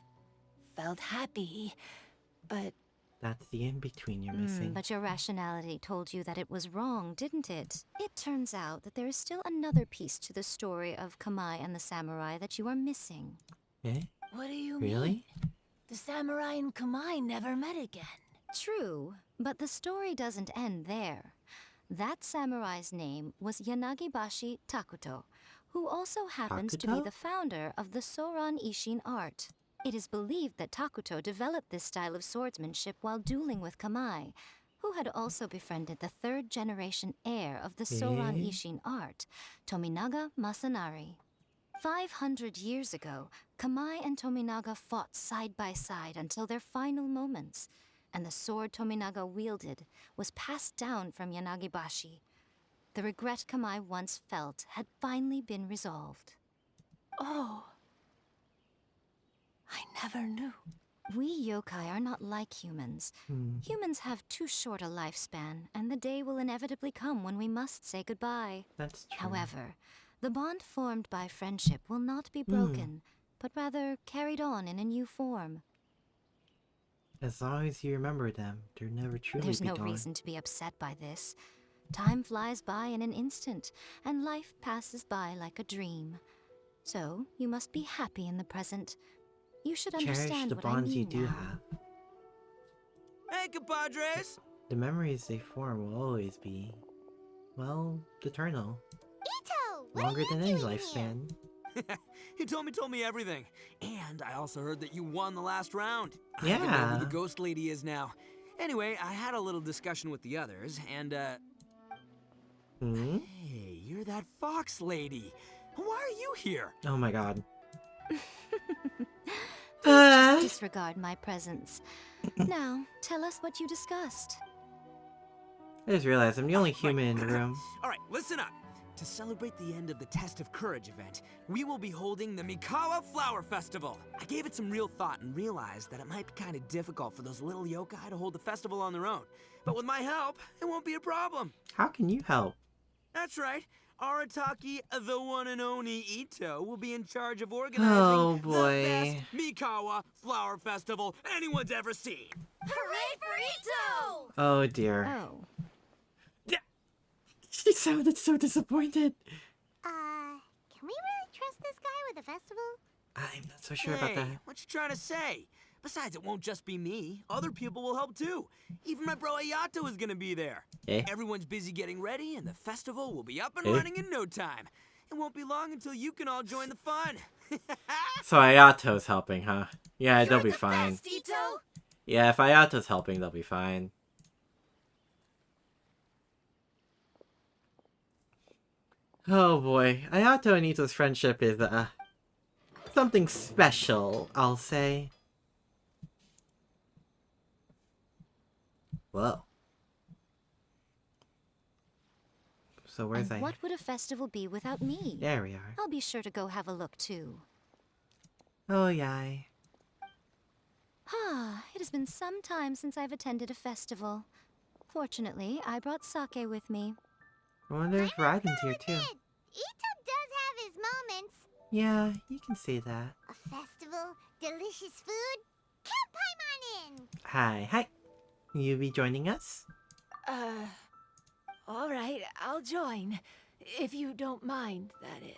felt happy, but... That's the in-between you're missing. But your rationality told you that it was wrong, didn't it? It turns out that there is still another piece to the story of Kamai and the samurai that you are missing. Eh? What do you Really? mean? The samurai and Kamai never met again. True, but the story doesn't end there. That samurai's name was Yanagibashi Takuto, who also happens to be the founder of the Soran Ishin art. It is believed that Takuto developed this style of swordsmanship while dueling with Kamai, who had also befriended the third-generation heir of the Soran Ishin art, Tominaga Masanari. 500 years ago, Kamai and Tominaga fought side by side until their final moments, and the sword Tominaga wielded was passed down from Yanagibashi. The regret Kamai once felt had finally been resolved. Oh. I never knew. We yokai are not like humans. Humans have too short a lifespan, and the day will inevitably come when we must say goodbye. That's true. However, the bond formed by friendship will not be broken, but rather carried on in a new form. As long as you remember them, they're never truly There's no gone. reason to be upset by this. Time flies by in an instant, and life passes by like a dream. So, you must be happy in the present. You should Cherish understand the what I bonds mean you do now. have. Hey, compadres! The memories they form will always be, well, eternal. Ito, what Longer are you than any doing lifespan. He told me everything. And I also heard that you won the last round. I even know Yeah. who the ghost lady is now. Anyway, I had a little discussion with the others, and, Hey, you're that fox lady. Why are you here? Oh my god. Please just disregard my presence. Now, tell us what you discussed. I just realized I'm the only human in the room. Alright, listen up. To celebrate the end of the Test of Courage event, we will be holding the Mikawa Flower Festival. I gave it some real thought and realized that it might be kind of difficult for those little yokai to hold the festival on their own. But with my help, it won't be a problem. How can you help? That's right. Arataki, the one and only Ito, will be in charge of organizing Oh the boy. best Mikawa Flower Festival anyone's ever seen. Hooray for Ito! Oh dear. Oh. She sounded so disappointed. Can we really trust this guy with the festival? I'm not so sure about Hey, that. what you trying to say? Besides, it won't just be me. Other people will help too. Even my bro Ayato is gonna be there. Eh? Everyone's busy getting ready, and the festival will be up and Eh? running in no time. It won't be long until you can all join the fun. So Ayato's helping, huh? Yeah, they'll be fine. Ito? Yeah, if Ayato's helping, they'll be fine. Oh boy, Ayato and Ito's friendship is, something special, I'll say. Whoa. So where's And what would a festival be without me? There we are. I'll be sure to go have a look too. Oh, yay. Ah, it has been some time since I've attended a festival. Fortunately, I brought sake with me. I wonder if Raiden's here too. Ito does have his moments. Yeah, you can say that. A festival, delicious food. Camp Paimon! Hi, hi. You be joining us? Alright, I'll join. If you don't mind, that is.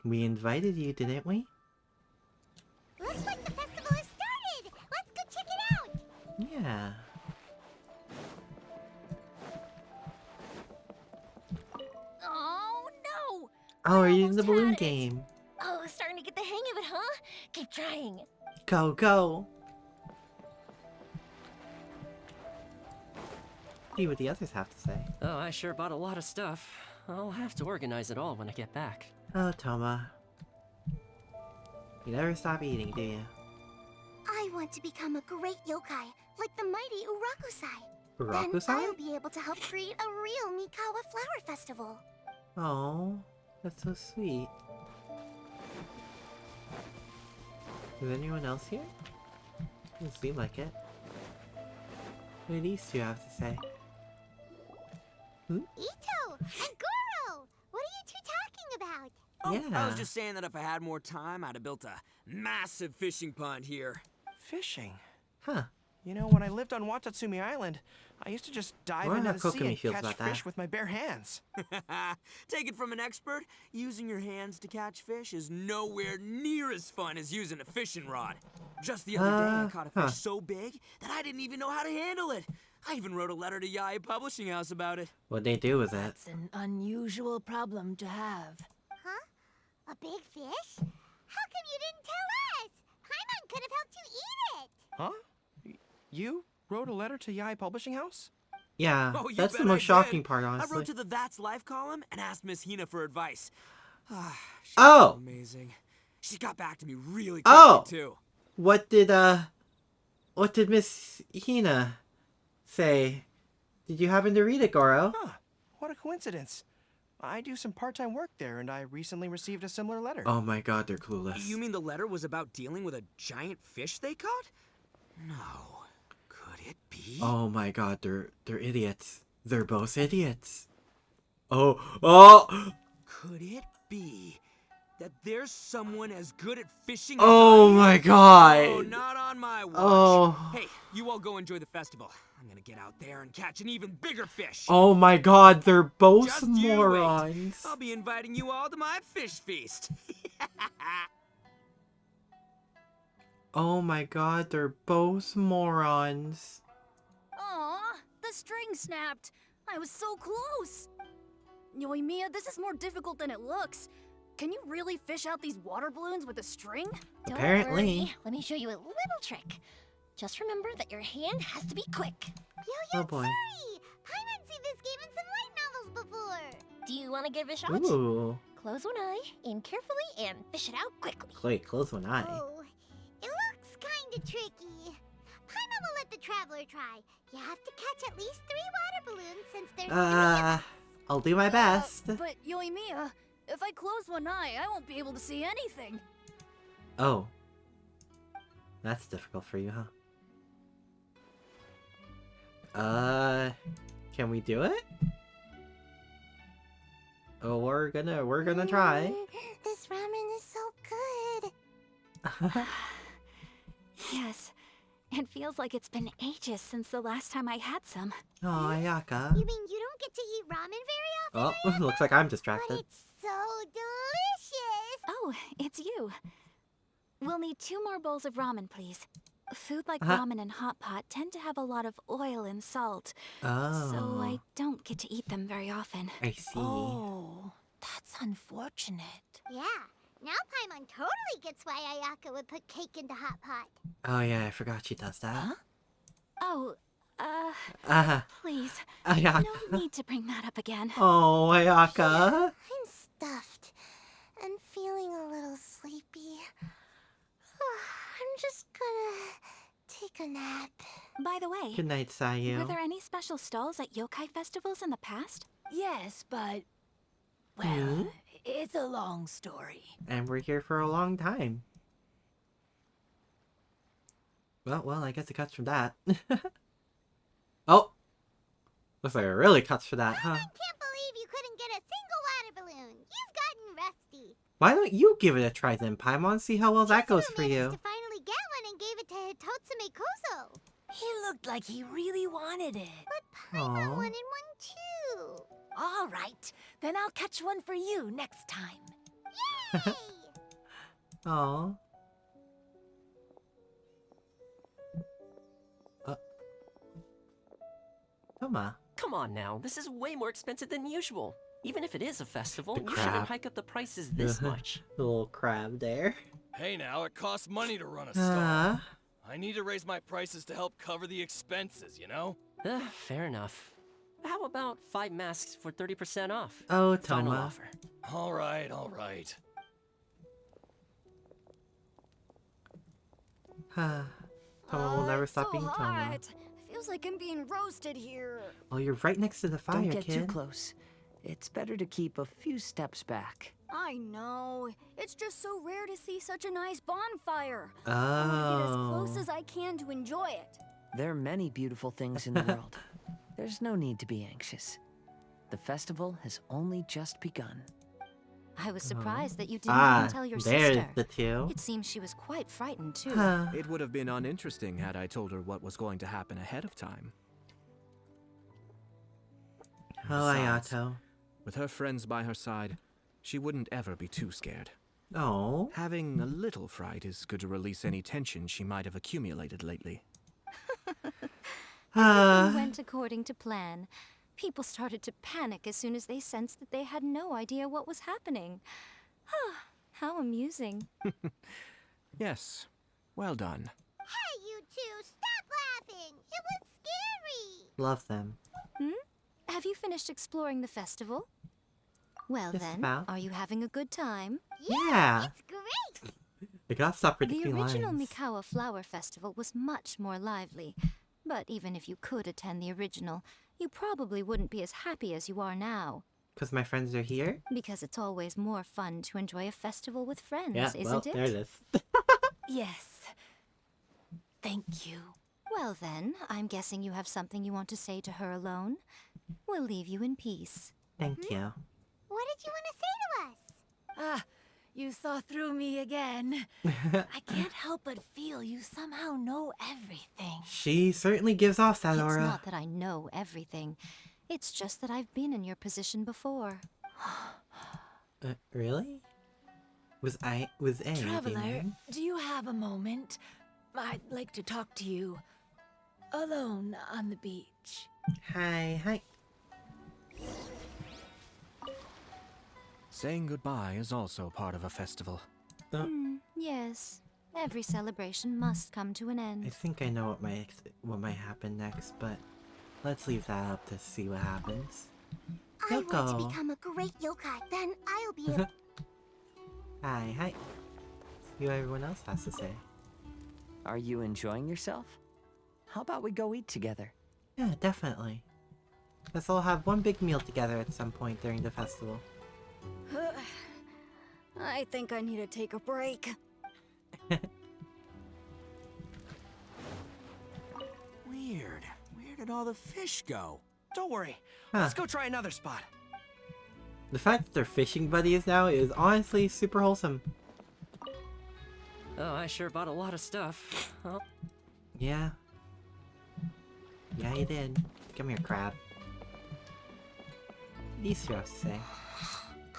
We invited you, didn't we? Looks like the festival has started! Let's go check it out! Yeah. Oh, no! Oh, are you in the balloon game? Oh, starting to get the hang of it, huh? Keep trying. Go, go. See what the others have to say. Oh, I sure bought a lot of stuff. I'll have to organize it all when I get back. Oh, Toma. You never stop eating, do you? I want to become a great yokai, like the mighty Urakusai. Urakusai? Then I'll be able to help create a real Mikawa flower festival. Oh, that's so sweet. Is anyone else here? Doesn't seem like it. What do these two have to say? Ito and Goro! What are you two talking about? Oh, Yeah. I was just saying that if I had more time, I'd have built a massive fishing pond here. Fishing? Huh. You know, when I lived on Watatsumi Island, I used to just dive I wonder into how the sea and Kokomi feels catch about fish that. with my bare hands. Take it from an expert, using your hands to catch fish is nowhere near as fun as using a fishing rod. Just the other day, I caught a fish so big that I didn't even know how to handle it. I even wrote a letter to Yae Publishing House about it. What'd they do with it? It's an unusual problem to have. Huh? A big fish? How come you didn't tell us? Paimon could have helped you eat it. Huh? You wrote a letter to Yae Publishing House? Yeah, Oh, you that's the bet most I shocking did. part, I honestly. wrote to the That's Life column and asked Miss Hina for advice. She's Oh! so amazing. She got back to me really quickly, Oh! too. What did Miss Hina say? Did you happen to read it, Goro? Huh. What a coincidence. I do some part-time work there, and I recently received a similar letter. Oh my god, they're clueless. You mean the letter was about dealing with a giant fish they caught? No. Could it be? Oh my god, they're idiots. They're both idiots. Oh! Could it be that there's someone as good at fishing Oh as I am? my god! Oh, not on my watch. Oh. Hey, you all go enjoy the festival. I'm gonna get out there and catch an even bigger fish. Oh my god, they're both Just you wait. morons. I'll be inviting you all to my fish feast. Oh my god, they're both morons. Aw, the string snapped. I was so close. Yoimiya, this is more difficult than it looks. Can you really fish out these water balloons with a string? Don't Apparently. worry. Let me show you a little trick. Just remember that your hand has to be quick. Oh boy. Hey, Paimon's seen this game in some light novels before. Do you want to give it a shot? Ooh. Close one eye, aim carefully, and fish it out quickly. Wait, close one eye. Oh, it looks kinda tricky. Paimon will let the traveler try. You have to catch at least 3 water balloons since there's 3 of us. I'll do my best. But Yoimiya, if I close one eye, I won't be able to see anything. Oh. That's difficult for you, huh? Can we do it? Oh, we're gonna try. This ramen is so good. Yes. It feels like it's been ages since the last time I had some. Oh, Ayaka. You mean you don't get to eat ramen very often? Oh, looks like I'm distracted. It's so delicious. Oh, it's you. We'll need 2 more bowls of ramen, please. Food like ramen and hot pot tend to have a lot of oil and salt. Oh. So I don't get to eat them very often. I see. Oh, that's unfortunate. Yeah, now Paimon totally gets why Ayaka would put cake into hot pot. Oh yeah, I forgot she does that. Oh, please. Ayaka. No need to bring that up again. Oh, Ayaka. I'm stuffed and feeling a little sleepy. I'm just gonna take a nap. By the way, Good night, Sayu. were there any special stalls at yokai festivals in the past? Yes, but... Well, it's a long story. And we're here for a long time. Well, I guess it cuts from that. Oh! Looks like it really cuts for that, huh? I can't believe you couldn't get a single water balloon. You've gotten rusty. Why don't you give it a try then, Paimon? See how well that goes for you. To finally get one and gave it to Hitotsume Kozo. He looked like he really wanted it. But Paimon wanted one too. All right, then I'll catch one for you next time. Yay! Aww. Toma. Come on now, this is way more expensive than usual. Even if it is a festival, The you shouldn't crab. hike up the prices this much. The little crab there. Hey now, it costs money to run a stall. I need to raise my prices to help cover the expenses, you know? Fair enough. How about 5 masks for 30% off? Oh, Final Toma. offer. All right, all right. Toma will never stop being Toma. Feels like I'm being roasted here. Well, you're right next to the fire, Don't get kid. too close. It's better to keep a few steps back. I know. It's just so rare to see such a nice bonfire. I want to get as close Oh. as I can to enjoy it. There are many beautiful things in the world. There's no need to be anxious. The festival has only just begun. I was surprised that you didn't Ah, even tell your there's sister. the two. It seems she was quite frightened too. It would have been uninteresting had I told her what was going to happen ahead of time. Oh, Besides, Ayato. with her friends by her side, she wouldn't ever be too scared. Oh. Having a little fright is good to release any tension she might have accumulated lately. Everything went according to plan. People started to panic as soon as they sensed that they had no idea what was happening. How amusing. Yes, well done. Hey, you two, stop laughing. It was scary. Love them. Have you finished exploring the festival? Well Just then, about. are you having a good time? Yeah. It's great. I gotta stop The predicting original lines. Mikawa Flower Festival was much more lively. But even if you could attend the original, you probably wouldn't be as happy as you are now. Because my friends are here? Because it's always more fun to enjoy a festival with friends, Yeah, isn't well, it? there it is. Yes. Thank you. Well then, I'm guessing you have something you want to say to her alone. We'll leave you in peace. Thank you. What did you want to say to us? You saw through me again. I can't help but feel you somehow know everything. She certainly gives off that It's aura. not that I know everything. It's just that I've been in your position before. Really? Was A Traveler, there? do you have a moment? I'd like to talk to you. Alone on the beach. Hi. Saying goodbye is also part of a festival. Yes. Every celebration must come to an I end. think I know what might happen next, but let's leave that up to see what happens. I want to Yoko. become a great yokai. Then I'll be able... Hi. See what everyone else has to say. Are you enjoying yourself? How about we go eat together? Yeah, definitely. Let's all have one big meal together at some point during the festival. I think I need to take a break. Weird. Where did all the fish go? Don't worry. Huh. Let's go try another spot. The fact that they're fishing buddies now is honestly super wholesome. Oh, I sure bought a lot of stuff. Oh. Yeah. Yeah, you did. Come here, crab. These you have to say.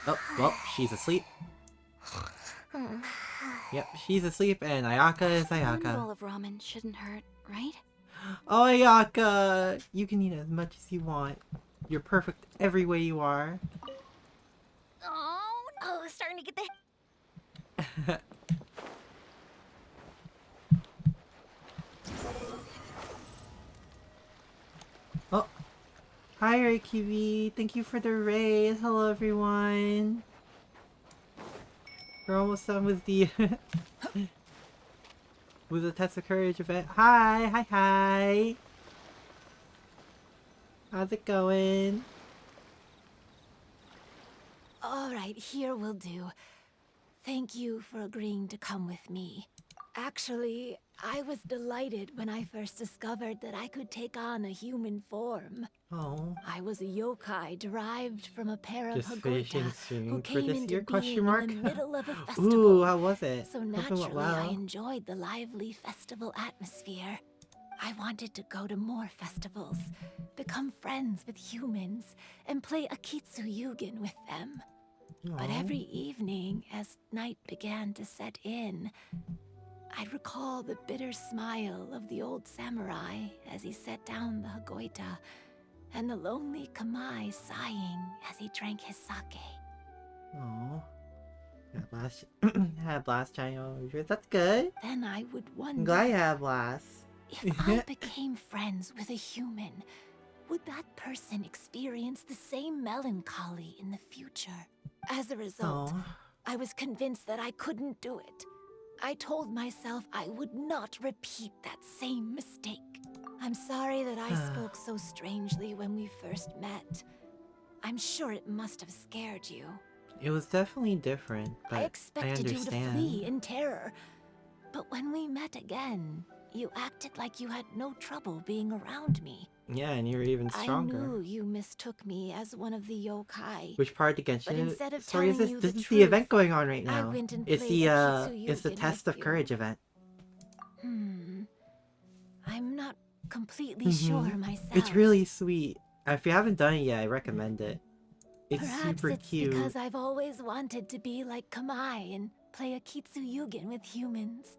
Oh, well, she's asleep. Yep, she's asleep and Ayaka is One Ayaka. bowl of ramen shouldn't hurt, right? Oh, Ayaka! You can eat as much as you want. You're perfect every way you are. Oh, starting to get the... Oh, hi Reikivi. Thank you for the raid. Hello everyone. We're almost done with the with the Test of Courage event. Hi. How's it going? All right, here will do. Thank you for agreeing to come with me. Actually, I was delighted when I first discovered that I could take on a human form. Oh. I was a yokai derived from a pair of Just finishing Hagoita streaming who for came this into year? being Question mark. in the middle of a festival. Ooh, how was it? So Hope it naturally, went well. I enjoyed the lively festival atmosphere. I wanted to go to more festivals, become friends with humans, and play Akitsu Yugen with them. But Aw. every evening, as night began to set in, I'd recall the bitter smile of the old samurai as he set down the Hagoita, and the lonely Kamai sighing as he drank his sake. Oh. Had a blast trying over. That's good. Then I would wonder, I'm glad you had a blast. if I became friends with a human, would that person experience the same melancholy in the future? As a result, Aw. I was convinced that I couldn't do it. I told myself I would not repeat that same mistake. I'm sorry that I spoke so strangely when we first met. I'm sure it must have scared you. It was definitely different, but I expected you to understand. flee in terror. But when we met again, you acted like you had no trouble being around me. Yeah, and you're even stronger. I knew you mistook me as one of the yokai. Which part of the But Genshin instead of story is telling this? you This the is the event truth, going on right I now. went and It's played the Akitsu Test Yugen of with Courage you. event. I'm not completely sure myself. It's really sweet. If you haven't done it yet, I recommend it. It's Perhaps super it's cute. because I've always wanted to be like Kamai and play Akitsu Yugen with humans.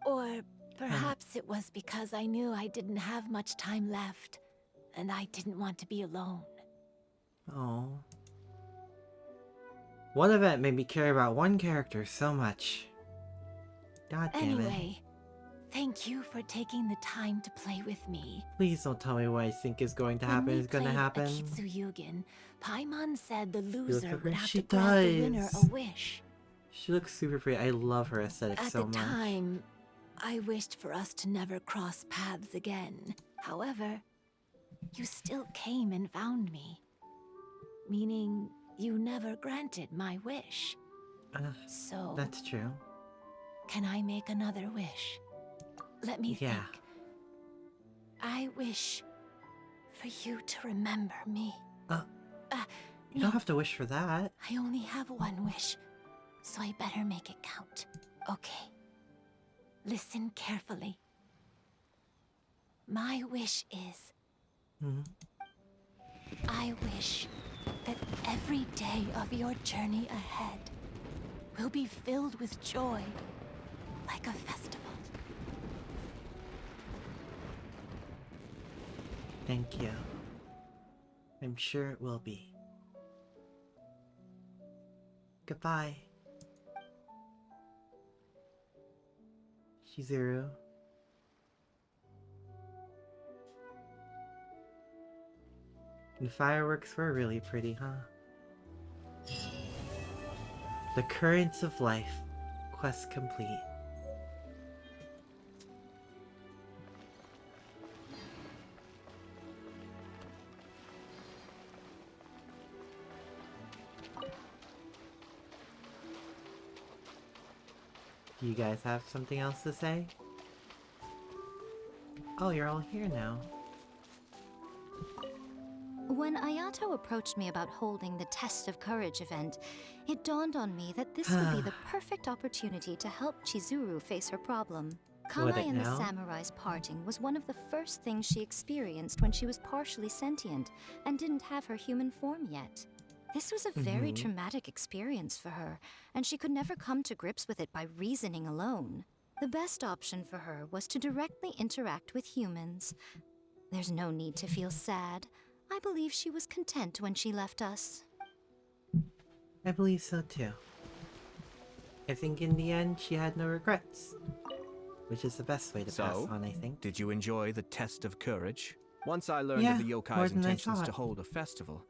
Or perhaps it was because I knew I didn't have much time left, and I didn't want to be alone. Oh. One event made me care about one character so much. God damn it. Anyway, thank you for taking the time to play with me. Please don't tell me what I think is going to When happen we is going to played happen. Akitsu Yugen, Paimon said the looks loser like would have she to grant the does. winner a wish. She looks super pretty. I love her aesthetic At so the much. time, I wished for us to never cross paths again. However, you still came and found me. Meaning, you never granted my wish. So, That's true. can I make another wish? Let me Yeah. think. I wish for you to remember me. You don't have to wish for that. I only have one wish, so I better make it count. Okay. Listen carefully. My wish is, I wish that every day of your journey ahead will be filled with joy, like a festival. Thank you. I'm sure it will be. Goodbye. Chizuru. The fireworks were really pretty, huh? The Currents of Life. Quest complete. Do you guys have something else to say? Oh, you're all here now. When Ayato approached me about holding the Test of Courage event, it dawned on me that this would be the perfect opportunity to help Chizuru face her problem. Would Kamai it and the now? samurai's parting was one of the first things she experienced when she was partially sentient and didn't have her human form yet. This was a very traumatic experience for her, and she could never come to grips with it by reasoning alone. The best option for her was to directly interact with humans. There's no need to feel sad. I believe she was content when she left us. I believe so too. I think in the end she had no regrets. Which is the best way to pass on, I think. Did you enjoy the test of courage? Once I learned Yeah, of the more yokai's than I intentions to thought. hold a festival,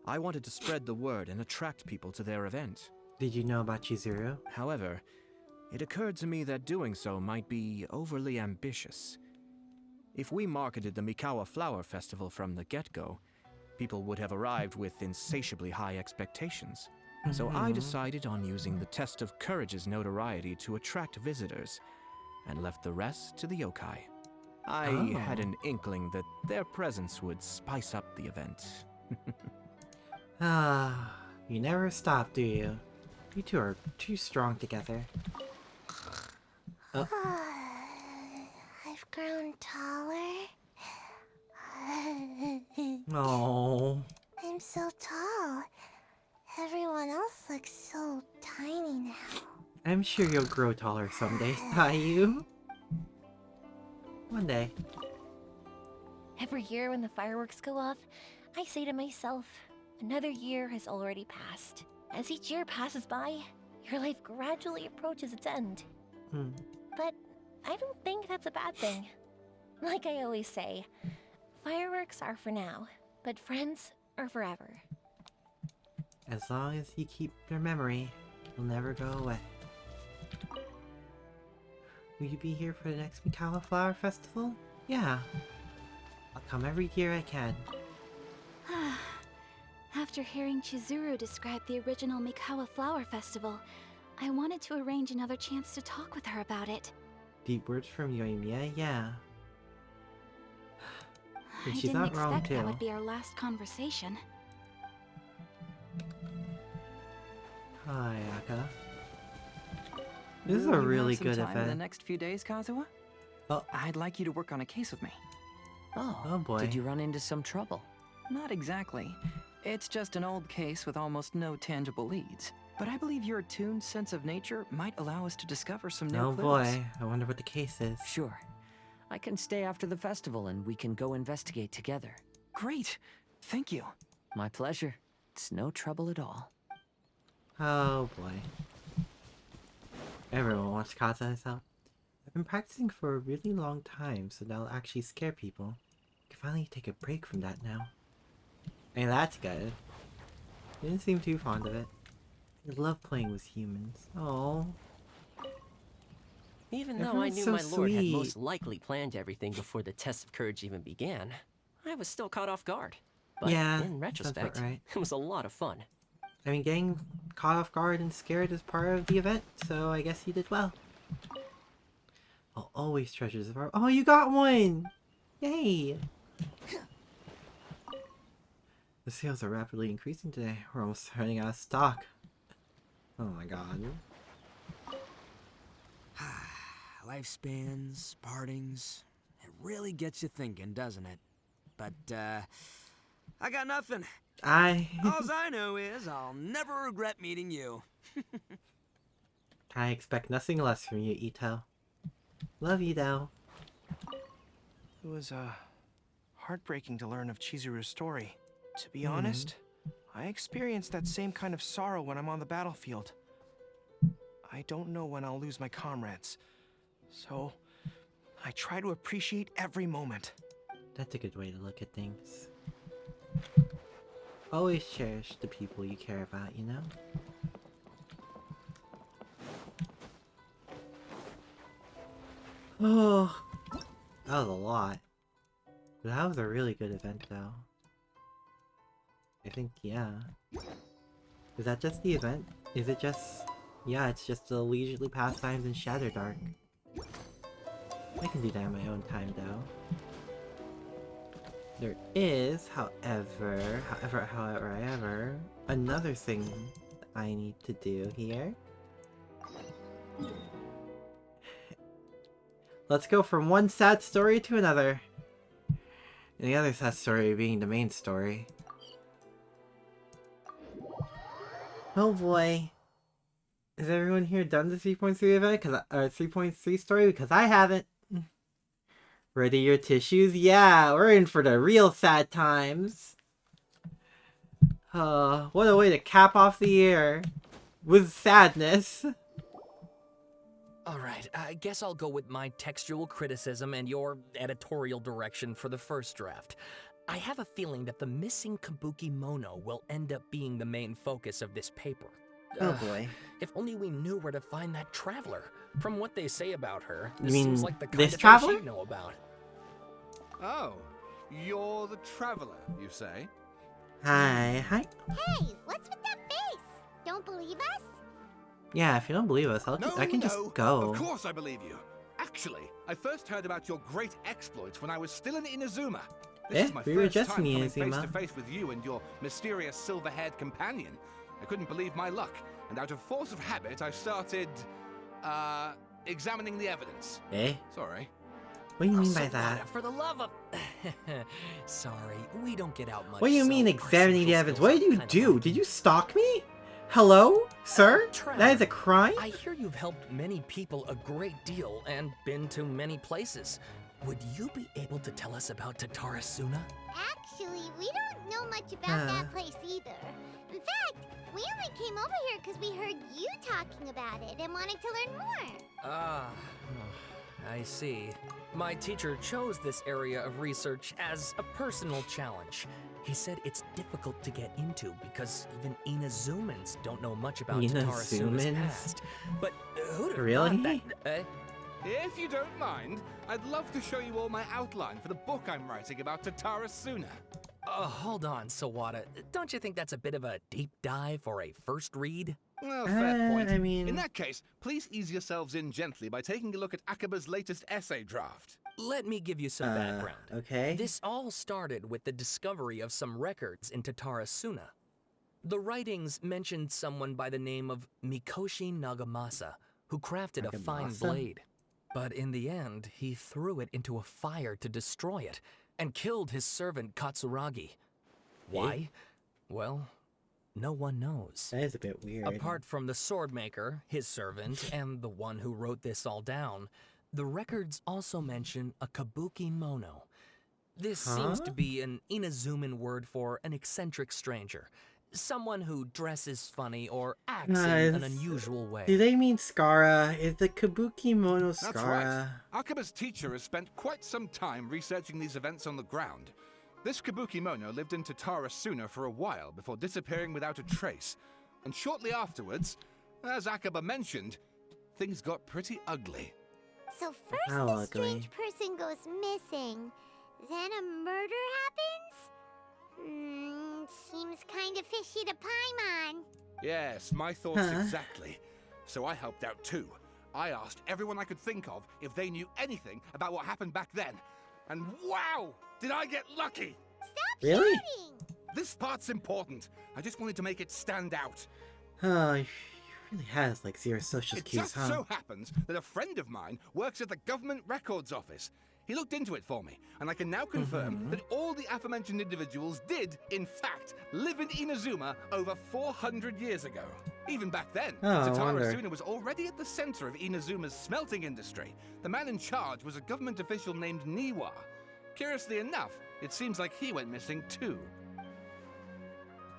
I wanted to spread the word and attract people to their event. Did you know about Chizuru? However, it occurred to me that doing so might be overly ambitious. If we marketed the Mikawa Flower Festival from the get-go, people would have arrived with insatiably high expectations. So I decided on using the test of courage's notoriety to attract visitors, and left the rest to the yokai. I had an inkling that their presence would spice up the event. You never stop, do you? You two are too strong together. Oh. I've grown taller. Oh. I'm so tall. Everyone else looks so tiny now. I'm sure you'll grow taller someday, Caillou. One day. Every year when the fireworks go off, I say to myself, another year has already passed. As each year passes by, your life gradually approaches its end. But I don't think that's a bad thing. Like I always say, fireworks are for now, but friends are forever. As long as you keep their memory, it'll never go away. Will you be here for the next Mikawa Flower Festival? Yeah. I'll come every year I can. After hearing Chizuru describe the original Mikawa Flower Festival, I wanted to arrange another chance to talk with her about it. Deep words from Yoimiya, yeah. And I she's didn't not wrong expect too. that would be our last conversation. Hi, Aka. This is a Will you really have some good time in the event. next few days, Kazuha? Oh. I'd like you to work on a case with me. Oh boy. Did you run into some trouble? Not exactly. It's just an old case with almost no tangible leads. But I believe your attuned sense of nature might allow us to discover some new Oh clues. boy, I wonder what the case is. Sure. I can stay after the festival and we can go investigate together. Great. Thank you. My pleasure. It's no trouble at all. Oh boy. Everyone wants Kazuha's help. I've been practicing for a really long time, so that'll actually scare people. I can finally take a break from that now. Hey, that's good. Didn't seem too fond of it. I love playing with humans. Oh. Even though I Everyone's knew so my lord had sweet. most likely planned everything before the test of courage even began, I was still caught off guard. But Yeah, in sounds retrospect, about right. it was a lot of fun. I mean, getting caught off guard and scared is part of the event, so I guess you did well. I'll always treasure the Oh, you got one! Yay! The sales are rapidly increasing today. We're almost running out of stock. Oh my god. Lifespans, partings, it really gets you thinking, doesn't it? But, I got nothing. Alls I know is I'll never regret meeting you. I expect nothing less from you, Ito. Love you, though. It was, heartbreaking to learn of Chizuru's story. To be honest, I experience that same kind of sorrow when I'm on the battlefield. I don't know when I'll lose my comrades, so I try to appreciate every moment. That's a good way to look at things. Always cherish the people you care about, you know? Oh, that was a lot. But that was a really good event, though. I think, yeah. Is that just the event? Is it just... Yeah, it's just the leisurely pastimes in Shadowdark. I can do that in my own time, though. There is, however, another thing that I need to do here. Let's go from one sad story to another. And the other sad story being the main story. Oh boy. Is everyone here done the 3.3 event? Or 3.3 story? Because I haven't. Ready your tissues? Yeah, we're in for the real sad times. What a way to cap off the year. With sadness. Alright, I guess I'll go with my textual criticism and your editorial direction for the first draft. I have a feeling that the missing Kabuki Mono will end up being the main focus of this paper. Oh boy. If only we knew where to find that traveler. From what they say about her, You this mean seems like the kind this of traveler? thing she'd know about. Oh, you're the traveler, you say? Hi. Hey, what's with that face? Don't believe us? Yeah, if you don't believe us, I can just go. Of course I believe you. Actually, I first heard about your great exploits when I was still in Inazuma. This is my we were first just time in coming face Inazuma. to face with you and your mysterious silver-haired companion. I couldn't believe my luck, and out of force of habit, I started, examining the evidence. Eh? Sorry. What do you mean by So that? what, for the love of... Sorry, we don't get out much. What do you mean so examining the our evidence? social What did you skills do? Did you stalk me? Hello? Sir? That is a crime? I hear you've helped many people a great deal and been to many places. Would you be able to tell us about Tatarasuna? Actually, we don't know much about that place either. In fact, we only came over here because we heard you talking about it and wanted to learn more. Ah, I see. My teacher chose this area of research as a personal challenge. He said it's difficult to get into because even Inazumans don't know much about Tatarasuna's Inazumans? past. But who'd have Really? thought that... If you don't mind, I'd love to show you all my outline for the book I'm writing about Tatarasuna. Hold on, Sawada. Don't you think that's a bit of a deep dive for a first read? Well, fair point. I mean... In that case, please ease yourselves in gently by taking a look at Akaba's latest essay draft. Let me give you some background. Okay. This all started with the discovery of some records in Tatarasuna. The writings mentioned someone by the name of Mikoshi Nagamasa, who crafted a fine Nagamasa? blade. But in the end, he threw it into a fire to destroy it, and killed his servant Katsuragi. Why? Well, no one knows. That is a bit weird. Apart from the swordmaker, his servant, and the one who wrote this all down, the records also mention a Kabuki Mono. This seems to be an Inazuman word for an eccentric stranger. Someone who dresses funny or acts in an unusual way. Do they mean Skara? Is the Kabuki Mono Skara? That's right. Akaba's teacher has spent quite some time researching these events on the ground. This Kabuki Mono lived in Tatarasuna for a while before disappearing without a trace. And shortly afterwards, as Akaba mentioned, things got pretty ugly. So first the strange person goes missing, then a murder happens? Seems kind of fishy to Paimon. Yes, my thoughts exactly. So I helped out too. I asked everyone I could think of if they knew anything about what happened back then. And wow, did I get lucky! Stop Really? shouting! This part's important. I just wanted to make it stand out. Oh, he really has like zero social It cues, just huh? so happens that a friend of mine works at the government records office. He looked into it for me, and I can now confirm that all the aforementioned individuals did, in fact, live in Inazuma over 400 years ago. Even back then, Tatarasuna was already at the center of Inazuma's smelting industry. The man in charge was a government official named Niwa. Curiously enough, it seems like he went missing too.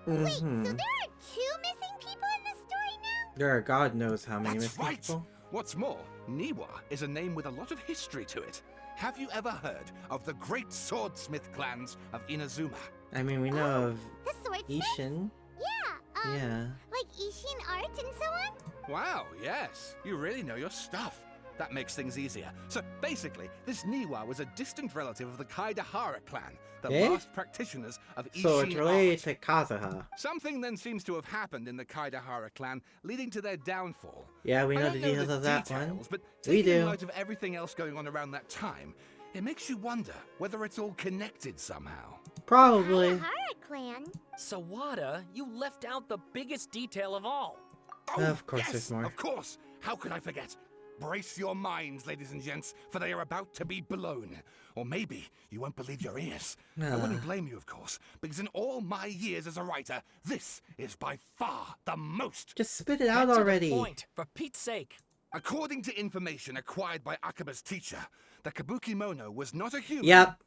Wait, so there are 2 missing people in the story now? There are God knows how many That's missing right. people. What's more, Niwa is a name with a lot of history to it. Have you ever heard of the great swordsmith clans of Inazuma? I mean, we know of The swordsmiths? Ishin. Yeah, Yeah. like Ishin art and so on? Wow, yes. You really know your stuff. That makes things easier. So basically, this Niwa was a distant relative of the Kaidahara clan, the last practitioners of Ishin So it's related art. to Kazuha. Something then seems to have happened in the Kaidahara clan, leading to their downfall. Yeah, we I know don't the details of that details, one. But We taking in do. light of everything else going on around that time, it makes you wonder whether it's all connected somehow. Probably. Kaidahara clan? Sawada, you left out the biggest detail of all. Oh, Of course yes, there's more. Of course. How could I forget? Brace your minds, ladies and gents, for they are about to be blown. Or maybe you won't believe your ears. I wouldn't blame you, of course, because in all my years as a writer, this is by far the most. Just spit it out Get to already. the point, for Pete's sake. According to information acquired by Akaba's teacher, the Kabuki Mono was not a human, Yep.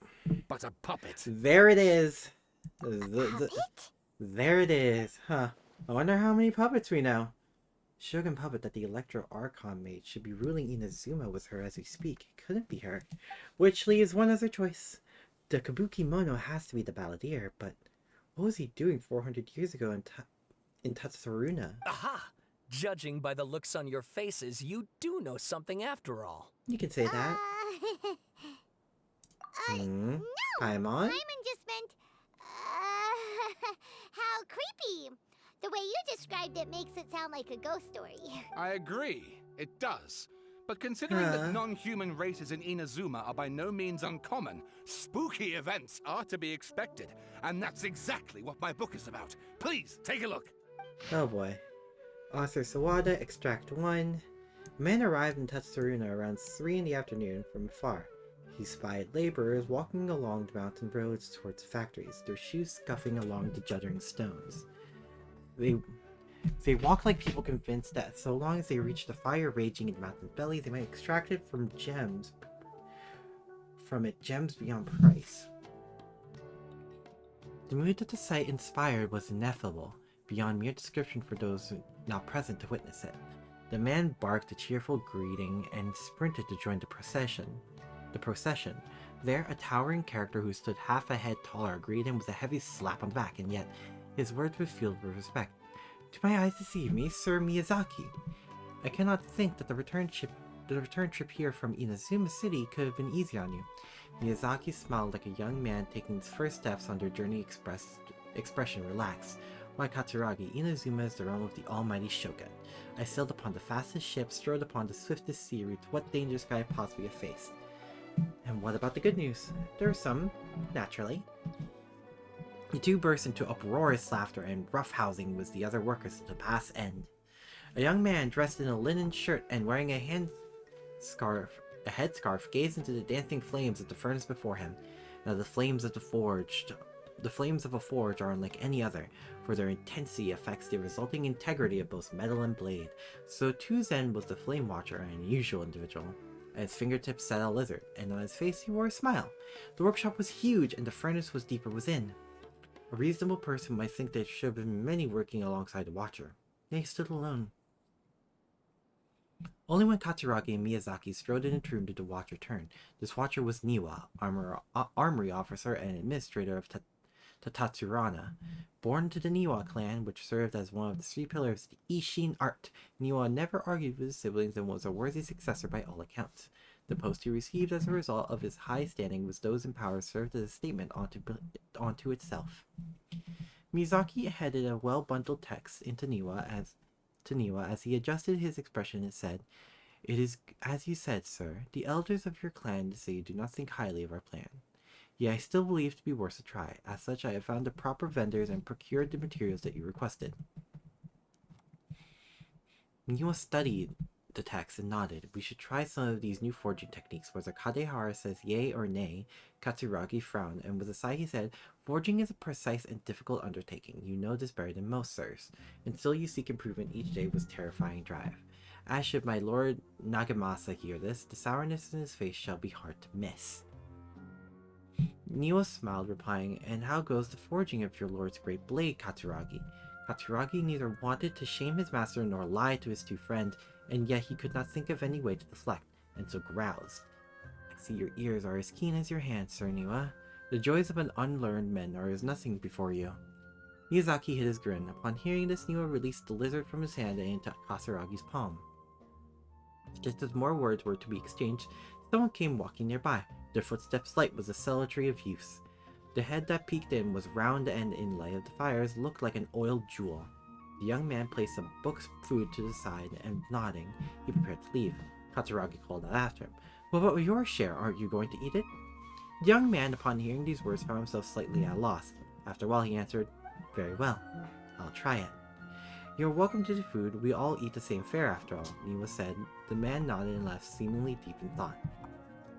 but a puppet. There it is. There it is. Huh. I wonder how many puppets we know. Shogun puppet that the Electro Archon made should be ruling Inazuma with her as we speak. It couldn't be her. Which leaves one other choice. The Kabuki Mono has to be the balladeer, but what was he doing 400 years ago in Tatsuruna? Aha! Judging by the looks on your faces, you do know something after all. You can say that. No! Paimon? Paimon just meant, how creepy. The way you described it makes it sound like a ghost story. I agree, it does. But considering that non-human races in Inazuma are by no means uncommon, spooky events are to be expected. And that's exactly what my book is about. Please, take a look. Oh boy. Author Sawada, Extract 1. A man arrived in Tatsuruna around 3 in the afternoon from afar. He spied laborers walking along the mountain roads towards the factories, their shoes scuffing along the juddering stones. They walk like people convinced that so long as they reach the fire raging in the mountain's belly, they might extract it from gems beyond price. The mood that the sight inspired was ineffable, beyond mere description for those not present to witness it. The man barked a cheerful greeting and sprinted to join the procession. There, a towering character who stood half a head taller greeted him with a heavy slap on the back, and yet his words were filled with respect. "Do my eyes deceive me, Sir Miyazaki? I cannot think that the return trip here from Inazuma City could have been easy on you." Miyazaki smiled like a young man taking his first steps on their journey. Expression relaxed. "Why, Katsuragi, Inazuma is the realm of the almighty Shogun. I sailed upon the fastest ship, strode upon the swiftest sea route. What dangers could I possibly have faced?" And what about the good news? There are some, naturally. The two burst into uproarious laughter, and roughhousing with the other workers to the past end. A young man dressed in a linen shirt and wearing a headscarf gazed into the dancing flames of the furnace before him. Now the flames of a forge are unlike any other, for their intensity affects the resulting integrity of both metal and blade. So too Zen was the flame watcher, an unusual individual. At his fingertips sat a lizard, and on his face he wore a smile. The workshop was huge, and the furnace was deeper within. A reasonable person might think there should have been many working alongside the Watcher. Yet he stood alone. Only when Katsuragi and Miyazaki strode in the room did the Watcher turn. This Watcher was Niwa, armory officer and administrator of Tatsurana. Born to the Niwa clan, which served as one of the 3 pillars of the Ishin art, Niwa never argued with his siblings and was a worthy successor by all accounts. The post he received as a result of his high standing with those in power served as a statement onto itself. Miyazaki headed a well-bundled text into Niwa as he adjusted his expression and said, "It is as you said, sir. The elders of your clan say you do not think highly of our plan. Yet I still believe it to be worth a try. As such, I have found the proper vendors and procured the materials that you requested." Niwa studied the text and nodded. "We should try some of these new forging techniques." Whether Kadehara says yay or nay, Katsuragi frowned, and with a sigh he said, "Forging is a precise and difficult undertaking. You know this better than most, sirs. And still you seek improvement each day with terrifying drive. As should my lord Nagamasa hear this, the sourness in his face shall be hard to miss." Niwa smiled, replying, "And how goes the forging of your lord's great blade, Katsuragi?" Katsuragi neither wanted to shame his master nor lie to his two friends, and yet he could not think of any way to deflect, and so groused. "I see your ears are as keen as your hands, Sir Niwa. The joys of an unlearned man are as nothing before you." Miyazaki hid his grin. Upon hearing this, Niwa released the lizard from his hand and into Kasuragi's palm. Just as more words were to be exchanged, someone came walking nearby. Their footsteps light with the celerity of youth. The head that peeked in was round and, in light of the fires, looked like an oiled jewel. The young man placed some book's food to the side, and nodding, he prepared to leave. Katsuragi called out after him, "Well, what about your share? Aren't you going to eat it?" The young man, upon hearing these words, found himself slightly at a loss. After a while he answered, "Very well, I'll try it." You're welcome to the food. We all eat the same fare after all, Niwa said. The man nodded and left, seemingly deep in thought.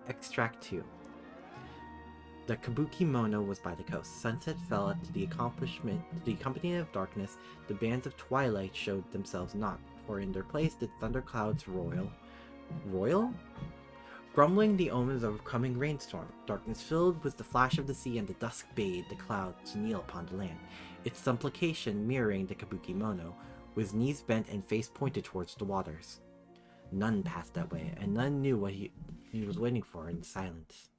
Extract 2. The Kabuki Mono was by the coast. Sunset fell to the accompaniment of darkness. The bands of twilight showed themselves not, for in their place the thunderclouds royal? Grumbling the omens of a coming rainstorm. Darkness filled with the flash of the sea, and the dusk bade the clouds to kneel upon the land, its supplication mirroring the Kabuki Mono, with knees bent and face pointed towards the waters. None passed that way, and none knew what he was waiting for in silence.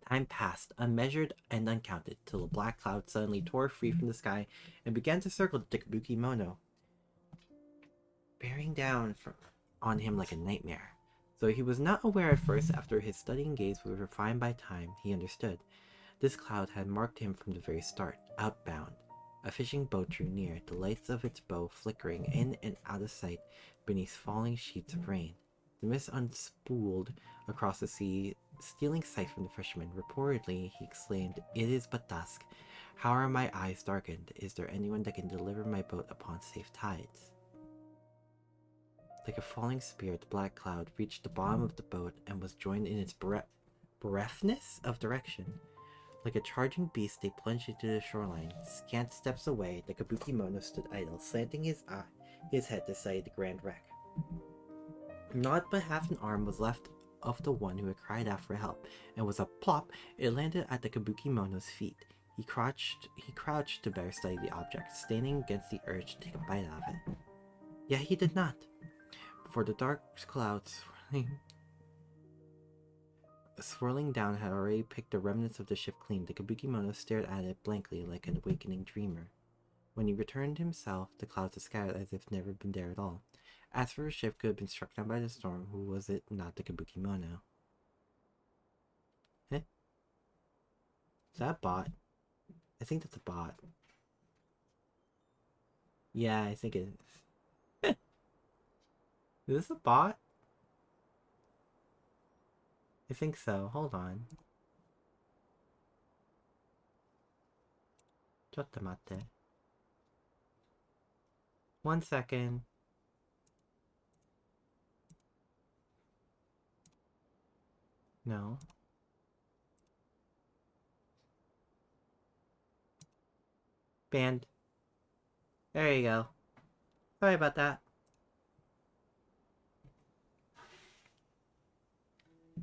Time passed, unmeasured and uncounted, till a black cloud suddenly tore free from the sky and began to circle the Kabuki Mono, bearing down on him like a nightmare. Though he was not aware at first, after his studying gaze was refined by time, he understood. This cloud had marked him from the very start, outbound. A fishing boat drew near, the lights of its bow flickering in and out of sight beneath falling sheets of rain. The mist unspooled across the sea, stealing sight from the fisherman. Reportedly, he exclaimed, "It is but dusk. How are my eyes darkened? Is there anyone that can deliver my boat upon safe tides?" Like a falling spear, the black cloud reached the bottom of the boat and was joined in its breathness of direction. Like a charging beast, they plunged into the shoreline. Scant steps away, the Kabuki Mono stood idle, slanting his head to sight the grand wreck. Not but half an arm was left of the one who had cried out for help, and with a plop, it landed at the Kabuki Mono's feet. He crouched to better study the object, standing against the urge to take a bite out of it. Yet he did not, for the dark clouds swirling down had already picked the remnants of the ship clean. The Kabuki Mono stared at it blankly like an awakening dreamer. When he returned himself, the clouds had scattered as if never been there at all. As for a ship could have been struck down by the storm, who was it not the Kabuki Mono? Eh? Is that a bot? I think that's a bot. Yeah, I think it is. Is this a bot? I think so. Hold on. Chottamate. 1 second. No. Banned. There you go. Sorry about that.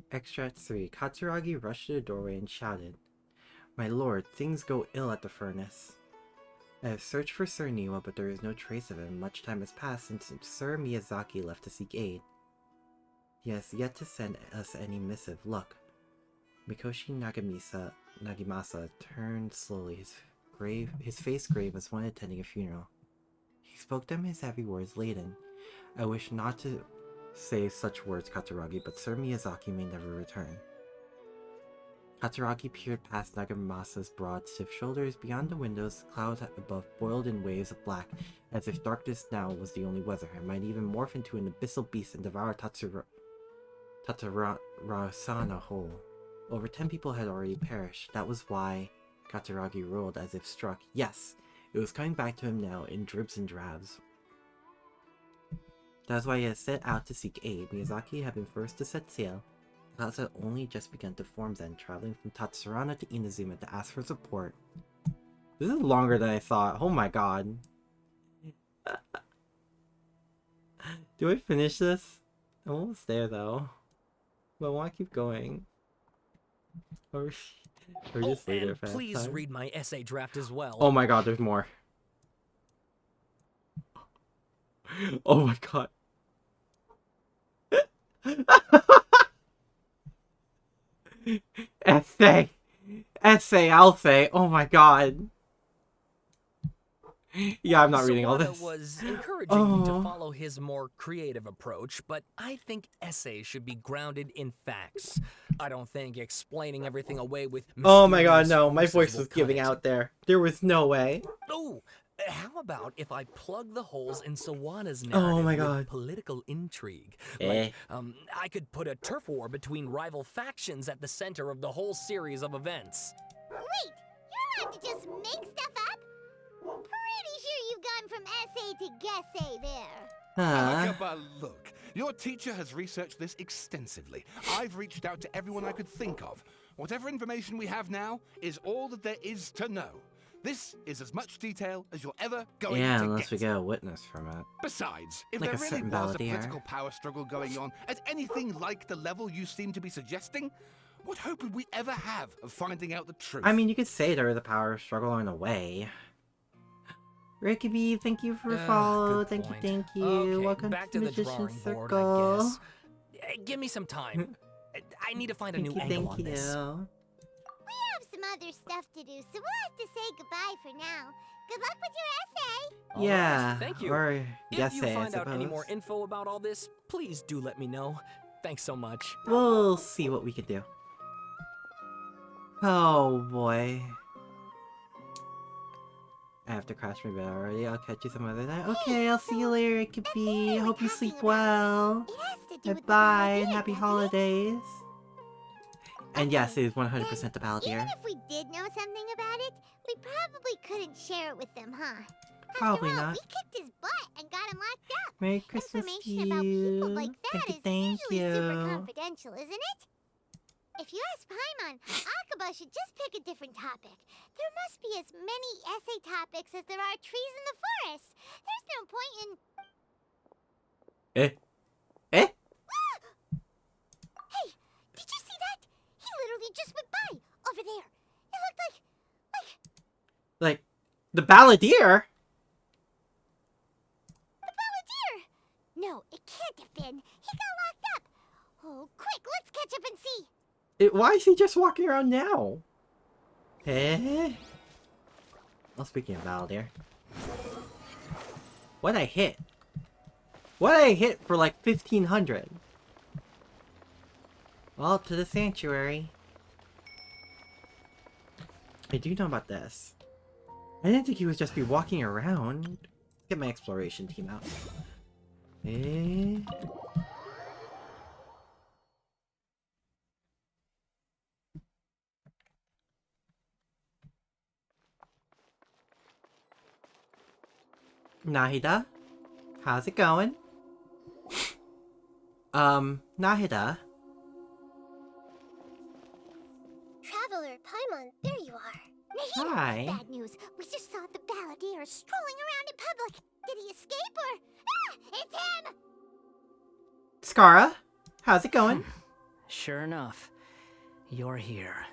Extract 3. Katsuragi rushed to the doorway and shouted, "My lord, things go ill at the furnace. I have searched for Sir Niwa, but there is no trace of him. Much time has passed since Sir Miyazaki left to seek aid. He has yet to send us any missive. Look." Mikoshi Nagamasa turned slowly, his face grave as one attending a funeral. He spoke them his heavy words laden. "I wish not to say such words, Katsuragi, but Sir Miyazaki may never return." Katsuragi peered past Nagamasa's broad, stiff shoulders. Beyond the windows, the clouds above boiled in waves of black, as if darkness now was the only weather, and might even morph into an abyssal beast and devour Tatarasana whole. Over 10 people had already perished. That was why Katsuragi rolled as if struck. Yes, it was coming back to him now in dribs and drabs. That's why he had set out to seek aid. Miyazaki had been first to set sail. The clouds had only just begun to form then, traveling from Tatsurana to Inazuma to ask for support. This is longer than I thought. Oh my god. Do I finish this? I'm almost there though. But I want to keep going. Or just later if I have please time. read my essay draft as well. Oh my god, there's more. Oh my god. I'll say. Oh my god. Yeah, I'm not reading all this. Was encouraging you to follow his more creative approach, but I think essays should be grounded in facts. I don't think explaining everything away with oh my god, no, my voice was giving out there. There was no way. Oh, how about if I plug the holes in Sawana's narrative with political intrigue? Like, I could put a turf war between rival factions at the center of the whole series of events. Wait, you're allowed to just make stuff up? Pretty sure you've gone from essay to guessay there. Look, your teacher has researched this extensively. I've reached out to everyone I could think of. Whatever information we have now is all that there is to know. This is as much detail as you're ever going to get. Yeah, unless we get a witness from it. Besides, if Like there a really certain was a balladeer. political power struggle going on at anything like the level you seem to be suggesting, what hope would we ever have of finding out the truth? I mean, you could say there was a power struggle in a way. Ricky, thank you for follow. Good Thank point. you, thank you. Okay, Welcome back to to the the Magician drawing board, Circle. I guess. Give me some time. I need to find a new angle on this. We have some other stuff to do, so we'll have to say goodbye for now. Good luck with your essay. Yeah, Alright, thank you. or If guessay, you find I out any suppose. more info about all this, please do let me know. Thanks so much. We'll see what we can do. Oh boy. I have to crash my bed already. I'll catch you some other time. Okay, I'll see you later, Ricky. Hope you sleep well. Bye and happy holidays. And yes, it is 100% the Balladeer. Even if we did know something about it, we probably couldn't share it with them, huh? Probably After all, not. we kicked his butt and got him locked up. Merry Christmas to Information about people you. like that is Thank usually super you. confidential, isn't it? If you ask Paimon, Akaba should just pick a different topic. There must be as many essay topics as there are trees in the forest. There's no point in... Eh? Eh? Hey, did you see that? He literally just went by, over there. It looked like... Like, the Balladeer? The Balladeer! No, it can't have been. He got locked up. Oh, quick, let's catch up and see. Why is he just walking around now? Eh? Well, speaking of Balladeer. What I hit? What I hit for like 1500? Well, to the sanctuary. I do know about this. I didn't think he would just be walking around. Get my exploration team out. Eh? Nahida? How's it going? Nahida? Traveler, Paimon, there you are. Nahida, Hi. bad news. We just saw the Balladeer strolling around in public. Did he escape or... Ah, it's him! Skara? How's it going? Sure enough, you're here.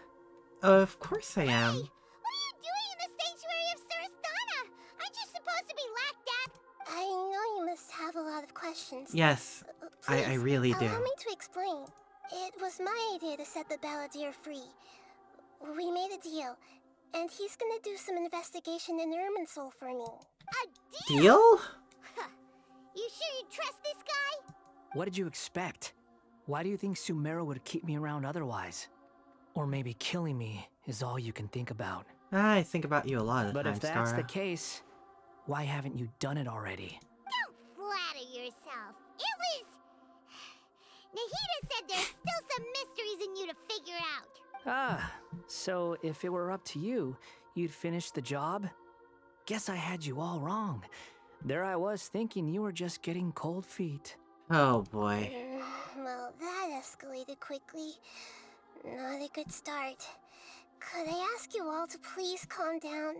Of course I am. What are you doing in the sanctuary of Surasthana? Aren't you supposed to be locked up? I know you must have a lot of questions. Yes, I really do. Allow me to explain. It was my idea to set the Balladeer free. We made a deal, and he's gonna do some investigation in Irminsul for me. A deal? Deal? You sure you trust this guy? What did you expect? Why do you think Sumeru would keep me around otherwise? Or maybe killing me is all you can think about. I think about you a lot of But times, if that's Skara. the case, why haven't you done it already? Don't flatter yourself. It was... Nahida said there's still some mysteries in you to figure out. Ah, so if it were up to you, you'd finish the job? Guess I had you all wrong. There I was thinking you were just getting cold feet. Oh boy. Well, that escalated quickly. Not a good start. Could I ask you all to please calm down?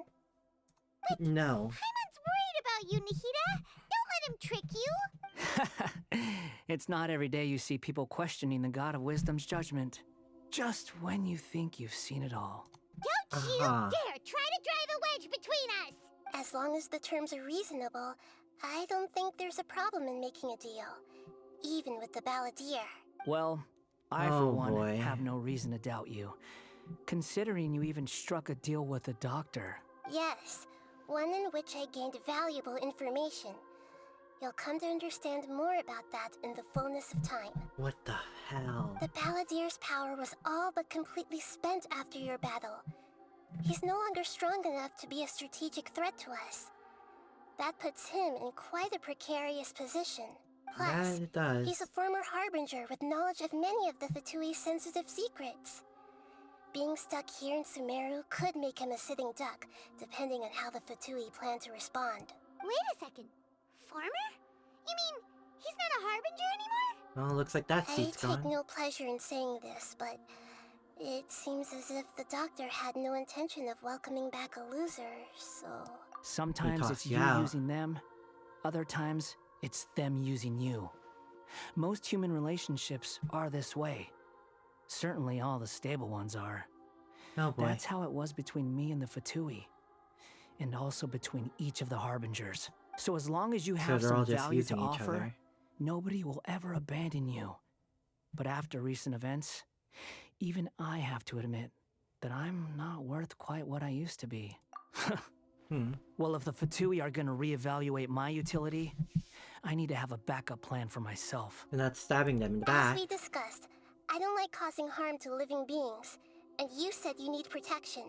No. Paimon's worried about you, Nahida. Don't let him trick you. It's not every day you see people questioning the God of Wisdom's judgment. Just when you think you've seen it all. Don't you dare try to drive a wedge between us! As long as the terms are reasonable, I don't think there's a problem in making a deal. Even with the Balladeer. Well, I Oh, for one boy. have no reason to doubt you. Considering you even struck a deal with the doctor. Yes, one in which I gained valuable information. You'll come to understand more about that in the fullness of time. What the hell? The Balladeer's power was all but completely spent after your battle. He's no longer strong enough to be a strategic threat to us. That puts him in quite a precarious position. Plus, That it does. he's a former Harbinger with knowledge of many of the Fatui's sensitive secrets. Being stuck here in Sumeru could make him a sitting duck, depending on how the Fatui plan to respond. Wait a second. Farmer? You mean he's not a harbinger anymore? Well, looks like that seat's I take gone. no pleasure in saying this, but it seems as if the doctor had no intention of welcoming back a loser, so... Sometimes it's you using them, other times it's them using you. Most human relationships are this way. Certainly all the stable ones are. Oh boy. That's how it was between me and the Fatui. And also between each of the Harbingers. So as long as you have they're all some just value to using each offer, other. nobody will ever abandon you. But after recent events, even I have to admit that I'm not worth quite what I used to be. Well, if the Fatui are gonna reevaluate my utility, I need to have a backup plan for myself. And that's stabbing them in the As back. we discussed, I don't like causing harm to living beings, and you said you need protection.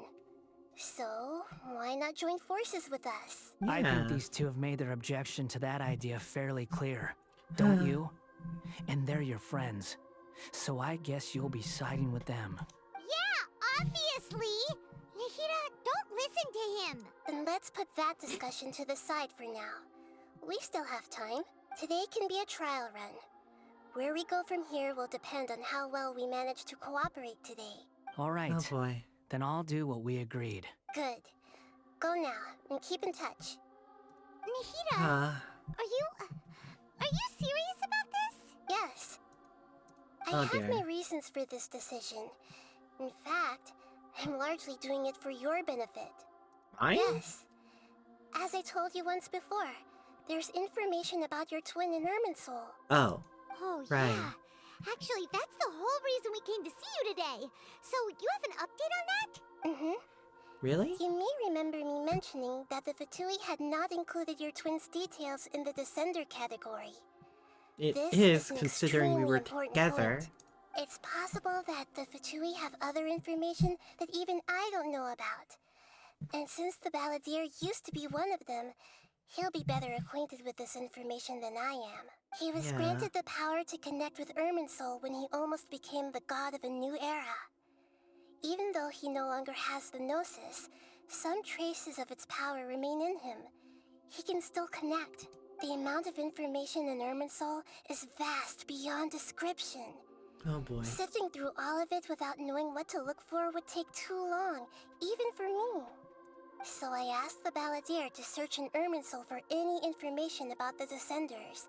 So, why not join forces with us? I think these two have made their objection to that idea fairly clear. Don't you? And they're your friends. So I guess you'll be siding with them. Yeah, obviously! Nahida, don't listen to him! Then let's put that discussion to the side for now. We still have time. Today can be a trial run. Where we go from here will depend on how well we manage to cooperate today. All right. Oh boy. Then I'll do what we agreed. Good. Go now, and keep in touch. Nahida, are you serious about this? Yes. I Oh, have dear. my reasons for this decision. In fact, I'm largely doing it for your benefit. Mine? Yes. As I told you once before, there's information about your twin in Irminsul. Oh. Oh, right. yeah. Actually, that's the whole reason we came to see you today. So, you have an update on that? Mm-hmm. Really? You may remember me mentioning that the Fatui had not included your twin's details in the Descender category. It This is, an considering we extremely were important together. point. It's possible that the Fatui have other information that even I don't know about. And since the Balladeer used to be one of them, he'll be better acquainted with this information than I am. He was Yeah. granted the power to connect with Irminsul when he almost became the god of a new era. Even though he no longer has the Gnosis, some traces of its power remain in him. He can still connect. The amount of information in Irminsul is vast beyond description. Oh boy. Sifting through all of it without knowing what to look for would take too long, even for me. So I asked the Balladeer to search in Irminsul for any information about the Descenders.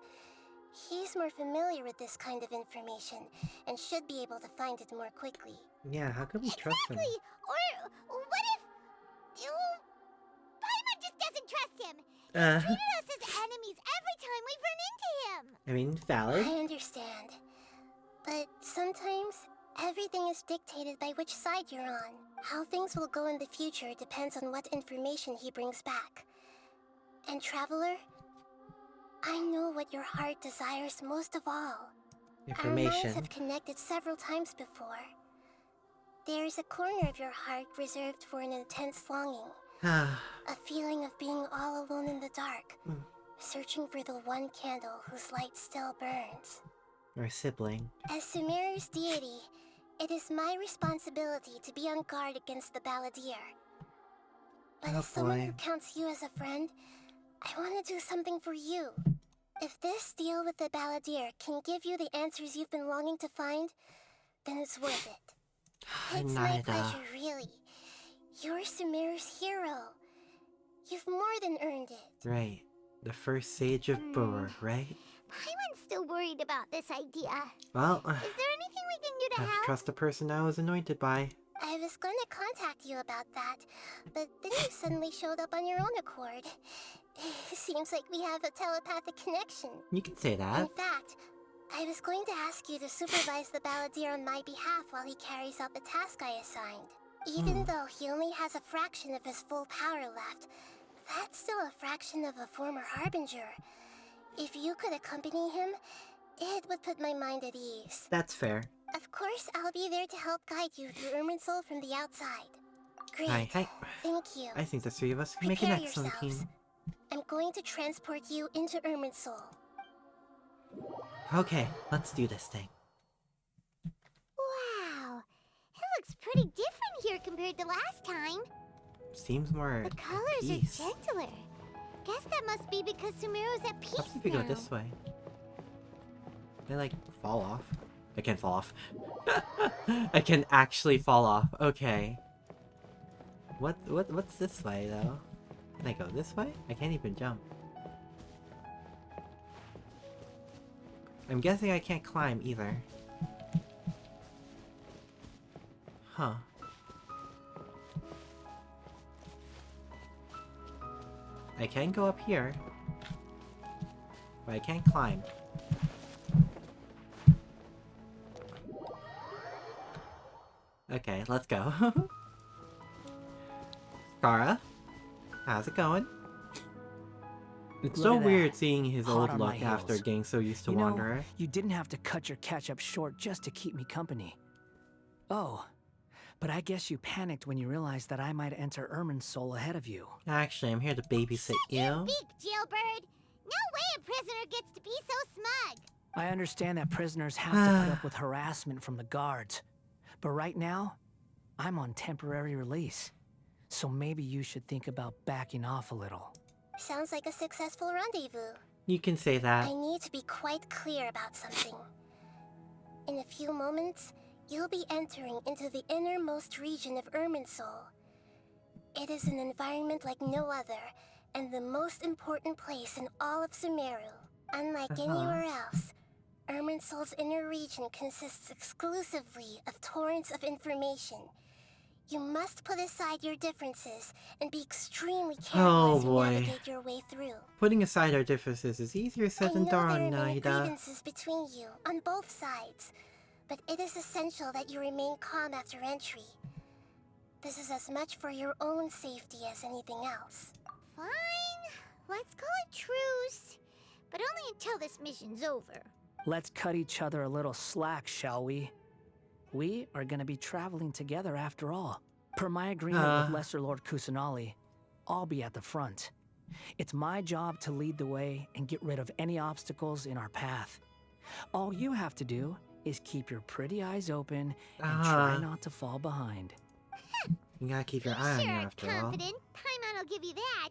He's more familiar with this kind of information, and should be able to find it more quickly. Yeah, how can we trust him? Exactly! Or what if... Paimon just doesn't trust him! He's treated us as enemies every time we've run into him! I mean, valid. I understand. But sometimes, everything is dictated by which side you're on. How things will go in the future depends on what information he brings back. And Traveler, I know what your heart desires most of all. Our minds Information. have connected several times before. There is a corner of your heart reserved for an intense longing. A feeling of being all alone in the dark, searching for the one candle whose light still burns. Our sibling. As Sumeru's deity, it is my responsibility to be on guard against the Balladeer. But Oh, as someone who boy. counts you as a friend, I want to do something for you. If this deal with the Balladeer can give you the answers you've been longing to find, then it's worth it. It's my pleasure, really. You're Sumeru's hero. You've more than earned it. Right. The first sage of Bor, right? Paimon's still worried about this idea. Well, Is there anything we can do to have to help? trust the person I was anointed by. I was going to contact you about that, but then you suddenly showed up on your own accord. Seems like we have a telepathic connection. You can say In that. fact, I was going to ask you to supervise the Balladeer on my behalf while he carries out the task I assigned. Even though he only has a fraction of his full power left, that's still a fraction of a former Harbinger. If you could accompany him, it would put my mind at ease. That's fair. Of course, I'll be there to help guide you through Irminsul from the outside. Great. Hi. Thank you. I think the three of us can make an Prepare excellent yourselves. team. I'm going to transport you into Irminsul. Okay, let's do this thing. Wow. It looks pretty different here compared to last time. Seems more The colors at peace. are gentler. guess that must be because Sumeru's at peace Perhaps if we go now. this way. Can I, like, fall off? I can't fall off. I can actually fall off. Okay. What's this way, though? Can I go this way? I can't even jump. I'm guessing I can't climb either. Huh. I can go up here, but I can't climb. Okay, let's go. Scara, how's it going? It's Look so at weird that. seeing his Hot old on my look after heels. getting so used to You know, Wanderer. you didn't have to cut your catch-up short just to keep me company. Oh, but I guess you panicked when you realized that I might enter Irminsul ahead of you. Actually, I'm here to babysit you. Beak, jailbird. No way a prisoner gets to be so smug. I understand that prisoners have to put up with harassment from the guards. But right now, I'm on temporary release. So maybe you should think about backing off a little. Sounds like a successful rendezvous. You can say that. I need to be quite clear about something. In a few moments, you'll be entering into the innermost region of Irminsul. It is an environment like no other, and the most important place in all of Sumeru. Unlike anywhere else, Irminsul's inner region consists exclusively of torrents of information. You must put aside your differences and be extremely careful as you navigate your way through. Putting aside our differences is easier said than there are done, many Naida. grievances between you on both sides, but it is essential that you remain calm after entry. This is as much for your own safety as anything else. Fine. Let's call it truce. But only until this mission's over. Let's cut each other a little slack, shall we? We are going to be traveling together after all. Per my agreement with Lesser Lord Kusanali, I'll be at the front. It's my job to lead the way and get rid of any obstacles in our path. All you have to do is keep your pretty eyes open and try not to fall behind. You gotta keep your eye on you after all. Confident. Paimon will give you that.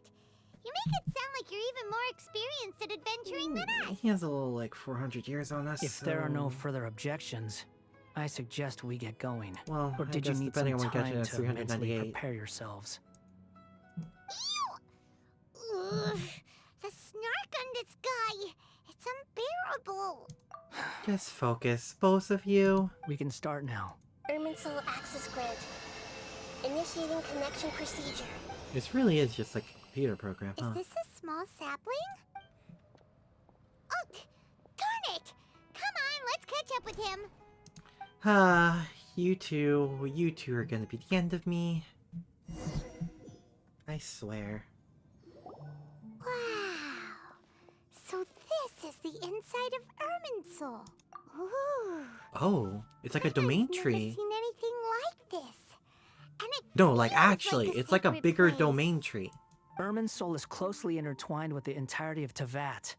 You make it sound like you're even more experienced at adventuring than us. He has a little, like, 400 years on us. If there are no further objections, I suggest we get going. Well, or I did you guess need depending some on when time Genshin is to mentally 398. prepare yourselves? Ugh, the snark on this guy. It's unbearable. Just focus, both of you. We can start now. Irminsul access granted. Initiating connection procedure. This really is just like a computer program, huh? Is this a small sapling? Oh, darn it! Come on, let's catch up with him. You two are gonna be the end of me. I swear. Wow. So this is the inside of Irminsul. Ooh. Oh, it's like a domain I've tree. never seen anything like this. And it No, like feels actually, like it's like a sacred bigger place. domain tree. Irminsul is closely intertwined with the entirety of Tevat.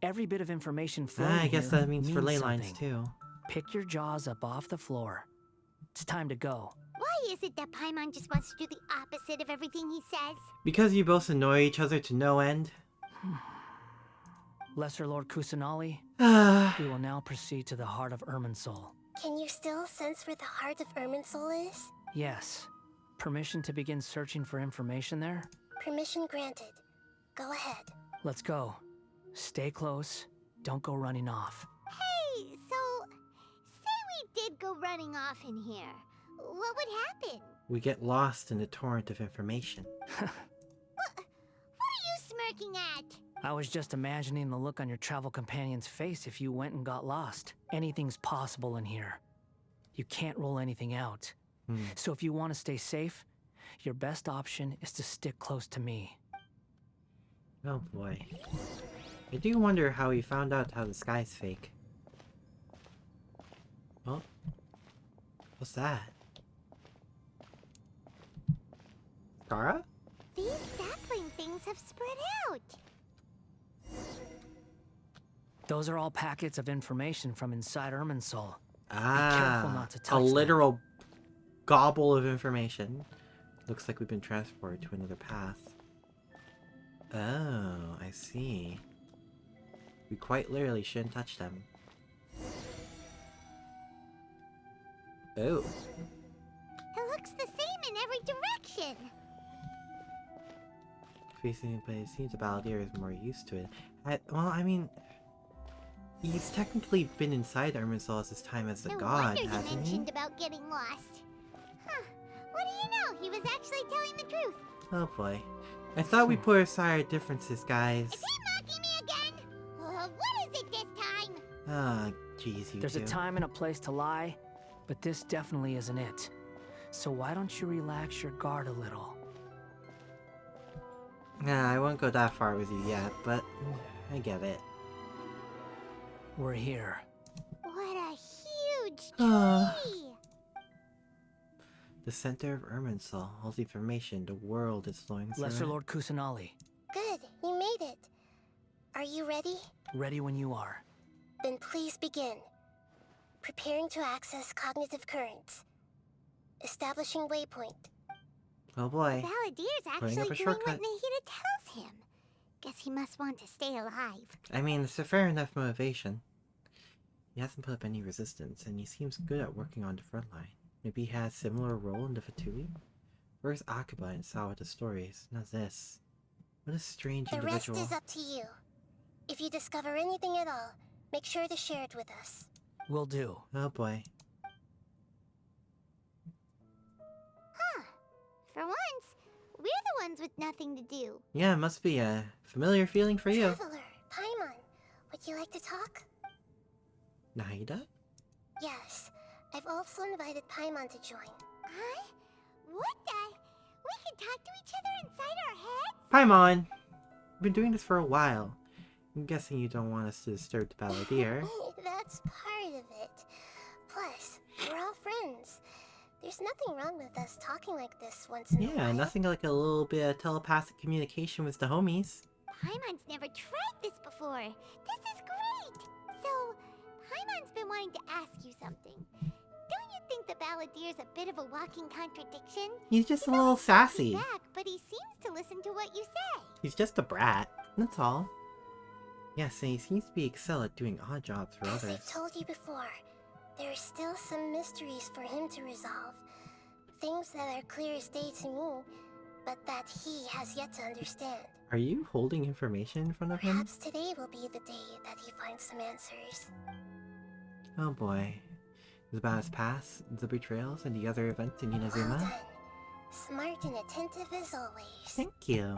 Every bit of information flowing I guess here that means for ley lines something. too. Pick your jaws up off the floor. It's time to go. Why is it that Paimon just wants to do the opposite of everything he says? Because you both annoy each other to no end. Lesser Lord Kusanali, we will now proceed to the heart of Irminsul. Can you still sense where the heart of Irminsul is? Yes. Permission to begin searching for information there? Permission granted. Go ahead. Let's go. Stay close. Don't go running off. Hey, so say we did go running off in here. What would happen? We get lost in the torrent of information. What are you smirking at? I was just imagining the look on your travel companion's face if you went and got lost. Anything's possible in here. You can't rule anything out. So if you want to stay safe, your best option is to stick close to me. Oh boy. I do wonder how he found out how the sky's fake. Oh? What's that? Scara? These sapling things have spread out. Those are all packets of information from inside Irminsul. Be careful not to touch a them. literal gobble of information. Looks like we've been transported to another path. Oh, I see. We quite literally shouldn't touch them. Oh. It looks the same in every direction. Facing, but it seems the Balladeer is more used to it. Well, I mean, he's technically been inside Irminsul his time as the god, No wonder hasn't you he? mentioned about getting lost. Huh. What do you know? He was actually telling the truth. Oh boy. I thought we put aside our differences, guys. Is he mocking me again? What is it this time? Ah, jeez, you There's two. a time and a place to lie, but this definitely isn't it. So why don't you relax your guard a little? Nah, I won't go that far with you yet, but I get it. We're here. What a huge Ah. tree! The center of Irminsul holds the information the world is flowing through. Lesser it. Lord Kusanali, Good, you made it. Are you ready? ready when you are. Then please begin. Preparing to access cognitive currents. Establishing waypoint. Oh boy. Balladeer's Putting up actually a doing shortcut. what Nahida tells him. Guess he must want to stay alive. I mean, it's a fair enough motivation. He hasn't put up any resistance, and he seems good at working on the front line. Maybe he has a similar role in the Fatui? Where's Akiba and Sawata's stories? Not this. What a strange The rest individual. is up to you. If you discover anything at all, make sure to share it with us. Will do. Oh boy. Huh. For once, we're the ones with nothing to do. Yeah, it must be a familiar feeling for you. Traveler, Paimon, would you like to talk? Nahida? Yes. I've also invited Paimon to join. Huh? What the? We can talk to each other inside our heads? Paimon! We've been doing this for a while. I'm guessing you don't want us to disturb the Balladeer. That's part of it. Plus, we're all friends. There's nothing wrong with us talking like this once in a while. Yeah, nothing like a little bit of telepathic communication with the homies. Paimon's never tried this before. This is great! So, Paimon's been wanting to ask you something. Don't you think the Balladeer's a bit of a walking contradiction? He's just a little sassy. Back, but he seems to listen to what you say. He's just a brat. That's all. Yes, and he seems to be excel at doing odd jobs for As I've others. told you before, there are still some mysteries for him to resolve. Things that are clear as day to me, but that he has yet to understand. Are you holding information in front of him? Perhaps today will be the day that he finds some answers. Oh boy. It's about his past, the betrayals, and the other events in Well Inazuma. done. Smart and attentive as always. Thank you.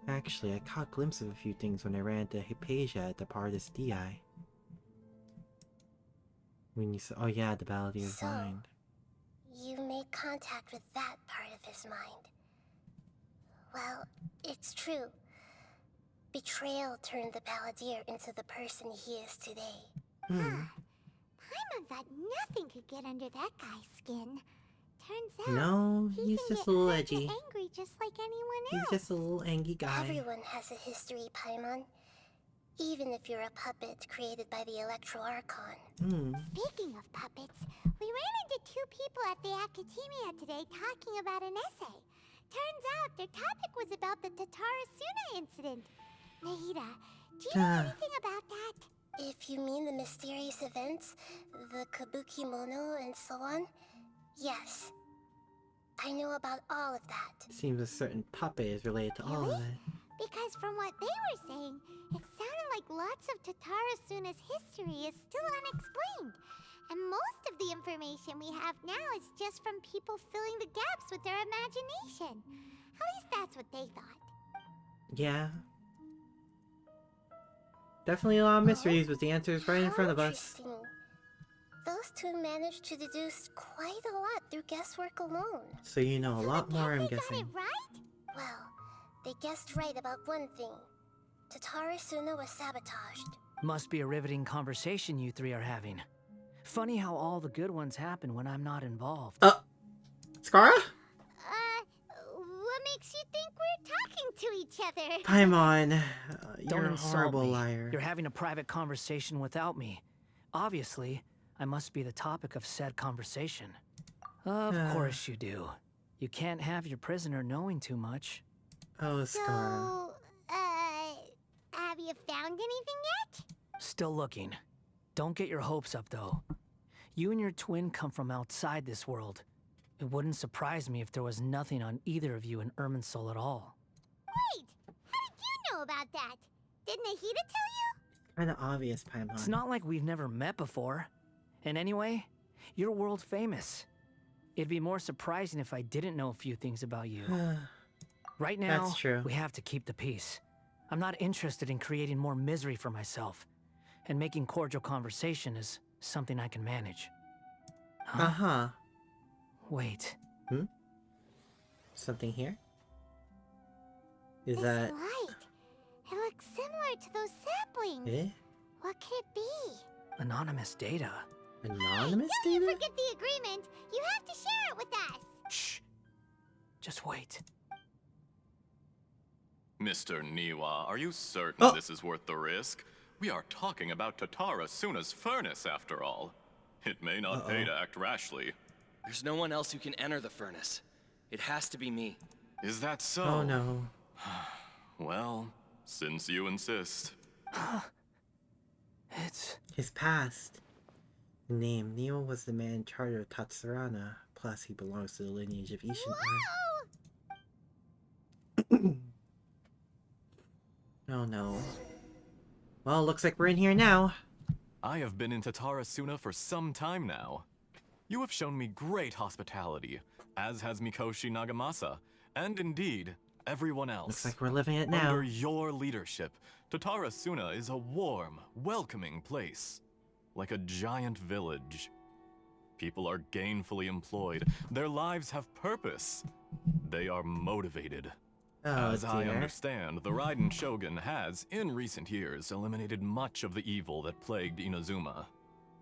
Actually, I caught a glimpse of a few things when I ran into Hypatia at the Pardis DI. When you saw— oh yeah, the Balladeer's So, mind. You made contact with that part of his mind. Well, it's true. Betrayal turned the Balladeer into the person he is today. Paimon thought nothing could get under that guy's skin. Turns out, No, he he's can just get a little hurt edgy. and angry just like anyone He's else. just a little angry guy. Everyone has a history, Paimon. Even if you're a puppet created by the Electro Archon. Speaking of puppets, we ran into two people at the Academia today talking about an essay. Turns out their topic was about the Tatarasuna incident. Nahida, do you know anything about that? If you mean the mysterious events, the Kabuki Mono and so on, yes. I know about all of that. Seems a certain puppet is related to all of it. Because from what they were saying, it sounded like lots of Tatarasuna's history is still unexplained. And most of the information we have now is just from people filling the gaps with their imagination. At least that's what they thought. Yeah. Definitely a lot of mysteries with the answers right in front of us. Interesting. Those two managed to deduce quite a lot through guesswork alone. So you know a lot more, I'm guessing. Right? Well, they guessed right about one thing. Tatarasuna was sabotaged. Must be a riveting conversation you three are having. Funny how all the good ones happen when I'm not involved. Skara? What makes you think we're talking to each other? Paimon, Don't you're a insult horrible me. liar. You're having a private conversation without me. Obviously, I must be the topic of said conversation. Of course you do. You can't have your prisoner knowing too much. Oh, Scar. Have you found anything yet? Still looking. Don't get your hopes up, though. You and your twin come from outside this world. It wouldn't surprise me if there was nothing on either of you in Irminsul at all. Wait, how did you know about that? Did Nahida tell you? Kinda obvious, Paimon. It's not like we've never met before. And anyway, you're world famous. It'd be more surprising if I didn't know a few things about you. Right now, That's true. we have to keep the peace. I'm not interested in creating more misery for myself. And making cordial conversation is something I can manage. Uh-huh. Wait. Something here? Is This that... light. It looks similar to those saplings. Eh? What could it be? Anonymous data. Anonymous Don't data? you forget the agreement. You have to share it with us. Shh. Just wait. Mr. Niwa, are you certain this is worth the risk? We are talking about Tatara Suna's furnace, after all. It may not pay to act rashly. There's no one else who can enter the furnace. It has to be me. Is that so? Oh no. Well, since you insist. It's... His past. Name. Neo was the man in charge of Tatsurana. Plus, he belongs to the lineage of Ishin. Oh no. Well, looks like we're in here now. I have been in Tatara Suna for some time now. You have shown me great hospitality, as has Mikoshi Nagamasa, and indeed, everyone else. Looks like we're living it now. Under your leadership, Tatara Suna is a warm, welcoming place. Like a giant village. People are gainfully employed. Their lives have purpose. They are motivated. As I understand, the Raiden Shogun has, in recent years, eliminated much of the evil that plagued Inazuma.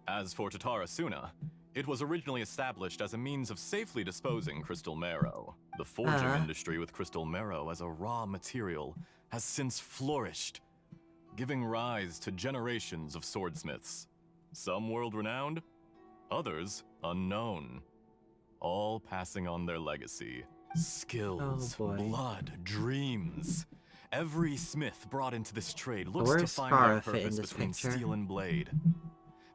As for Tatara Suna, it was originally established as a means of safely disposing crystal marrow. The forging industry with crystal marrow as a raw material has since flourished, giving rise to generations of swordsmiths. Some world-renowned, others unknown, all passing on their legacy. Skills, blood, dreams. Every smith brought into this trade looks to find their purpose between steel and blade.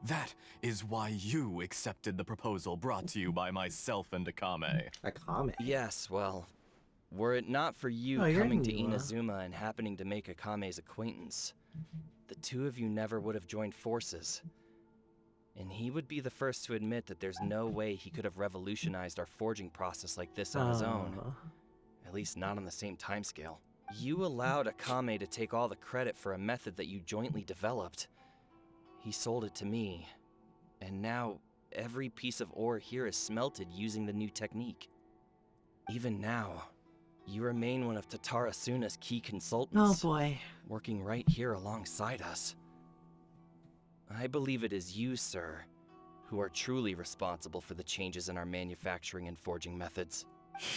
That is why you accepted the proposal brought to you by myself and Akame. Akame? Yes, well, were it not for you coming to Inazuma and happening to make Akame's acquaintance, the two of you never would have joined forces. And he would be the first to admit that there's no way he could have revolutionized our forging process like this on his own. At least not on the same timescale. You allowed Akame to take all the credit for a method that you jointly developed. He sold it to me, and now every piece of ore here is smelted using the new technique. Even now, you remain one of Tatara Suna's key consultants. Oh boy. Working right here alongside us. I believe it is you, sir, who are truly responsible for the changes in our manufacturing and forging methods.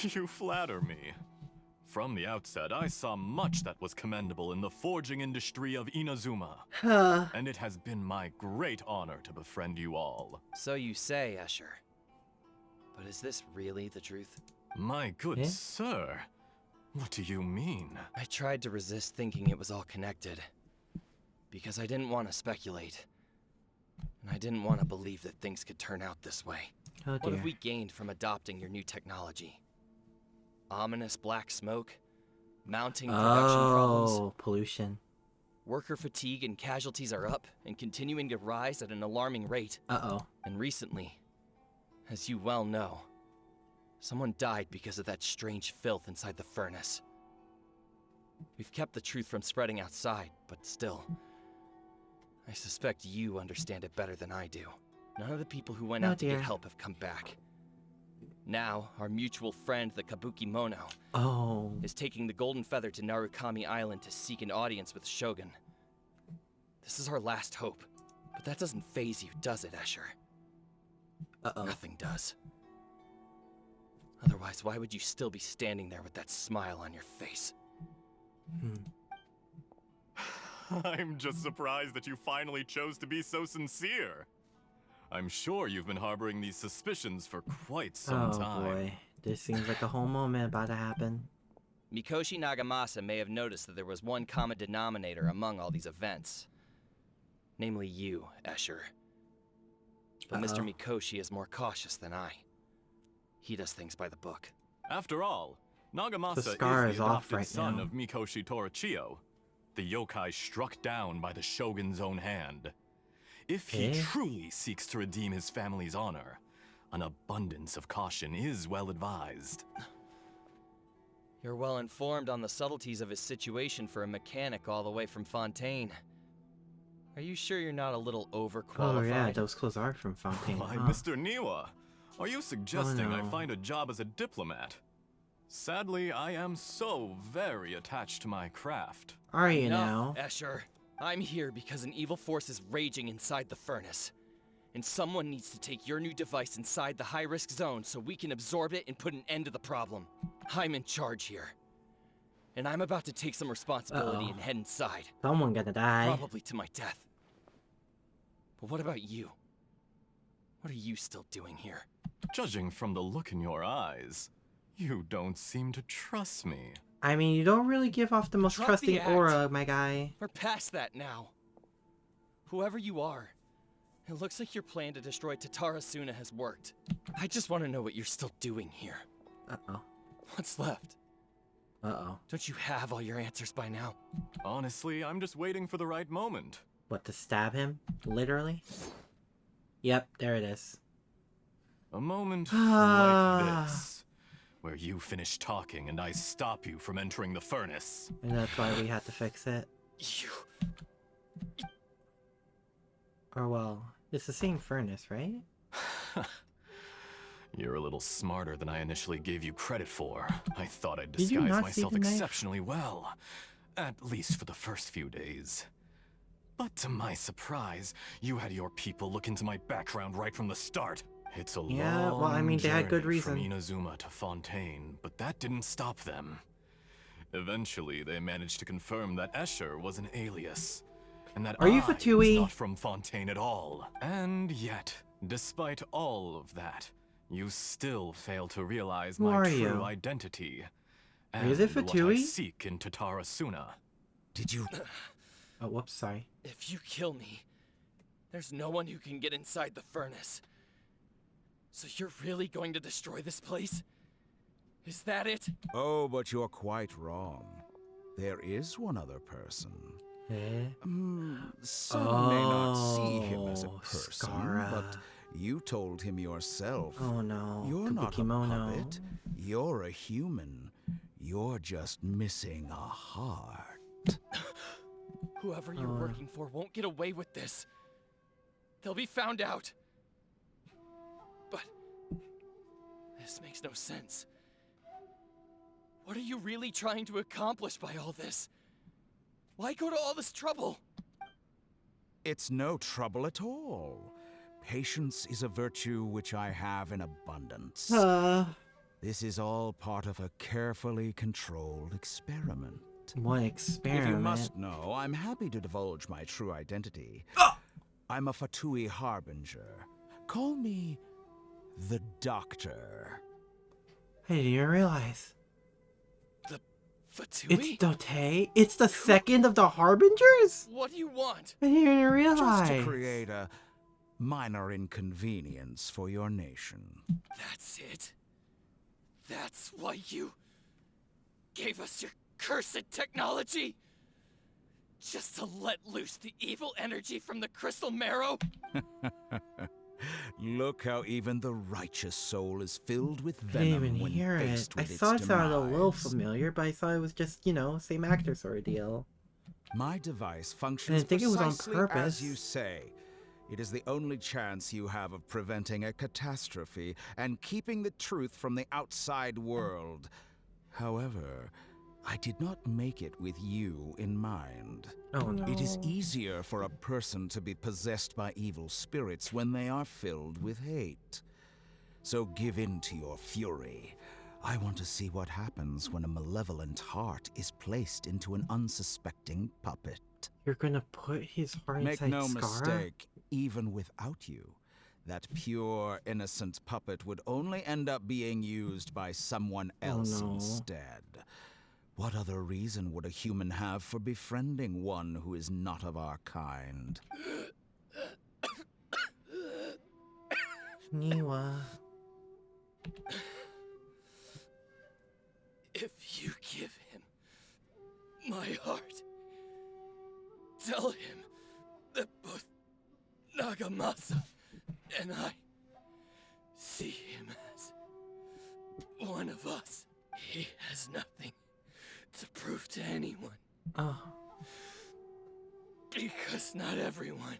You flatter me. From the outset, I saw much that was commendable in the forging industry of Inazuma. And it has been my great honor to befriend you all. So you say, Escher. But is this really the truth? My good sir, what do you mean? I tried to resist thinking it was all connected. Because I didn't want to speculate. And I didn't want to believe that things could turn out this way. Oh, what have we gained from adopting your new technology? Ominous black smoke? Mounting production problems? Pollution. Worker fatigue and casualties are up and continuing to rise at an alarming rate. And recently, as you well know, someone died because of that strange filth inside the furnace. We've kept the truth from spreading outside, but still, I suspect you understand it better than I do. None of the people who went out to get help have come back. Now, our mutual friend, the Kabuki Mono, is taking the Golden Feather to Narukami Island to seek an audience with Shogun. This is our last hope, but that doesn't faze you, does it, Escher? Nothing does. Otherwise, why would you still be standing there with that smile on your face? I'm just surprised that you finally chose to be so sincere. I'm sure you've been harboring these suspicions for quite some time. Oh boy, this seems like a whole moment about to happen. Mikoshi Nagamasa may have noticed that there was one common denominator among all these events. Namely you, Escher. But Mr. Mikoshi is more cautious than I. He does things by the book. After all, Nagamasa The scar is is the off adopted right son now. of Mikoshi Torachiyo, the yokai struck down by the Shogun's own hand. If he truly seeks to redeem his family's honor, an abundance of caution is well advised. You're well informed on the subtleties of his situation for a mechanic all the way from Fontaine. Are you sure you're not a little overqualified? Oh yeah, those clothes are from Fontaine. Why, huh? Mr. Niwa, are you suggesting I no. find a job as a diplomat? Sadly, I am so very attached to my craft. Are you Enough, now? Escher. I'm here because an evil force is raging inside the furnace. And someone needs to take your new device inside the high-risk zone so we can absorb it and put an end to the problem. I'm in charge here. And I'm about to take some responsibility and head inside. Someone gonna die. Probably to my death. But what about you? What are you still doing here? Judging from the look in your eyes, you don't seem to trust me. I mean, you don't really give off the most Drop trusting the act. aura, my guy. We're past that now. Whoever you are, it looks like your plan to destroy Tatarasuna has worked. I just want to know what you're still doing here. Uh-oh. What's left? Uh-oh. Don't you have all your answers by now? Honestly, I'm just waiting for the right moment. What, to stab him? Literally? Yep, there it is. A moment like this, where you finish talking and I stop you from entering the furnace. And that's why we had to fix it. Or well, it's the same furnace, right? You're a little smarter than I initially gave you credit for. I thought I'd Did you disguise not see myself the knife? exceptionally well. At least for the first few days. But to my surprise, you had your people look into my background right from the start. It's a Yeah, long well, I mean, they had good journey from reason. Inazuma to Fontaine, but that didn't stop them. Eventually, they managed to confirm that Escher was an alias, and that Are you I was Fatui? not from Fontaine at all. And yet, despite all of that, you still fail to realize Who my are true you? identity. Is it and what I Fatui? seek in Tatarasuna. Did you... Oh, whoops, sorry. If you kill me, there's no one who can get inside the furnace. So you're really going to destroy this place? Is that it? Oh, but you're quite wrong. There is one other person. Some may not see him as a person, Skara. but you told him yourself. Oh no, You're not a Kabuki-mono. puppet. You're a human. You're just missing a heart. Whoever you're working for won't get away with this. They'll be found out. But this makes no sense. What are you really trying to accomplish by all this? Why go to all this trouble? It's no trouble at all. Patience is a virtue which I have in abundance. This is all part of a carefully controlled experiment. What experiment? If you must know, I'm happy to divulge my true identity. I'm a Fatui Harbinger. Call me the Doctor. I didn't even realize. Fatui? It's Dote? It's the second of the Harbingers? What do you want? I didn't even Just realize. to create a minor inconvenience for your nation. That's it? That's why you gave us your cursed technology? Just to let loose the evil energy from the crystal marrow? Look how even the righteous soul is filled with I didn't even venom when hear it. faced I with thought it its sounded a little demise. familiar, but I thought it was just, you know, same actor sort of deal. My device functions think it was on precisely purpose. as you say. It is the only chance you have of preventing a catastrophe and keeping the truth from the outside world. However, I did not make it with you in mind. Oh no. It is easier for a person to be possessed by evil spirits when they are filled with hate. So give in to your fury. I want to see what happens when a malevolent heart is placed into an unsuspecting puppet. You're gonna put his heart Make inside no Skara? mistake, even without you, that pure, innocent puppet would only end up being used by someone else no. instead. What other reason would a human have for befriending one who is not of our kind? Niwa. If you give him my heart, tell him that both Nagamasa and I see him as one of us. He has nothing to prove to anyone. Oh. Because not everyone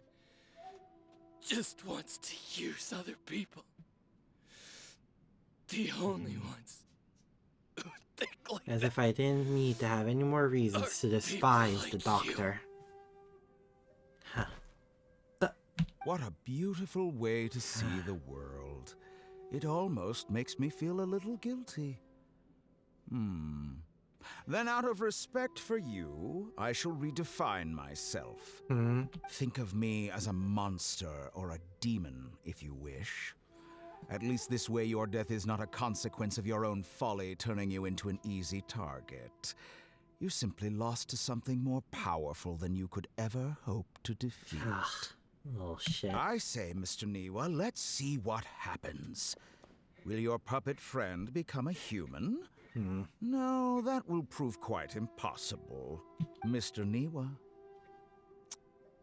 just wants to use other people. The only ones who think like As if I didn't need to have any more reasons to despise the doctor. Huh. What a beautiful way to see the world. It almost makes me feel a little guilty. Then out of respect for you, I shall redefine myself. Think of me as a monster or a demon, if you wish. At least this way your death is not a consequence of your own folly turning you into an easy target. You simply lost to something more powerful than you could ever hope to defeat. Oh, shit. I say, Mr. Niwa, let's see what happens. Will your puppet friend become a human? No, that will prove quite impossible. Mr. Niwa,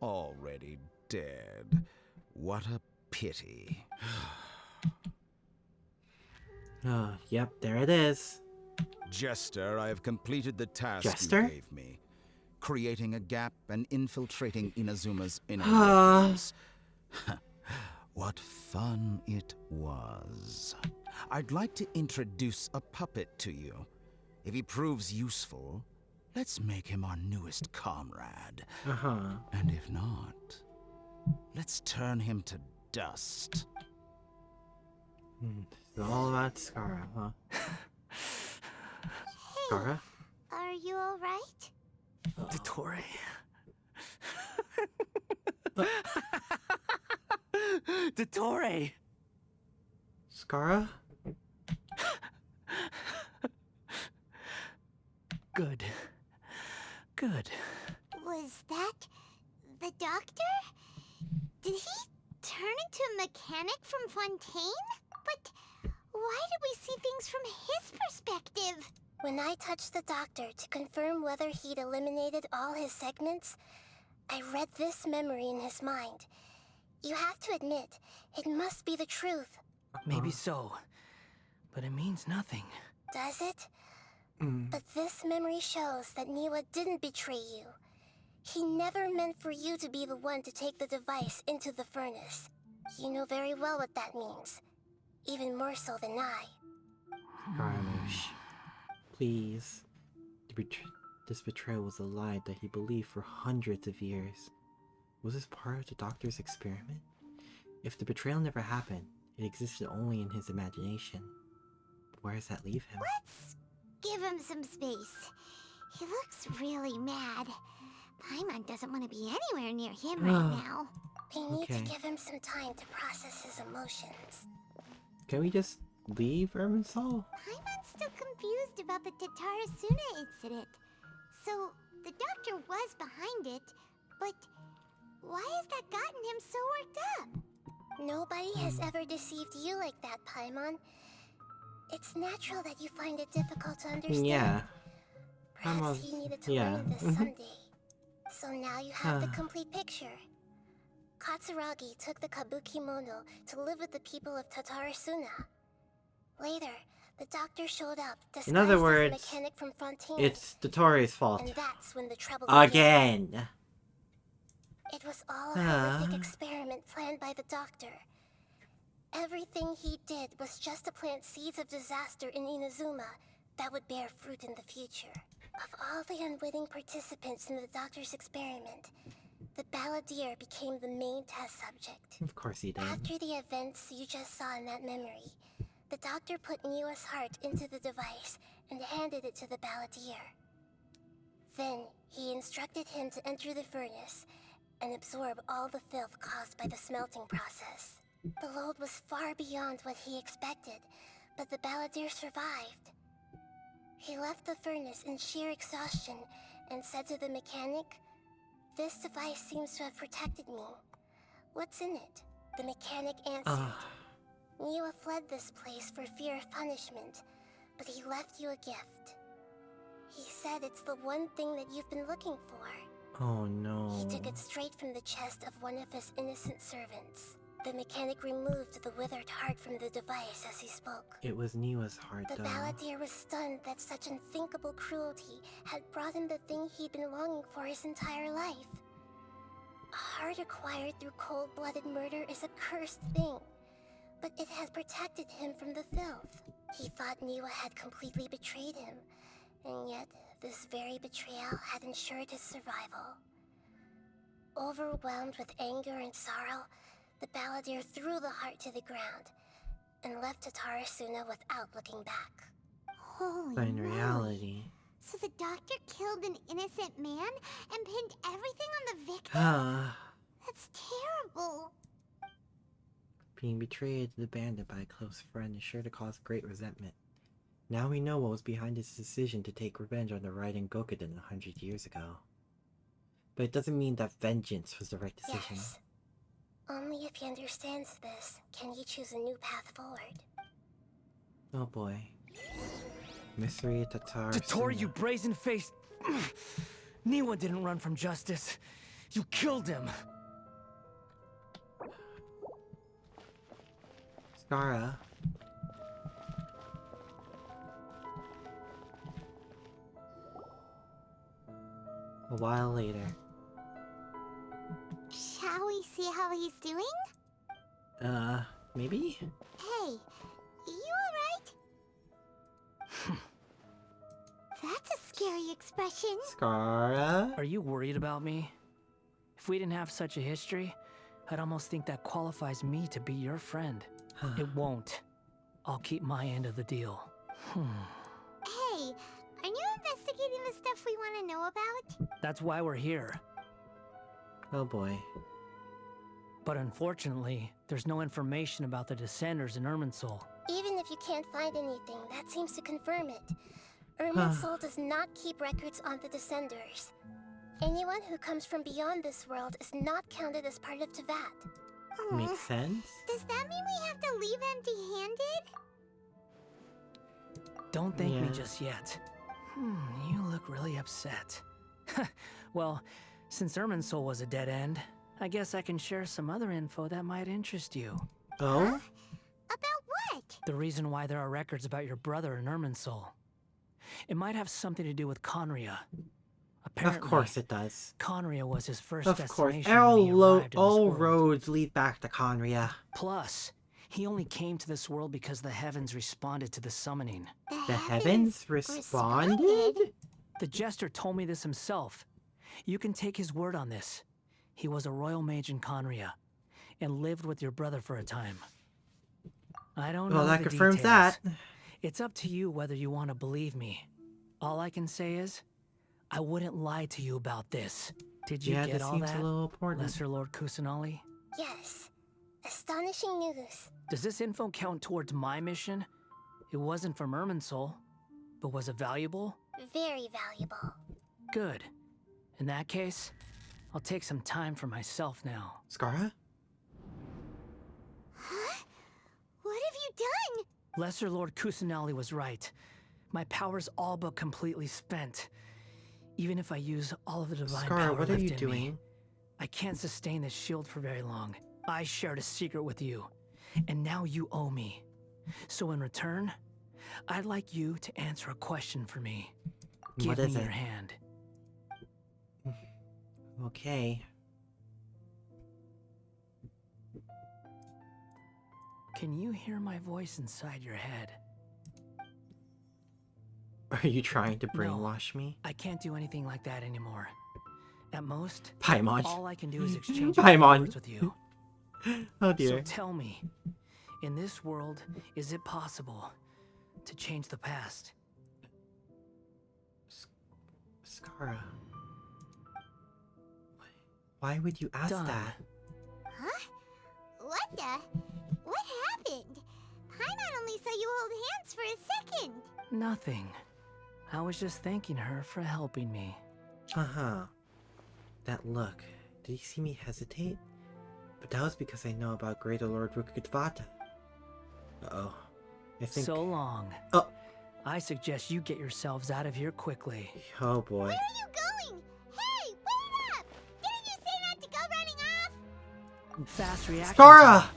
already dead. What a pity. Oh, yep, there it is. Jester, I have completed the task Jester? you gave me. Creating a gap and infiltrating Inazuma's inner Ah. workings. What fun it was. I'd like to introduce a puppet to you. If he proves useful, let's make him our newest comrade. And if not, let's turn him to dust. It's all about Skara, huh? Skara? Are you alright? Dottore. Dottore! Skara? Good. Good. Was that the doctor? Did he turn into a mechanic from Fontaine? But why did we see things from his perspective? When I touched the doctor to confirm whether he'd eliminated all his segments, I read this memory in his mind. You have to admit, it must be the truth. Maybe so, but it means nothing. Does it? But this memory shows that Niwa didn't betray you. He never meant for you to be the one to take the device into the furnace. You know very well what that means. Even more so than I. Scaramouche. Please. This betrayal was a lie that he believed for hundreds of years. Was this part of the doctor's experiment? If the betrayal never happened, it existed only in his imagination. Where does that leave him? Let's give him some space. He looks really mad. Paimon doesn't want to be anywhere near him right now. We need to Okay. give him some time to process his emotions. Can we just leave Irminsul? Paimon's still confused about the Tatarasuna incident. So, the doctor was behind it, but why has that gotten him so worked up? Nobody has ever deceived you like that, Paimon. It's natural that you find it difficult to understand. Yeah. Perhaps he needed to learn this someday. So now you have the complete picture. Katsuragi took the kabuki mono to live with the people of Tatarasuna. Later, the doctor showed up disguised In other as a words, mechanic from Fontaine. it's Dottore's fault. And that's when the trouble Again! It was all a horrific experiment planned by the doctor. Everything he did was just to plant seeds of disaster in Inazuma that would bear fruit in the future. Of all the unwitting participants in the doctor's experiment, the balladeer became the main test subject. Of course he did. After the events you just saw in that memory, the doctor put Niwa's heart into the device and handed it to the balladeer. Then, he instructed him to enter the furnace and absorb all the filth caused by the smelting process. The load was far beyond what he expected, but the balladeer survived. He left the furnace in sheer exhaustion and said to the mechanic, "This device seems to have protected me. What's in it?" The mechanic answered, "Niwa fled this place for fear of punishment, but he left you a gift. He said it's the one thing that you've been looking for." Oh no. He took it straight from the chest of one of his innocent servants. The mechanic removed the withered heart from the device as he spoke. It was Niwa's heart, The though. balladeer was stunned that such unthinkable cruelty had brought him the thing he'd been longing for his entire life. A heart acquired through cold-blooded murder is a cursed thing, but it had protected him from the filth. He thought Niwa had completely betrayed him, and yet this very betrayal had ensured his survival. Overwhelmed with anger and sorrow, the balladeer threw the heart to the ground and left Totara Suna without looking back. Holy But in moly. reality... So the doctor killed an innocent man and pinned everything on the victim? That's terrible. Being betrayed and abandoned by a close friend is sure to cause great resentment. Now we know what was behind his decision to take revenge on the Raiden Gokuden 100 years ago. But it doesn't mean that vengeance was the right decision. Yes. Only if he understands this can he choose a new path forward. Oh boy. Mystery Tatar. Totoro, you brazen-faced... Niwa didn't run from justice. You killed him. Skara. A while later. Shall we see how he's doing? Maybe? Hey, you alright? That's a scary expression. Skara? Are you worried about me? If we didn't have such a history, I'd almost think that qualifies me to be your friend. It won't. I'll keep my end of the deal. Hey, aren't you investigating the stuff we want to know about? That's why we're here. Oh boy. But unfortunately, there's no information about the Descenders in Irminsul. Even if you can't find anything, that seems to confirm it. Irminsul does not keep records on the Descenders. Anyone who comes from beyond this world is not counted as part of Tevat. Makes sense? Does that mean we have to leave empty-handed? Don't thank me Yeah. just yet. You look really upset. Well, since Irminsul was a dead end, I guess I can share some other info that might interest you. Oh? About what? The reason why there are records about your brother in Irminsul. It might have something to do with Conria. Apparently, Of course it does. Conria was his first Of course. destination when he arrived in this All world. roads lead back to Conria. Plus, he only came to this world because the heavens responded to the summoning. The heavens responded? The jester told me this himself. You can take his word on this. He was a royal mage in Conria, and lived with your brother for a time. I don't know Well, that the confirms details. that. It's up to you whether you want to believe me. All I can say is, I wouldn't lie to you about this. Did you Yeah, get this all seems that, a little important. Lesser Lord Kusanali? Yes. Astonishing news. Does this info count towards my mission? It wasn't from Irminsul, but was it valuable? Very valuable. Good. In that case, I'll take some time for myself now. Skara? Huh? What have you done? Lesser Lord Kusanali was right. My power's all but completely spent. Even if I use all of the divine Skara, power what are left you in me, doing? I can't sustain this shield for very long. I shared a secret with you, and now you owe me. So in return, I'd like you to answer a question for me. Give What me is your it? hand. Okay. Can you hear my voice inside your head? Are you trying to brainwash me? I can't do anything like that anymore. At most, Paimon. all I can do is exchange Paimon. words with you. Oh So dear. tell me, in this world, is it possible to change the past? Skara. Why would you ask Done. that? Huh? What the? What happened? Paimon only saw you hold hands for a second. Nothing. I was just thanking her for helping me. Uh-huh. That look. Did he see me hesitate? But that was because I know about Greater Lord Rukkhadevata. Uh-oh. I think... So long. Oh! I suggest you get yourselves out of here quickly. Oh boy. Where are you going? Hey, wait up! Didn't you say not to go running off? Fast reaction. Skara! Time.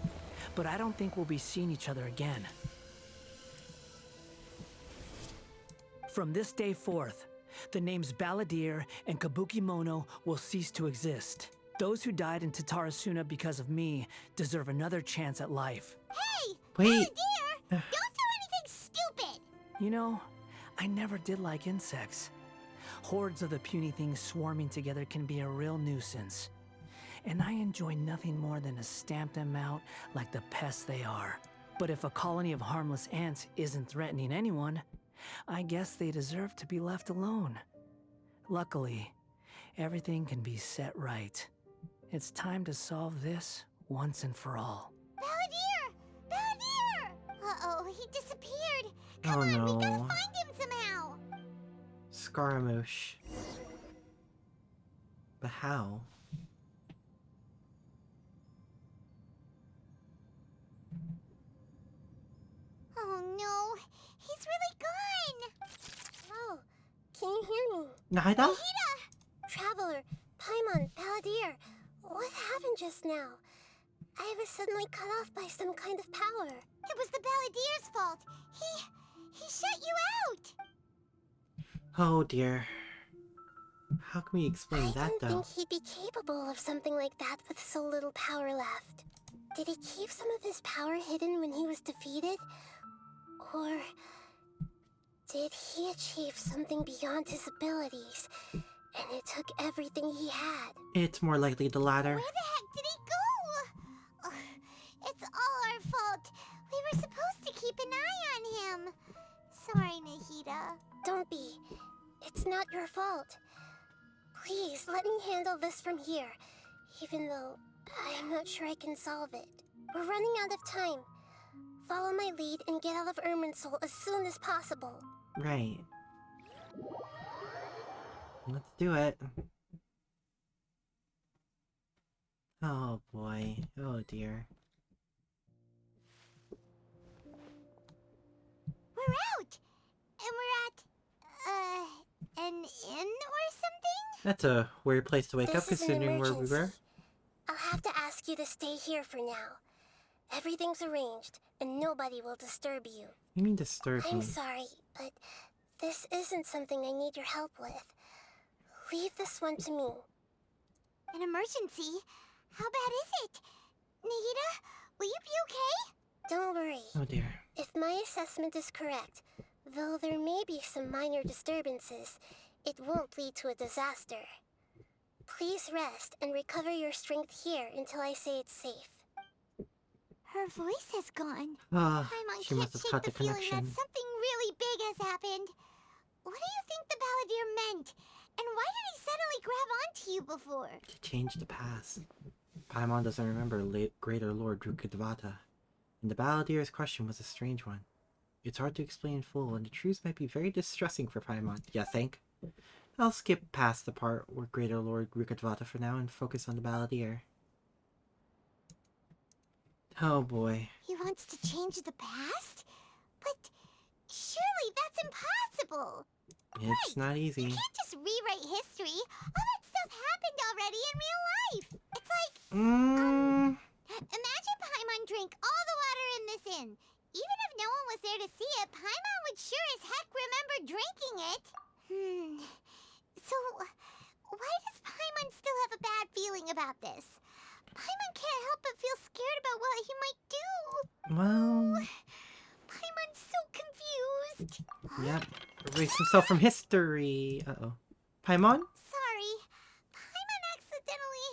But I don't think we'll be seeing each other again. From this day forth, the names Balladeer and Kabukimono will cease to exist. Those who died in Tatarasuna because of me deserve another chance at life. Hey! Wait! Balladeer! Don't do anything stupid! You know, I never did like insects. Hordes of the puny things swarming together can be a real nuisance. And I enjoy nothing more than to stamp them out like the pests they are. But if a colony of harmless ants isn't threatening anyone, I guess they deserve to be left alone. Luckily, everything can be set right. It's time to solve this once and for all. Balladeer! Balladeer! Uh-oh, he disappeared. Come Oh on, no. we gotta find him somehow. Scaramouche. But how? Oh no, he's really gone. Oh, can you hear me? Nahida? Nahida! Traveler, Paimon, Balladeer, what happened just now? I was suddenly cut off by some kind of power. It was the Balladeer's fault. He shut you out. Oh dear. How can we explain that I though? didn't think he'd be capable of something like that with so little power left. Did he keep some of his power hidden when he was defeated? Or did he achieve something beyond his abilities, and it took everything he had? It's more likely the latter. Where the heck did he go? Ugh, it's all our fault. We were supposed to keep an eye on him. Sorry, Nahida. Don't be. It's not your fault. Please, let me handle this from here, even though I'm not sure I can solve it. We're running out of time. Follow my lead and get out of Irminsul as soon as possible. Right. Let's do it. Oh boy. Oh dear. We're out! And we're at, an inn or something? That's a weird place to wake up This is an considering where we were. emergency. I'll have to ask you to stay here for now. Everything's arranged, and nobody will disturb you. You mean disturb I'm me? sorry, but this isn't something I need your help with. Leave this one to me. An emergency? How bad is it? Nahida, will you be okay? Don't worry. Oh dear. If my assessment is correct, though there may be some minor disturbances, it won't lead to a disaster. Please rest and recover your strength here until I say it's safe. Her voice has gone. She Paimon must can't have cut shake the the feeling that connection. something really big has happened. What do you think the Balladeer meant? And why did he suddenly grab onto you before? To change the past. Paimon doesn't remember Greater Lord Rukkhadevata. And the Balladeer's question was a strange one. It's hard to explain in full, and the truth might be very distressing for Paimon. Yeah, think? I'll skip past the part where Greater Lord Rukkhadevata for now and focus on the Balladeer. Oh boy. He wants to change the past? But surely that's impossible! It's not easy. You can't just rewrite history. All that stuff happened already in real life. It's like, imagine Paimon drank all the water in this inn. Even if no one was there to see it, Paimon would sure as heck remember drinking it. So, why does Paimon still have a bad feeling about this? Paimon can't help but feel scared about what he might do. Well... Paimon's so confused. Yep. Erase himself from history. Uh-oh. Paimon? Sorry. Paimon accidentally...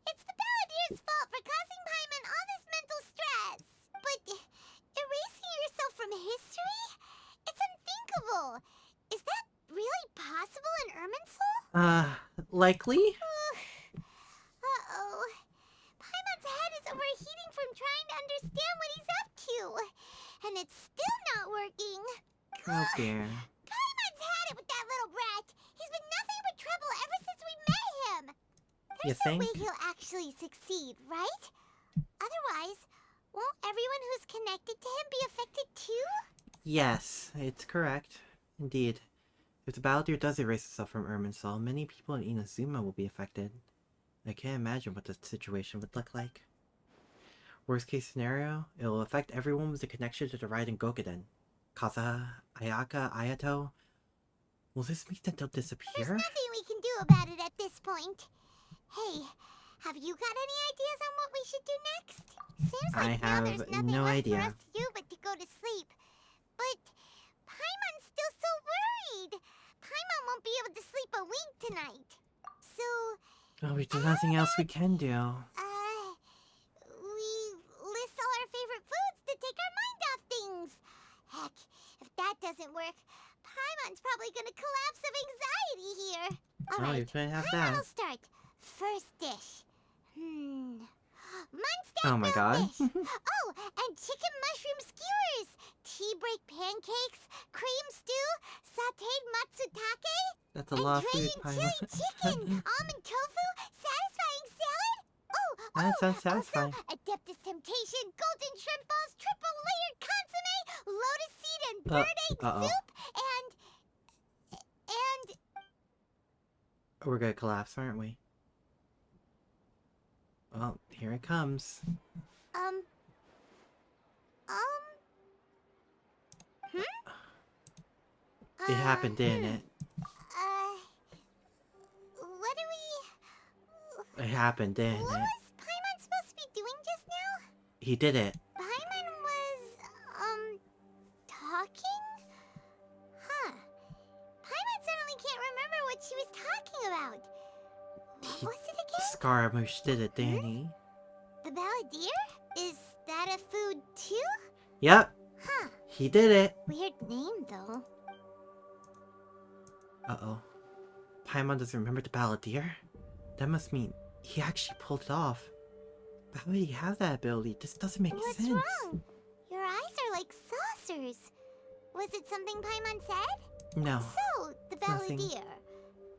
It's the Balladeer's fault for causing Paimon all this mental stress. But erasing yourself from history? It's unthinkable. Is that really possible in Irminsul? Likely? Uh-oh. Paimon's head is overheating from trying to understand what he's up to. And it's still not dear. Paimon's had it with that little brat. He's been nothing but trouble ever since we met him. You There's no think? way he'll actually succeed, right? Otherwise, won't everyone who's connected to him be affected too? Yes, it's correct. Indeed. If the Balladeer does erase itself from Irminsul, many people in Inazuma will be affected. I can't imagine what the situation would look like. Worst case scenario, it will affect everyone with a connection to the Raiden Gokuden. Kaza, Ayaka, Ayato. Will this mean that they'll disappear? There's nothing we can do about it at this point. Hey, have you got any ideas on what we should do next? Seems like now there's nothing no left idea. for us to do but to go to sleep. But Paimon's still so worried. Paimon won't be able to sleep a wink tonight. So, Oh, there's nothing else we can do. we list all our favorite foods to take our mind off things. Heck, if that doesn't work, Paimon's probably gonna collapse of anxiety here. Alright, you can't have Paimon that. will start. First dish. Munster Oh my god. Oh, and chicken mushroom skewers, tea break pancakes, cream stew, sautéed matsutake, That's a lot of food, dragon chili Paimon. chicken, almond tofu, satisfying salad. That sounds satisfying. Also, Adeptus Temptation, golden shrimp balls, triple layered consomme, lotus seed and bird egg soup, and We're gonna collapse, aren't we? Well, here it comes. It happened, didn't it? what do we... It happened, didn't What it? was Paimon supposed to be doing just now? He did it. Paimon was, talking? Huh. Paimon suddenly can't remember what she was talking about. What's it again? Scaramouche did it, didn't he? The Balladeer? Is that a food too? Yep. Huh. He did it. Weird name though. Uh-oh. Paimon doesn't remember the Balladeer? That must mean he actually pulled it off. But how would he have that ability? This doesn't make What's sense. wrong? Your eyes are like saucers. Was it something Paimon said? No. So, the nothing. Balladeer.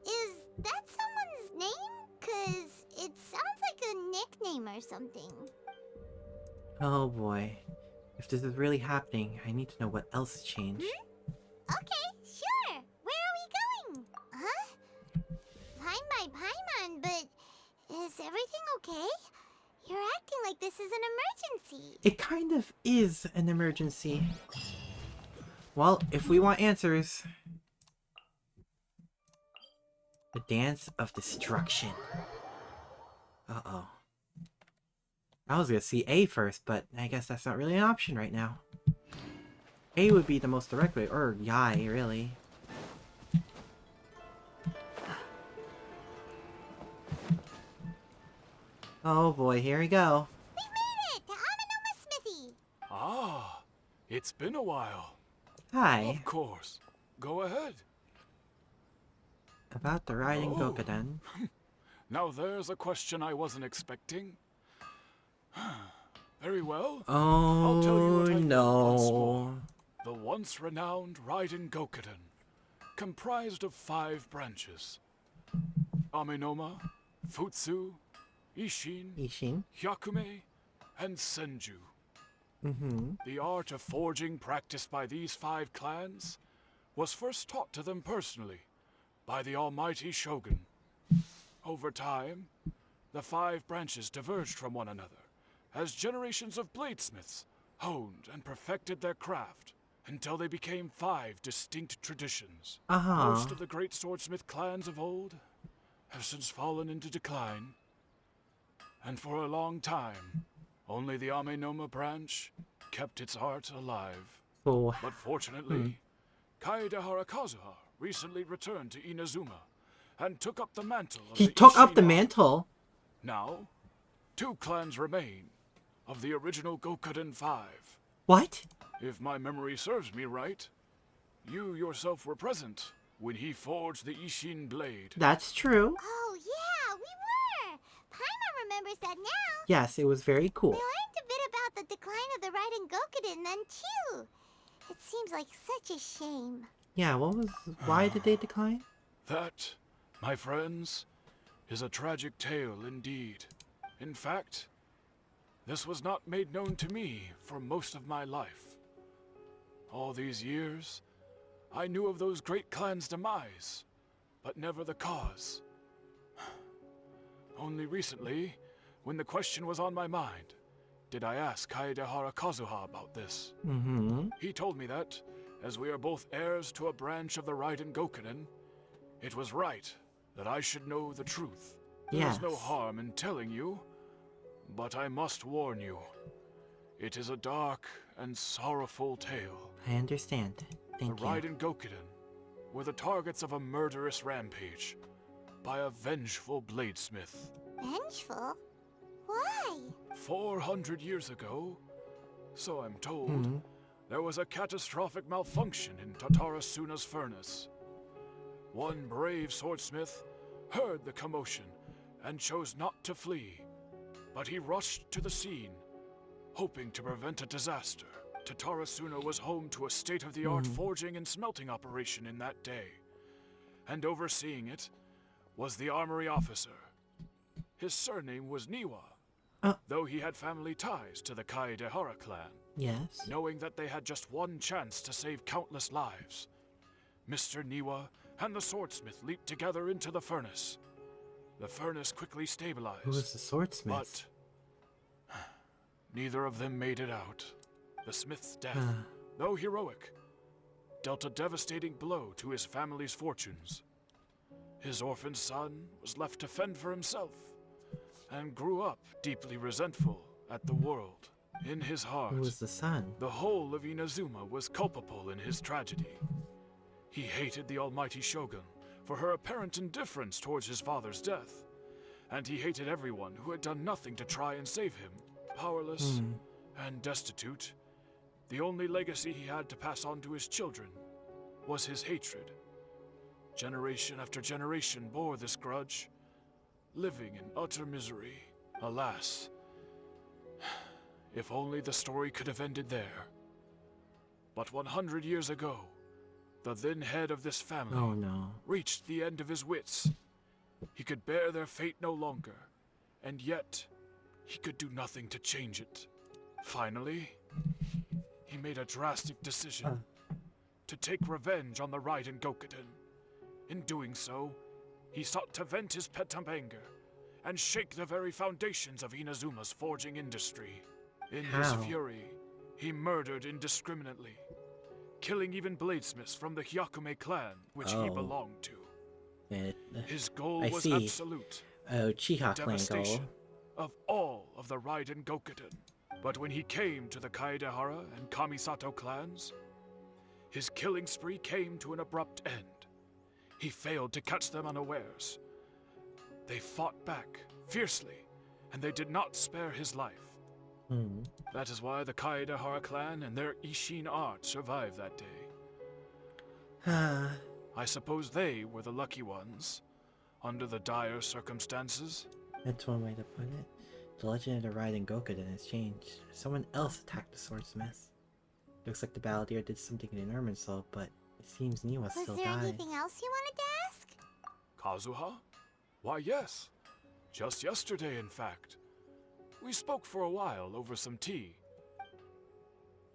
Is that someone's name? 'Cause it sounds like a nickname or something. Oh boy. If this is really happening, I need to know what else has changed. Okay, sure. Where are we going? Huh? Fine by Paimon, but is everything okay? You're acting like this is an emergency. It kind of is an emergency. Well, if we want answers... The Dance of Destruction. Uh-oh. I was gonna see A first, but I guess that's not really an option right now. A would be the most direct way, or Yai, really. Oh boy, here we go. We've made it to Amenoma Smithy. Ah, it's been a while. Hi. Of course. Go ahead. About the Raiden Gokuden. Now there's a question I wasn't expecting. Very well. Oh, I'll tell you what I know once no. more. The once renowned Raiden Gokuden, comprised of 5 branches. Amenoma, Futsu, Ishin, Hyakume, and Senju. The art of forging practiced by these 5 clans was first taught to them personally by the almighty Shogun. Over time, the 5 branches diverged from one another as generations of bladesmiths honed and perfected their craft until they became 5 distinct traditions. Most of the great swordsmith clans of old have since fallen into decline, and for a long time, only the Amenoma branch kept its art alive. Oh. But fortunately, Kaede Harakazuha recently returned to Inazuma and took up the mantle of He the took up the Ishin. mantle? Now, 2 clans remain of the original Gokuden 5. What? If my memory serves me right, you yourself were present when he forged the Ishin blade. That's true. Oh yeah, we were. Paimon remembers that now. Yes, it was very cool. We learned a bit about the decline of the Raiden Gokuden then too. It seems like such a shame. Yeah, why did they decline? That, my friends, is a tragic tale indeed. In fact, this was not made known to me for most of my life. All these years, I knew of those great clans' demise, but never the cause. Only recently, when the question was on my mind, did I ask Kaedehara Kazuha about this. He told me that, as we are both heirs to a branch of the Raiden Gokunin, it was right that I should know the truth. There is no harm in telling you, but I must warn you. It is a dark and sorrowful tale. I understand. Thank the you. Raiden Gokunin were the targets of a murderous rampage by a vengeful bladesmith. Vengeful? Why? 400 years ago, so I'm told, there was a catastrophic malfunction in Tatarasuna's furnace. One brave swordsmith heard the commotion and chose not to flee, but he rushed to the scene, hoping to prevent a disaster. Tatarasuna was home to a state-of-the-art forging and smelting operation in that day, and overseeing it was the armory officer. His surname was Niwa, though he had family ties to the Kaedehara clan. Yes. Knowing that they had just one chance to save countless lives, Mr. Niwa and the swordsmith leaped together into the furnace. The furnace quickly stabilized. Who was the swordsmith? But neither of them made it out. The smith's death, though heroic, dealt a devastating blow to his family's fortunes. His orphan son was left to fend for himself, and grew up deeply resentful at the world. In his heart, Who was the son? The whole of Inazuma was culpable in his tragedy. He hated the almighty Shogun for her apparent indifference towards his father's death, and he hated everyone who had done nothing to try and save him. Powerless and destitute, the only legacy he had to pass on to his children was his hatred. Generation after generation bore this grudge, living in utter misery. Alas, if only the story could have ended there. But 100 years ago, the then head of this family reached the end of his wits. He could bear their fate no longer, and yet he could do nothing to change it. Finally, he made a drastic decision to take revenge on the Raiden Gokunin. In doing so, he sought to vent his pent anger and shake the very foundations of Inazuma's forging industry. In his fury, he murdered indiscriminately, killing even bladesmiths from the Hyakume clan, which he belonged to. His goal was absolute. Chiha the clan devastation goal. of all of the Raiden Gokunin. But when he came to the Kaedehara and Kamisato clans, his killing spree came to an abrupt end. He failed to catch them unawares. They fought back fiercely, and they did not spare his life. That is why the Kaedehara clan and their Ishin art survived that day. I suppose they were the lucky ones, under the dire circumstances. That's one way to put it. The legend of the Raiden Gokunin has changed. Someone else attacked the swordsmith. Looks like the balladeer did something to Irminsul, but it seems Niwa still died. Was there anything else you wanted to ask? Kazuha? Why, yes. Just yesterday, in fact. We spoke for a while over some tea.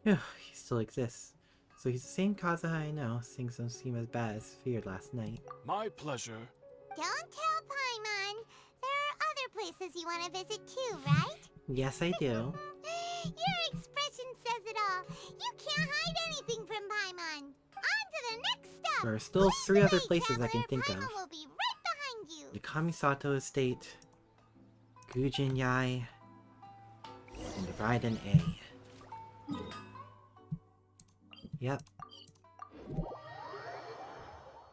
Yeah, he still exists. So he's the same Kazuha I know. Things don't seem as bad as feared last night. My pleasure. Don't tell Paimon. There are other places you want to visit too, right? Yes, I do. Your expression says it all. You can't hide anything from Paimon. On to the next stop. There are still 3 other places I can think of. Paimon will be right behind you. The Kamisato Estate, Gujin Yai, and Raiden A. Yep.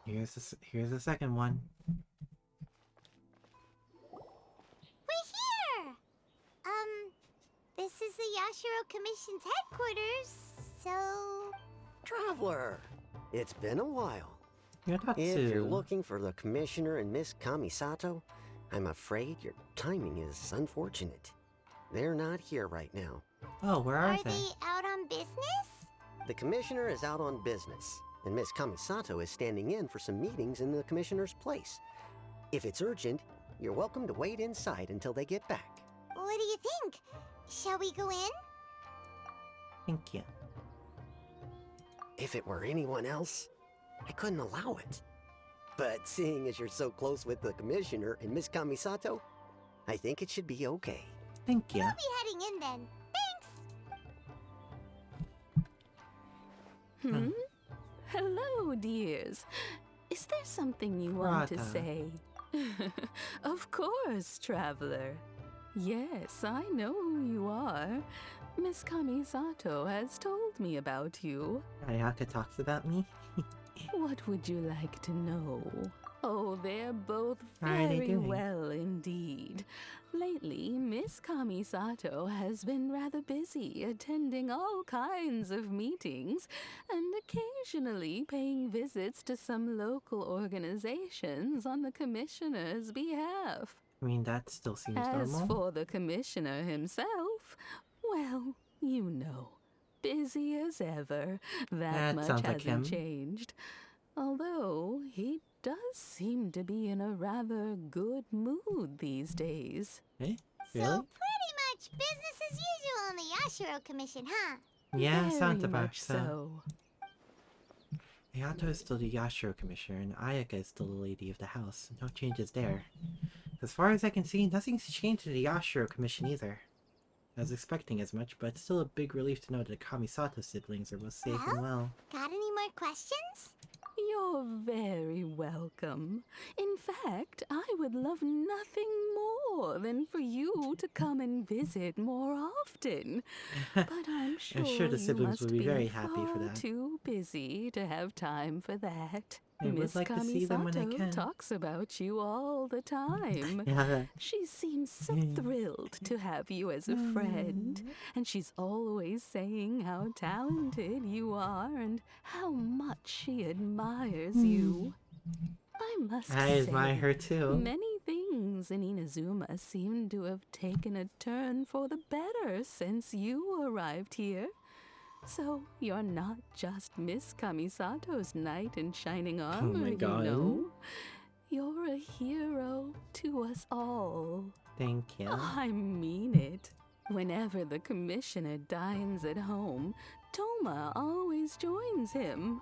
Here's the second one. We're here! This is the Yashiro Commission's headquarters, so... Traveler! It's been a while. If you're looking for the Commissioner and Miss Kamisato, I'm afraid your timing is unfortunate. They're not here right now. Oh, where are they? Are they out on business? The commissioner is out on business, and Miss Kamisato is standing in for some meetings in the commissioner's place. If it's urgent, you're welcome to wait inside until they get back. What do you think? Shall we go in? Thank you. If it were anyone else, I couldn't allow it. But seeing as you're so close with the commissioner and Miss Kamisato, I think it should be okay. Thank you. We'll be heading in then. Thanks! Hello, dears. Is there something you want to say? Of course, traveler. Yes, I know who you are. Miss Kamisato has told me about you. Ayaka talks about me? What would you like to know? Oh, they're both How are they very doing? well indeed. Lately, Miss Kamisato has been rather busy attending all kinds of meetings and occasionally paying visits to some local organizations on the commissioner's behalf. I mean, that still seems As normal. for the commissioner himself, well, you know, busy as ever. That much sounds like hasn't him. changed. Although he does seem to be in a rather good mood these days. Eh? So pretty much business as usual on the Yashiro Commission, huh? Yeah, Very sounds about much so. Hayato is still the Yashiro commissioner, and Ayaka is still the lady of the house. No changes there. As far as I can see, nothing's changed in the Yashiro commission either. I was expecting as much, but it's still a big relief to know that the Kamisato siblings are both safe and well. Got any more questions? You're very welcome. In fact, I would love nothing more than for you to come and visit more often. But I'm sure, the you siblings must would be very happy for far that. too busy to have time for that. I would Miss like to see them when I Kamisato can. talks about you all the time. Yeah. She seems so thrilled to have you as a friend, and she's always saying how talented you are and how much she admires you. I must I say, admire her too. many things in Inazuma seem to have taken a turn for the better since you arrived here. So you're not just Miss Kamisato's knight in shining armor, my you God. know. You're a hero to us all. Thank you. I mean it. Whenever the commissioner dines at home, Toma always joins him.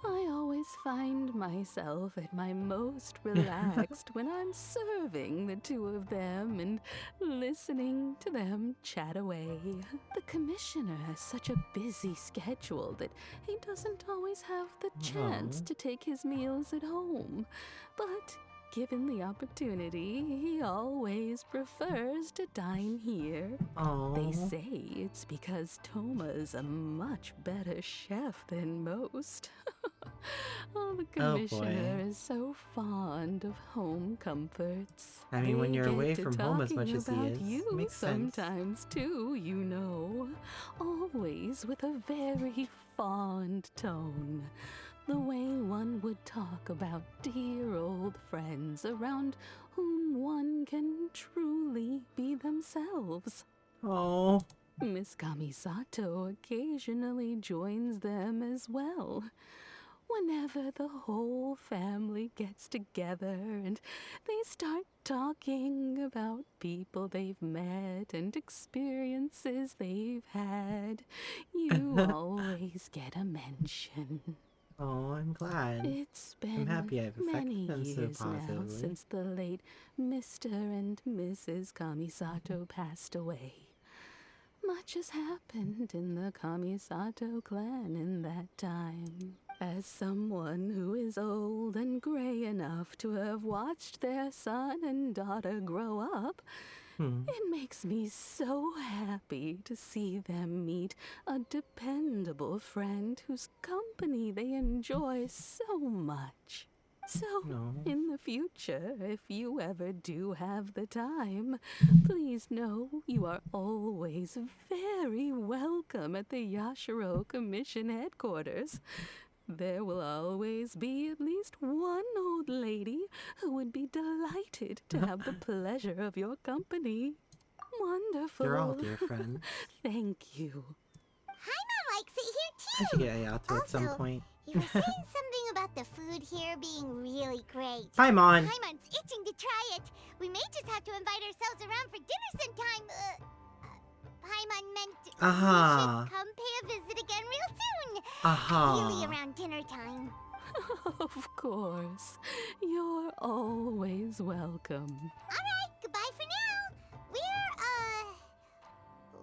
I always find myself at my most relaxed when I'm serving the two of them and listening to them chat away. The commissioner has such a busy schedule that he doesn't always have the chance to take his meals at home. But given the opportunity, he always prefers to dine here. They say it's because Toma's a much better chef than most. Oh, the commissioner is so fond of home comforts. I mean, when They you're get away to from home as much talking as he about is, you makes sense. sometimes too, you know. Always with a very fond tone. The way one would talk about dear old friends around whom one can truly be themselves. Oh. Miss Kamisato occasionally joins them as well. Whenever the whole family gets together and they start talking about people they've met and experiences they've had, you always get a mention. Oh, I'm glad. It's been I'm happy I've many affected them so years now positively. since the late Mr. and Mrs. Kamisato passed away. Much has happened in the Kamisato clan in that time. As someone who is old and gray enough to have watched their son and daughter grow up, it makes me so happy to see them meet a dependable friend whose company they enjoy so much. So, in the future, if you ever do have the time, please know you are always very welcome at the Yashiro Commission headquarters. There will always be at least one old lady who would be delighted to have the pleasure of your company. Wonderful. You're all dear friends. Thank you. Paimon likes it here I should get Ayato at some point. You were saying something about the food here being really great. Paimon. Paimon's itching to try it. We may just have to invite ourselves around for dinner sometime. Paimon meant we should come pay a visit again real soon. Ideally around dinner time. Of course. You're always welcome. Alright, goodbye for now.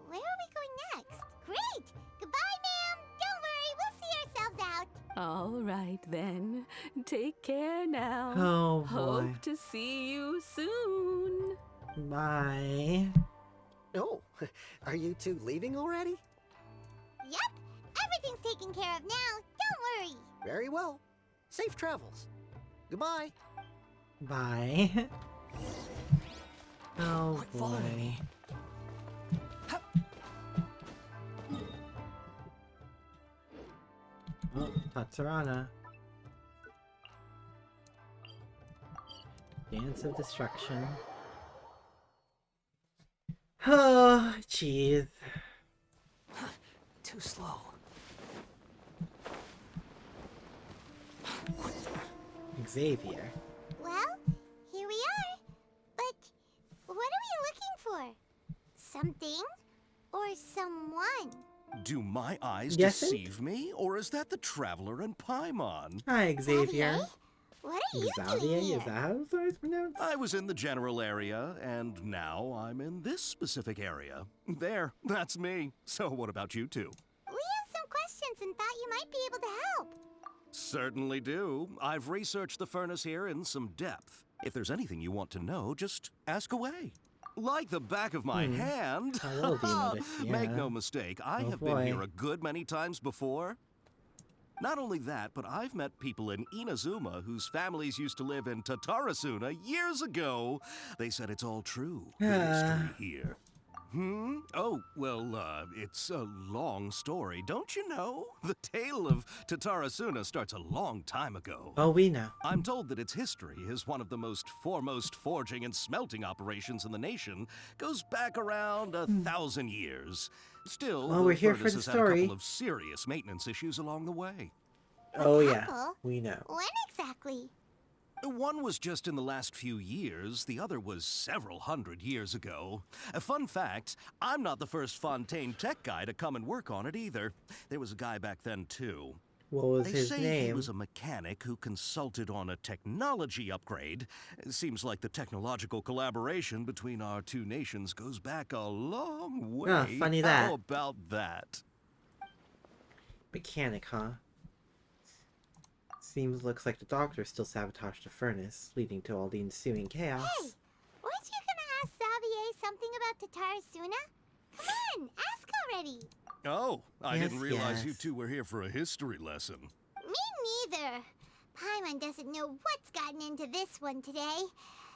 Where are we going next? Great! Goodbye, ma'am. Don't worry, we'll see ourselves out. All right then. Take care now. Oh, boy. Hope to see you soon. Bye. Oh, are you two leaving already? Yep, everything's taken care of now. Don't worry. Very well. Safe travels. Goodbye. Bye. Oh, boy. Oh, Tatsurana. Dance of Destruction. Oh, jeez. Too slow. Xavier. Well, here we are. But what are we looking for? Something or someone? Do my eyes Yes, deceive me, or is that the Traveler and Paimon? Hi, Xavier. What are you Xavier, doing here? is that how it's pronounced? I was in the general area, and now I'm in this specific area. There, that's me. So what about you two? We have some questions and thought you might be able to help. Certainly do. I've researched the furnace here in some depth. If there's anything you want to know, just ask away. Like the back of my hand. How well do you know this? Make Yeah. no mistake, I Oh, have been boy. here a good many times before. Not only that, but I've met people in Inazuma whose families used to live in Tatarasuna years ago. They said it's all true, the history here. Oh, well, it's a long story, don't you know? The tale of Tatarasuna starts a long time ago. Oh, we know. I'm told that its history is one of the most foremost forging and smelting operations in the nation. Goes back around 1,000 years. Still, Well, the we're here for furnace the has had a story. couple of serious maintenance issues along the way. Oh, yeah. Couple? We know. When exactly? One was just in the last few years, the other was several hundred years ago. A fun fact, I'm not the first Fontaine tech guy to come and work on it either. There was a guy back then too. What was They his say name? he was a mechanic who consulted on a technology upgrade. It seems like the technological collaboration between our two nations goes back a long way. Ah, funny that. How about that? Mechanic, huh? Looks like the doctor still sabotaged the furnace, leading to all the ensuing chaos. Hey, weren't you gonna ask Xavier something about Tatarasuna? Come on, ask already. Oh, I Yes, didn't realize you yes. two were here for a history lesson. Me neither. Paimon doesn't know what's gotten into this one today.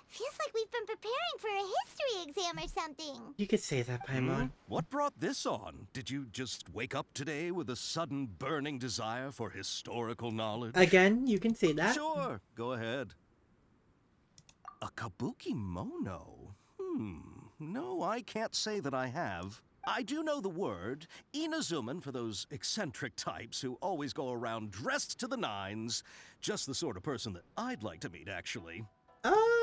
Feels like we've been preparing for a history exam or something. You could say that, Paimon. What brought this on? Did you just wake up today with a sudden burning desire for historical knowledge? Again, you can say that. Sure, go ahead. A kabuki mono? No, I can't say that I have. I do know the word, Inazuman for those eccentric types who always go around dressed to the nines. Just the sort of person that I'd like to meet, actually.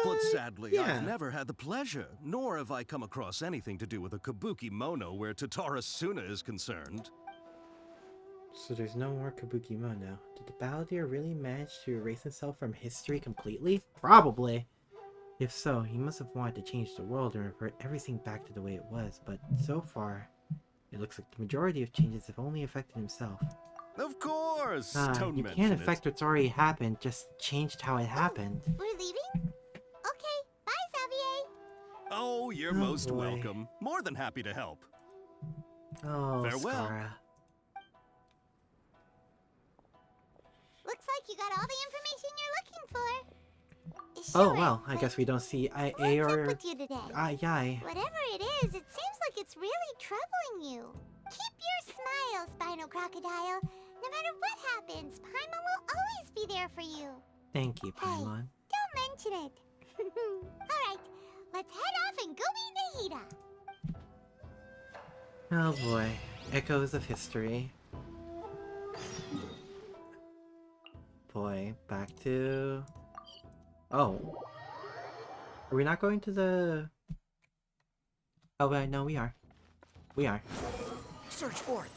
But sadly, yeah. I've never had the pleasure, nor have I come across anything to do with a kabuki mono where Tatarasuna is concerned. So there's no more Kabuki Mono. Did the Balladeer really manage to erase himself from history completely? Probably. If so, he must have wanted to change the world and revert everything back to the way it was, but so far, it looks like the majority of changes have only affected himself. Of course! Don't you mention can't it. affect what's already happened, just changed how it happened. We're leaving? Okay, bye, Xavier. Oh, you're Oh, most boy. welcome. More than happy to help. Oh, Farewell. Scara. Looks like you got all the information you're looking for. Oh, Sure, well, I but guess we don't see IA what's or up with you today? Yai. Whatever it is, it seems like it's really troubling you. Keep your smile, Spinal Crocodile. No matter what happens, Paimon will always be there for you. Thank you, Paimon. Don't mention it. Alright, let's head off and go meet Nahida. Oh boy. Echoes of history. Okay, back to... Oh. Are we not going to the... Oh, wait, no, we are. We are. Search for it.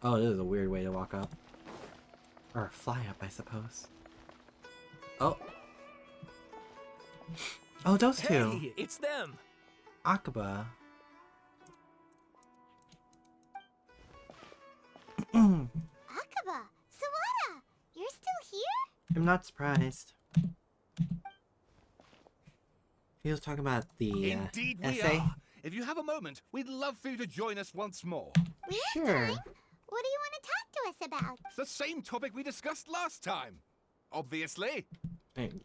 Oh, this is a weird way to walk up. Or fly up, I suppose. Oh. Oh, those two. Hey, it's them. Akaba. Akaba, Sawada, you're still here? I'm not surprised. He was talking about the Indeed we essay. are. If you have a moment, we'd love for you to join us once more. We have Sure. time. What do you want to talk to us about? It's the same topic we discussed last time. Obviously.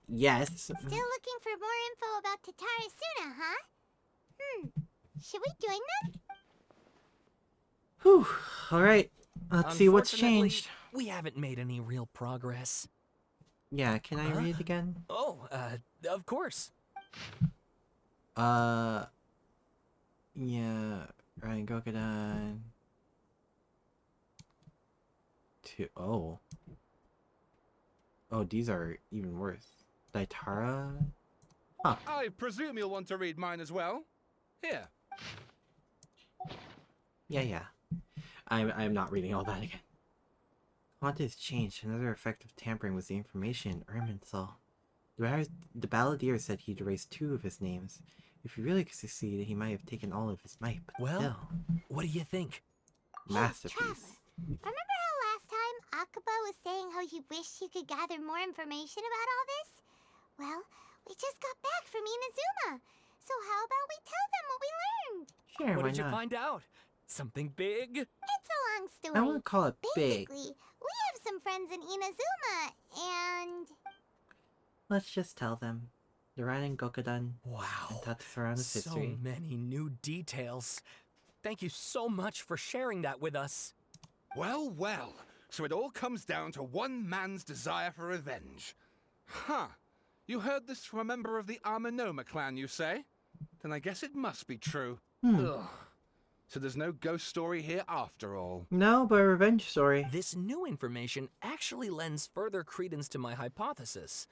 Yes. Still looking for more info about Tatarasuna, huh? Should we join them? Whew. Alright. Let's see what's Unfortunately, changed. We haven't made any real progress. Yeah, can I read it again? Oh, of course. Yeah. Ryan Gokudan. Oh. Oh, these are even worse. Daitara? Huh. I presume you'll want to read mine as well. Here. Yeah. I'm not reading all that again. Content has changed. Another effect of tampering was the information Irminsul. The balladeer said he'd erased 2 of his names. If he really succeeded, he might have taken all of his might, but Well, still. what do you think? Masterpiece. Remember how last time Akaba was saying how he wished he could gather more information about all this? Well, we just got back from Inazuma. So how about we tell them what we learned? Sure, What why did you not? find out? Something big? It's a long story. I wouldn't call it big. Basically, we have some friends in Inazuma, and... Let's just tell them. The Raiden Gokudan Wow. and Tatsura's So history. many new details. Thank you so much for sharing that with us. Well, well. So it all comes down to one man's desire for revenge. Huh. You heard this from a member of the Amanoma clan, you say? Then I guess it must be true. Ugh. So there's no ghost story here after all. No, but a revenge story. This new information actually lends further credence to my hypothesis.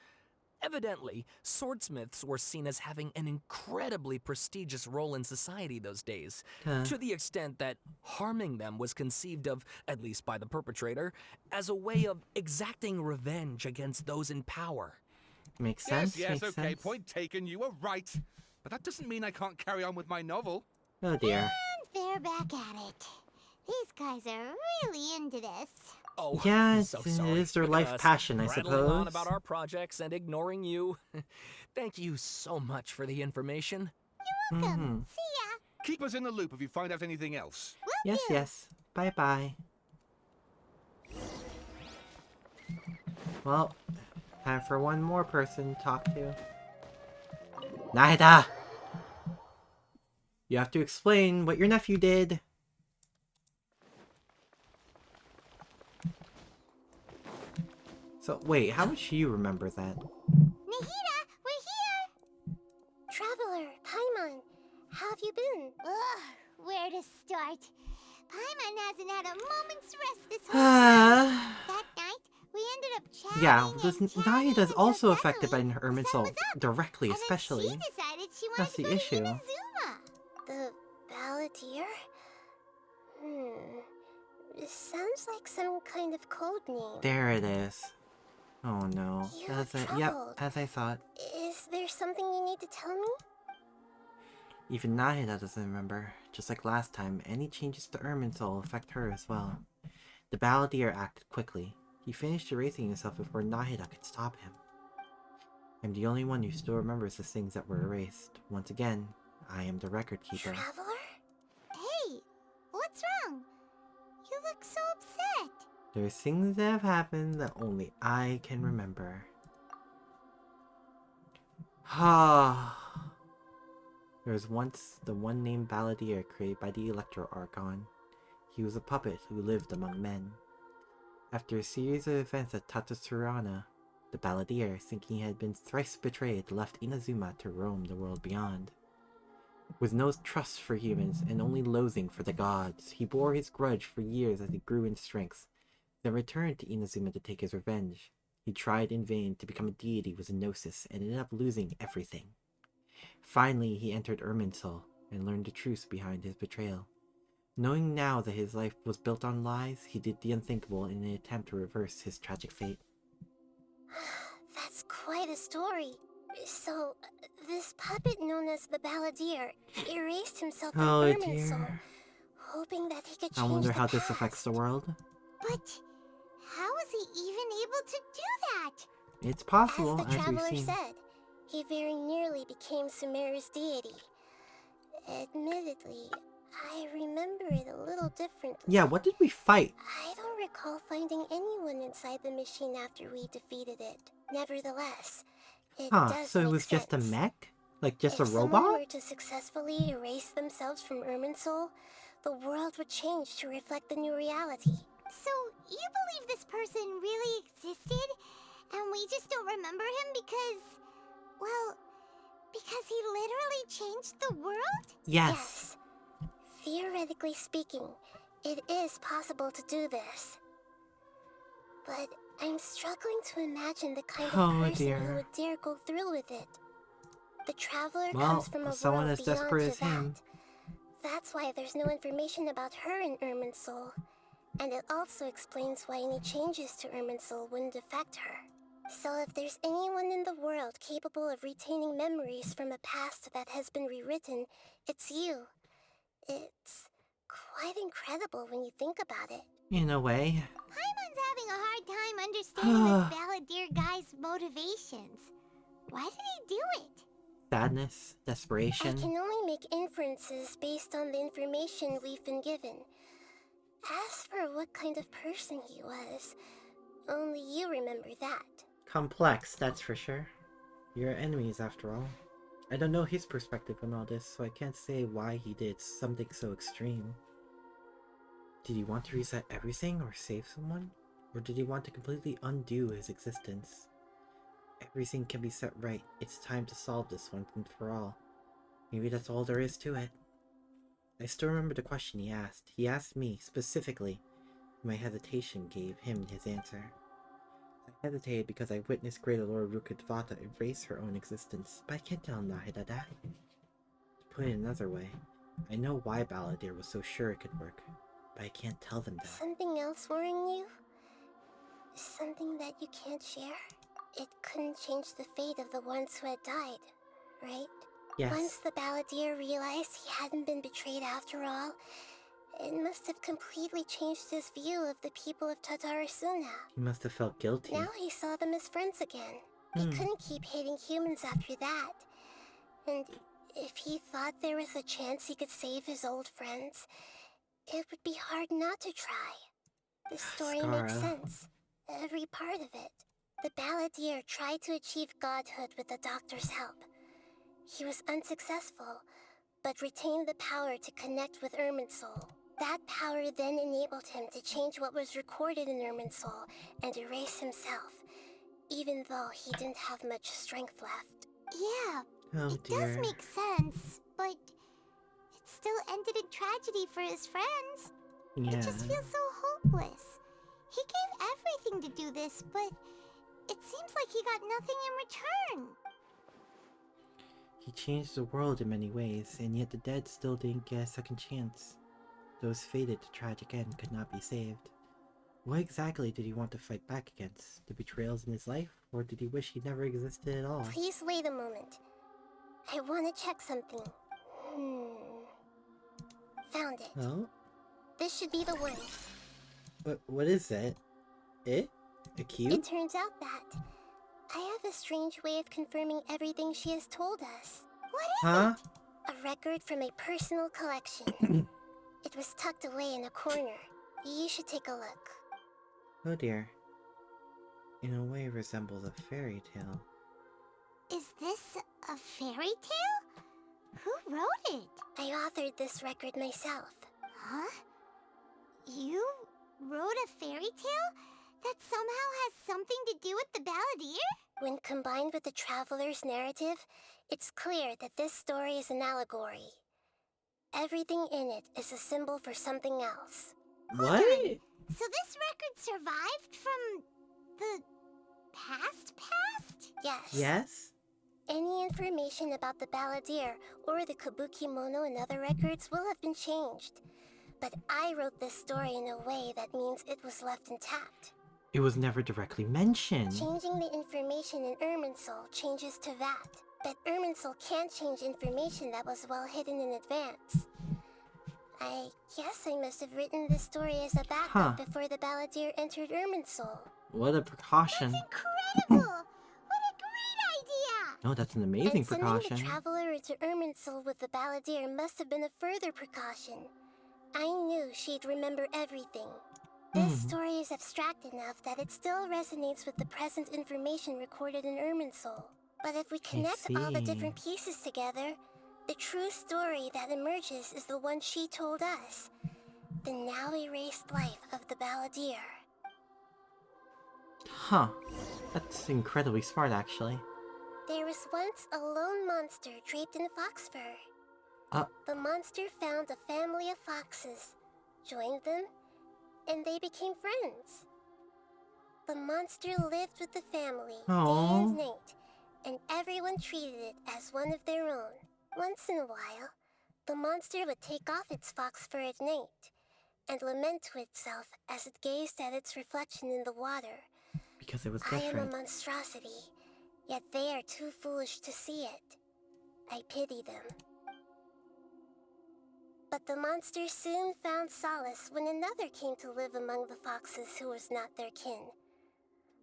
Evidently, swordsmiths were seen as having an incredibly prestigious role in society those days, to the extent that harming them was conceived of, at least by the perpetrator, as a way of exacting revenge against those in power. Makes sense. Yes, makes okay, sense. point taken, you were right. But that doesn't mean I can't carry on with my novel. Oh dear. And they're back at it. These guys are really into this. Oh, Yeah, I'm it's, so it sorry. is their Look life at us, passion, I rattling suppose. on about our projects and ignoring you. Thank you so much for the information. You're welcome. See ya. Keep us in the loop if you find out anything else. Yes, yes. Bye-bye. Well, time for one more person to talk to. Nahida! You have to explain what your nephew did. So, wait, how would you remember that? Nahida, we're here! Traveler, Paimon, how have you been? Ugh, where to start? Paimon hasn't had a moment's rest this whole time. That night, we ended up chatting Yeah, and this chatting Nahida is until also suddenly affected by her the sun Irminsul was up, directly, and then especially. she decided she wanted That's to the go issue. to Inazuma. The balladeer? It sounds like some kind of code name. There it is. Oh no. You That's look it. Yep, troubled. as I thought. Is there something you need to tell me? Even Nahida doesn't remember. Just like last time, any changes to Irminsul affect her as well. The balladeer acted quickly. He finished erasing himself before Nahida could stop him. I'm the only one who still remembers the things that were erased. Once again, I am the record keeper. Traveler? Hey, what's wrong? You look so upset. There's things that have happened that only I can remember. There was once the one named balladeer created by the Electro Archon. He was a puppet who lived among men. After a series of events at Tatsurana, the balladeer, thinking he had been thrice betrayed, left Inazuma to roam the world beyond. With no trust for humans and only loathing for the gods, he bore his grudge for years as he grew in strength, then returned to Inazuma to take his revenge. He tried in vain to become a deity with a gnosis and ended up losing everything. Finally, he entered Irminsul and learned the truth behind his betrayal. Knowing now that his life was built on lies, he did the unthinkable in an attempt to reverse his tragic fate. That's quite a story. So, this puppet known as the Balladeer erased himself from Irminsul, hoping that he could change I wonder how the this affects the world. But how was he even able to do that? It's possible, as the as we've traveler seen. said, he very nearly became Sumeru's deity. Admittedly, I remember it a little differently. Yeah, what did we fight? I don't recall finding anyone inside the machine after we defeated it. Nevertheless, it does So it make was just a sense. mech? Like just a If robot? someone were to successfully erase themselves from Irminsul, the world would change to reflect the new reality. So, you believe this person really existed, and we just don't remember him because, well, because he literally changed the world? Yes. Theoretically speaking, it is possible to do this. But I'm struggling to imagine the kind of person who would dare go through with it. The traveler comes from a someone world as beyond desperate to as him. That's why there's no information about her in Irminsul. And it also explains why any changes to Irminsul wouldn't affect her. So if there's anyone in the world capable of retaining memories from a past that has been rewritten, it's you. It's quite incredible when you think about it. In a way. Paimon's having a hard time understanding this Balladeer guy's motivations. Why did he do it? Sadness, desperation. I can only make inferences based on the information we've been given. As for what kind of person he was, only you remember that. Complex, that's for sure. You're enemies after all. I don't know his perspective on all this, so I can't say why he did something so extreme. Did he want to reset everything or save someone? Or did he want to completely undo his existence? Everything can be set right. It's time to solve this once and for all. Maybe that's all there is to it. I still remember the question he asked. He asked me, specifically. My hesitation gave him his answer. I hesitated because I witnessed Greater Lord Rukkhadevata erase her own existence, but I can't tell Nahida that. To put it another way, I know why Balladeer was so sure it could work, but I can't tell them that. Something else worrying you? Something that you can't share? It couldn't change the fate of the ones who had died, right? Yes. Once the Balladeer realized he hadn't been betrayed after all, it must have completely changed his view of the people of Tatarasuna. He must have felt guilty. Now he saw them as friends again. He couldn't keep hating humans after that. And if he thought there was a chance he could save his old friends, it would be hard not to try. The story makes sense. Every part of it. The Balladeer tried to achieve godhood with the doctor's help. He was unsuccessful, but retained the power to connect with Irminsul. That power then enabled him to change what was recorded in Irminsul and erase himself, even though he didn't have much strength left. Yeah, it does make sense, but it still ended in tragedy for his friends. Yeah. It just feels so hopeless. He gave everything to do this, but it seems like he got nothing in return. He changed the world in many ways, and yet the dead still didn't get a second chance. Those fated to tragic end could not be saved. What exactly did he want to fight back against? The betrayals in his life? Or did he wish he never existed at all? Please wait a moment. I want to check something. Found it. Oh? This should be the one. What is that? It? A cube? It turns out that I have a strange way of confirming everything she has told us. What is it? A record from a personal collection. It was tucked away in a corner. You should take a look. Oh dear. In a way resembles a fairy tale. Is this a fairy tale? Who wrote it? I authored this record myself. Huh? You wrote a fairy tale that somehow has something to do with the Balladeer? When combined with the Traveler's narrative, it's clear that this story is an allegory. Everything in it is a symbol for something else. What? So this record survived from the Past? Yes. Yes? Any information about the Balladeer or the Kabuki Mono in other records will have been changed. But I wrote this story in a way that means it was left intact. It was never directly mentioned. Changing the information in Irminsul changes to that. But Irminsul can't change information that was well hidden in advance. I guess I must have written this story as a backup before the Balladeer entered Irminsul. What a precaution. Incredible! What a great idea! No, that's an amazing precaution. Sending the Traveler into Irminsul with the Balladeer must have been a further precaution. I knew she'd remember everything. This story is abstract enough that it still resonates with the present information recorded in Irminsul. But if we connect all the different pieces together, the true story that emerges is the one she told us. The now erased life of the Balladeer. Huh. That's incredibly smart, actually. There was once a lone monster draped in fox fur. The monster found a family of foxes, joined them, and they became friends. The monster lived with the family day and night, and everyone treated it as one of their own. Once in a while, the monster would take off its fox fur at night and lament to itself as it gazed at its reflection in the water. Because it was I am different. a monstrosity, yet they are too foolish to see it. I pity them. But the monster soon found solace when another came to live among the foxes who was not their kin.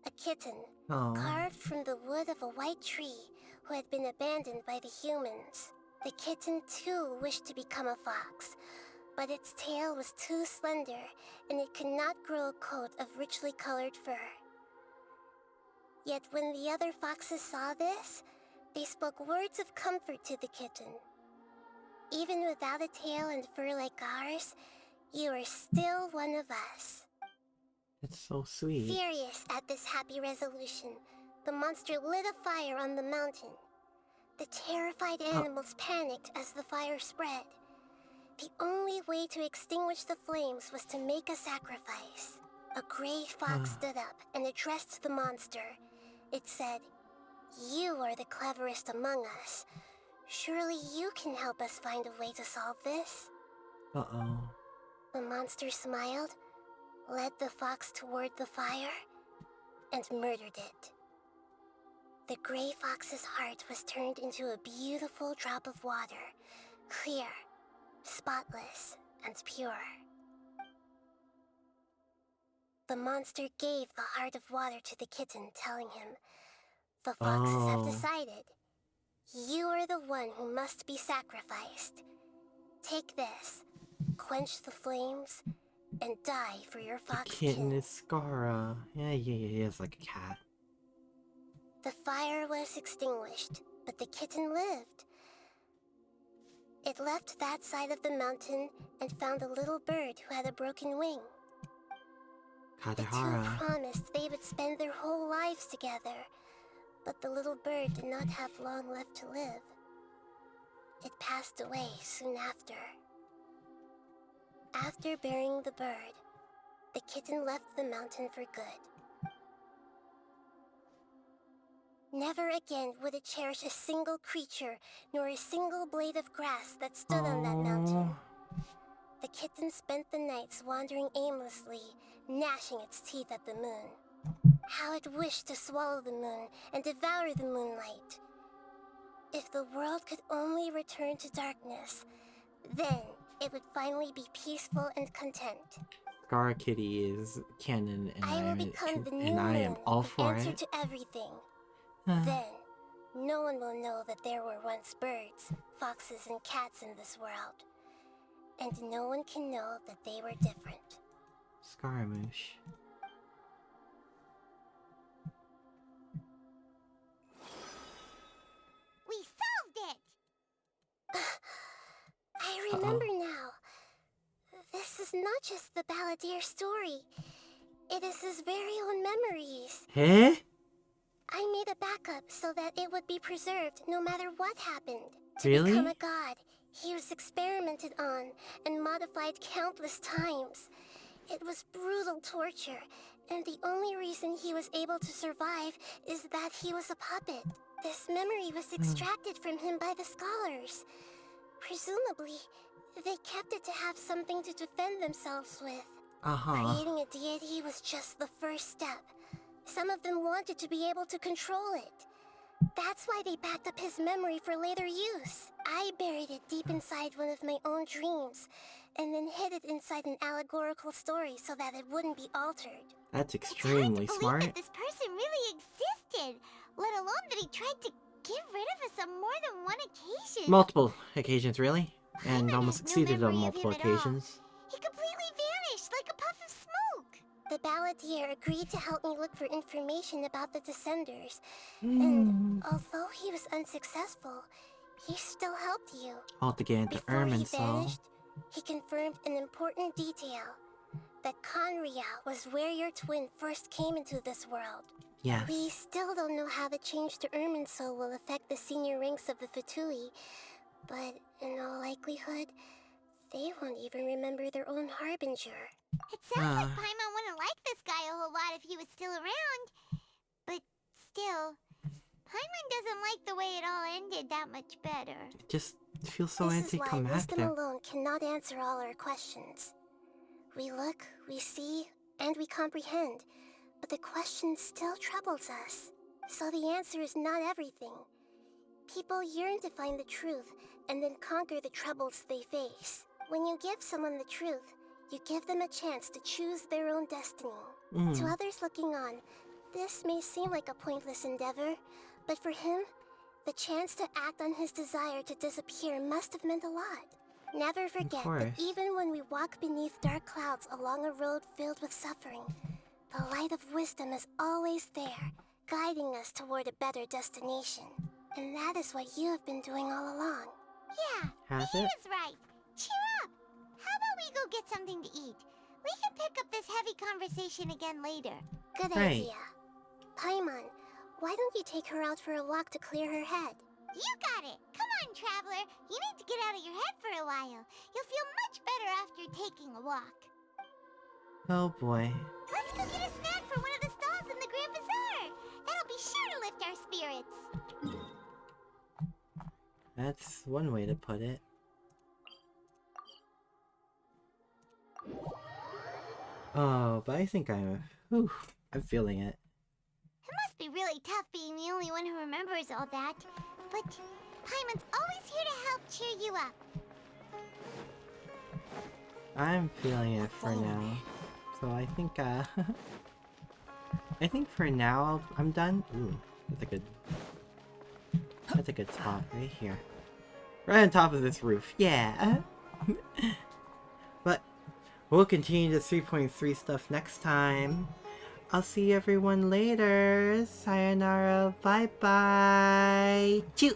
A kitten, carved from the wood of a white tree who had been abandoned by the humans. The kitten too wished to become a fox, but its tail was too slender and it could not grow a coat of richly colored fur. Yet when the other foxes saw this, they spoke words of comfort to the kitten. Even without a tail and fur like ours, you are still one of us. It's so sweet. Furious at this happy resolution, the monster lit a fire on the mountain. The terrified animals panicked as the fire spread. The only way to extinguish the flames was to make a sacrifice. A gray fox stood up and addressed the monster. It said, "You are the cleverest among us. Surely you can help us find a way to solve this." The monster smiled, led the fox toward the fire, and murdered it. The gray fox's heart was turned into a beautiful drop of water, clear, spotless, and pure. The monster gave the heart of water to the kitten, telling him, "The foxes have decided. You are the one who must be sacrificed. Take this, quench the flames, and die for your fox Kitten kin." is Scara. Yeah, he is like a cat. The fire was extinguished, but the kitten lived. It left that side of the mountain and found a little bird who had a broken wing. The two promised they would spend their whole lives together, but the little bird did not have long left to live. It passed away soon after. After burying the bird, the kitten left the mountain for good. Never again would it cherish a single creature, nor a single blade of grass that stood on that mountain. The kitten spent the nights wandering aimlessly, gnashing its teeth at the moon. How it wished to swallow the moon and devour the moonlight. If the world could only return to darkness, then it would finally be peaceful and content. Scara Kitty is canon, and I will become the new I am moon, all the for answer it. to everything. Then, no one will know that there were once birds, foxes, and cats in this world. And no one can know that they were different. Scaramouche. We solved it! I remember now. This is not just the Balladeer story. It is his very own memories. Huh? I made a backup so that it would be preserved no matter what happened. To Really? become a god, he was experimented on and modified countless times. It was brutal torture, And the only reason he was able to survive is that he was a puppet. This memory was extracted from him by the scholars. Presumably, they kept it to have something to defend themselves with. Creating a deity was just the first step. Some of them wanted to be able to control it. That's why they backed up his memory for later use. I buried it deep inside one of my own dreams, and then hid it inside an allegorical story so that it wouldn't be altered. That's extremely smart. That this person really existed, let alone that he tried to get rid of us on more than one occasion. Multiple occasions, really? And almost succeeded on multiple occasions. He completely vanished like a puff of smoke. The balladeer agreed to help me look for information about the Descenders. And although he was unsuccessful, he still helped you. All to get into Ermin's soul. He confirmed an important detail. That Conria was where your twin first came into this world. Yes. We still don't know how the change to Ermin's soul will affect the senior ranks of the Fatui, but in all likelihood, they won't even remember their own Harbinger. It sounds like Paimon wouldn't like this guy a whole lot if he was still around. But still, Paimon doesn't like the way it all ended that much better. It just feels so This is why anticlimactic. wisdom alone cannot answer all our questions. We look, we see, and we comprehend, but the question still troubles us. So the answer is not everything. People yearn to find the truth and then conquer the troubles they face. When you give someone the truth, you give them a chance to choose their own destiny. To others looking on, this may seem like a pointless endeavor, but for him, the chance to act on his desire to disappear must have meant a lot. Never forget that even when we walk beneath dark clouds along a road filled with suffering, the light of wisdom is always there, guiding us toward a better destination. And that is what you have been doing all along. Yeah, he is right. Cheer up! How about we go get something to eat? We can pick up this heavy conversation again later. Good idea. Paimon, why don't you take her out for a walk to clear her head? You got it! Come on, Traveler! You need to get out of your head for a while. You'll feel much better after taking a walk. Oh boy. Let's go get a snack from one of the stalls in the Grand Bazaar! That'll be sure to lift our spirits. That's one way to put it. Oh, but I think I'm feeling it. It must be really tough being the only one who remembers all that. But Paimon's always here to help cheer you up. I'm feeling it for now. So I think I think for now I'm done. Ooh, that's a good spot right here. Right on top of this roof. Yeah. But we'll continue the 3.3 stuff next time. I'll see everyone later. Sayonara. Bye bye. Choo.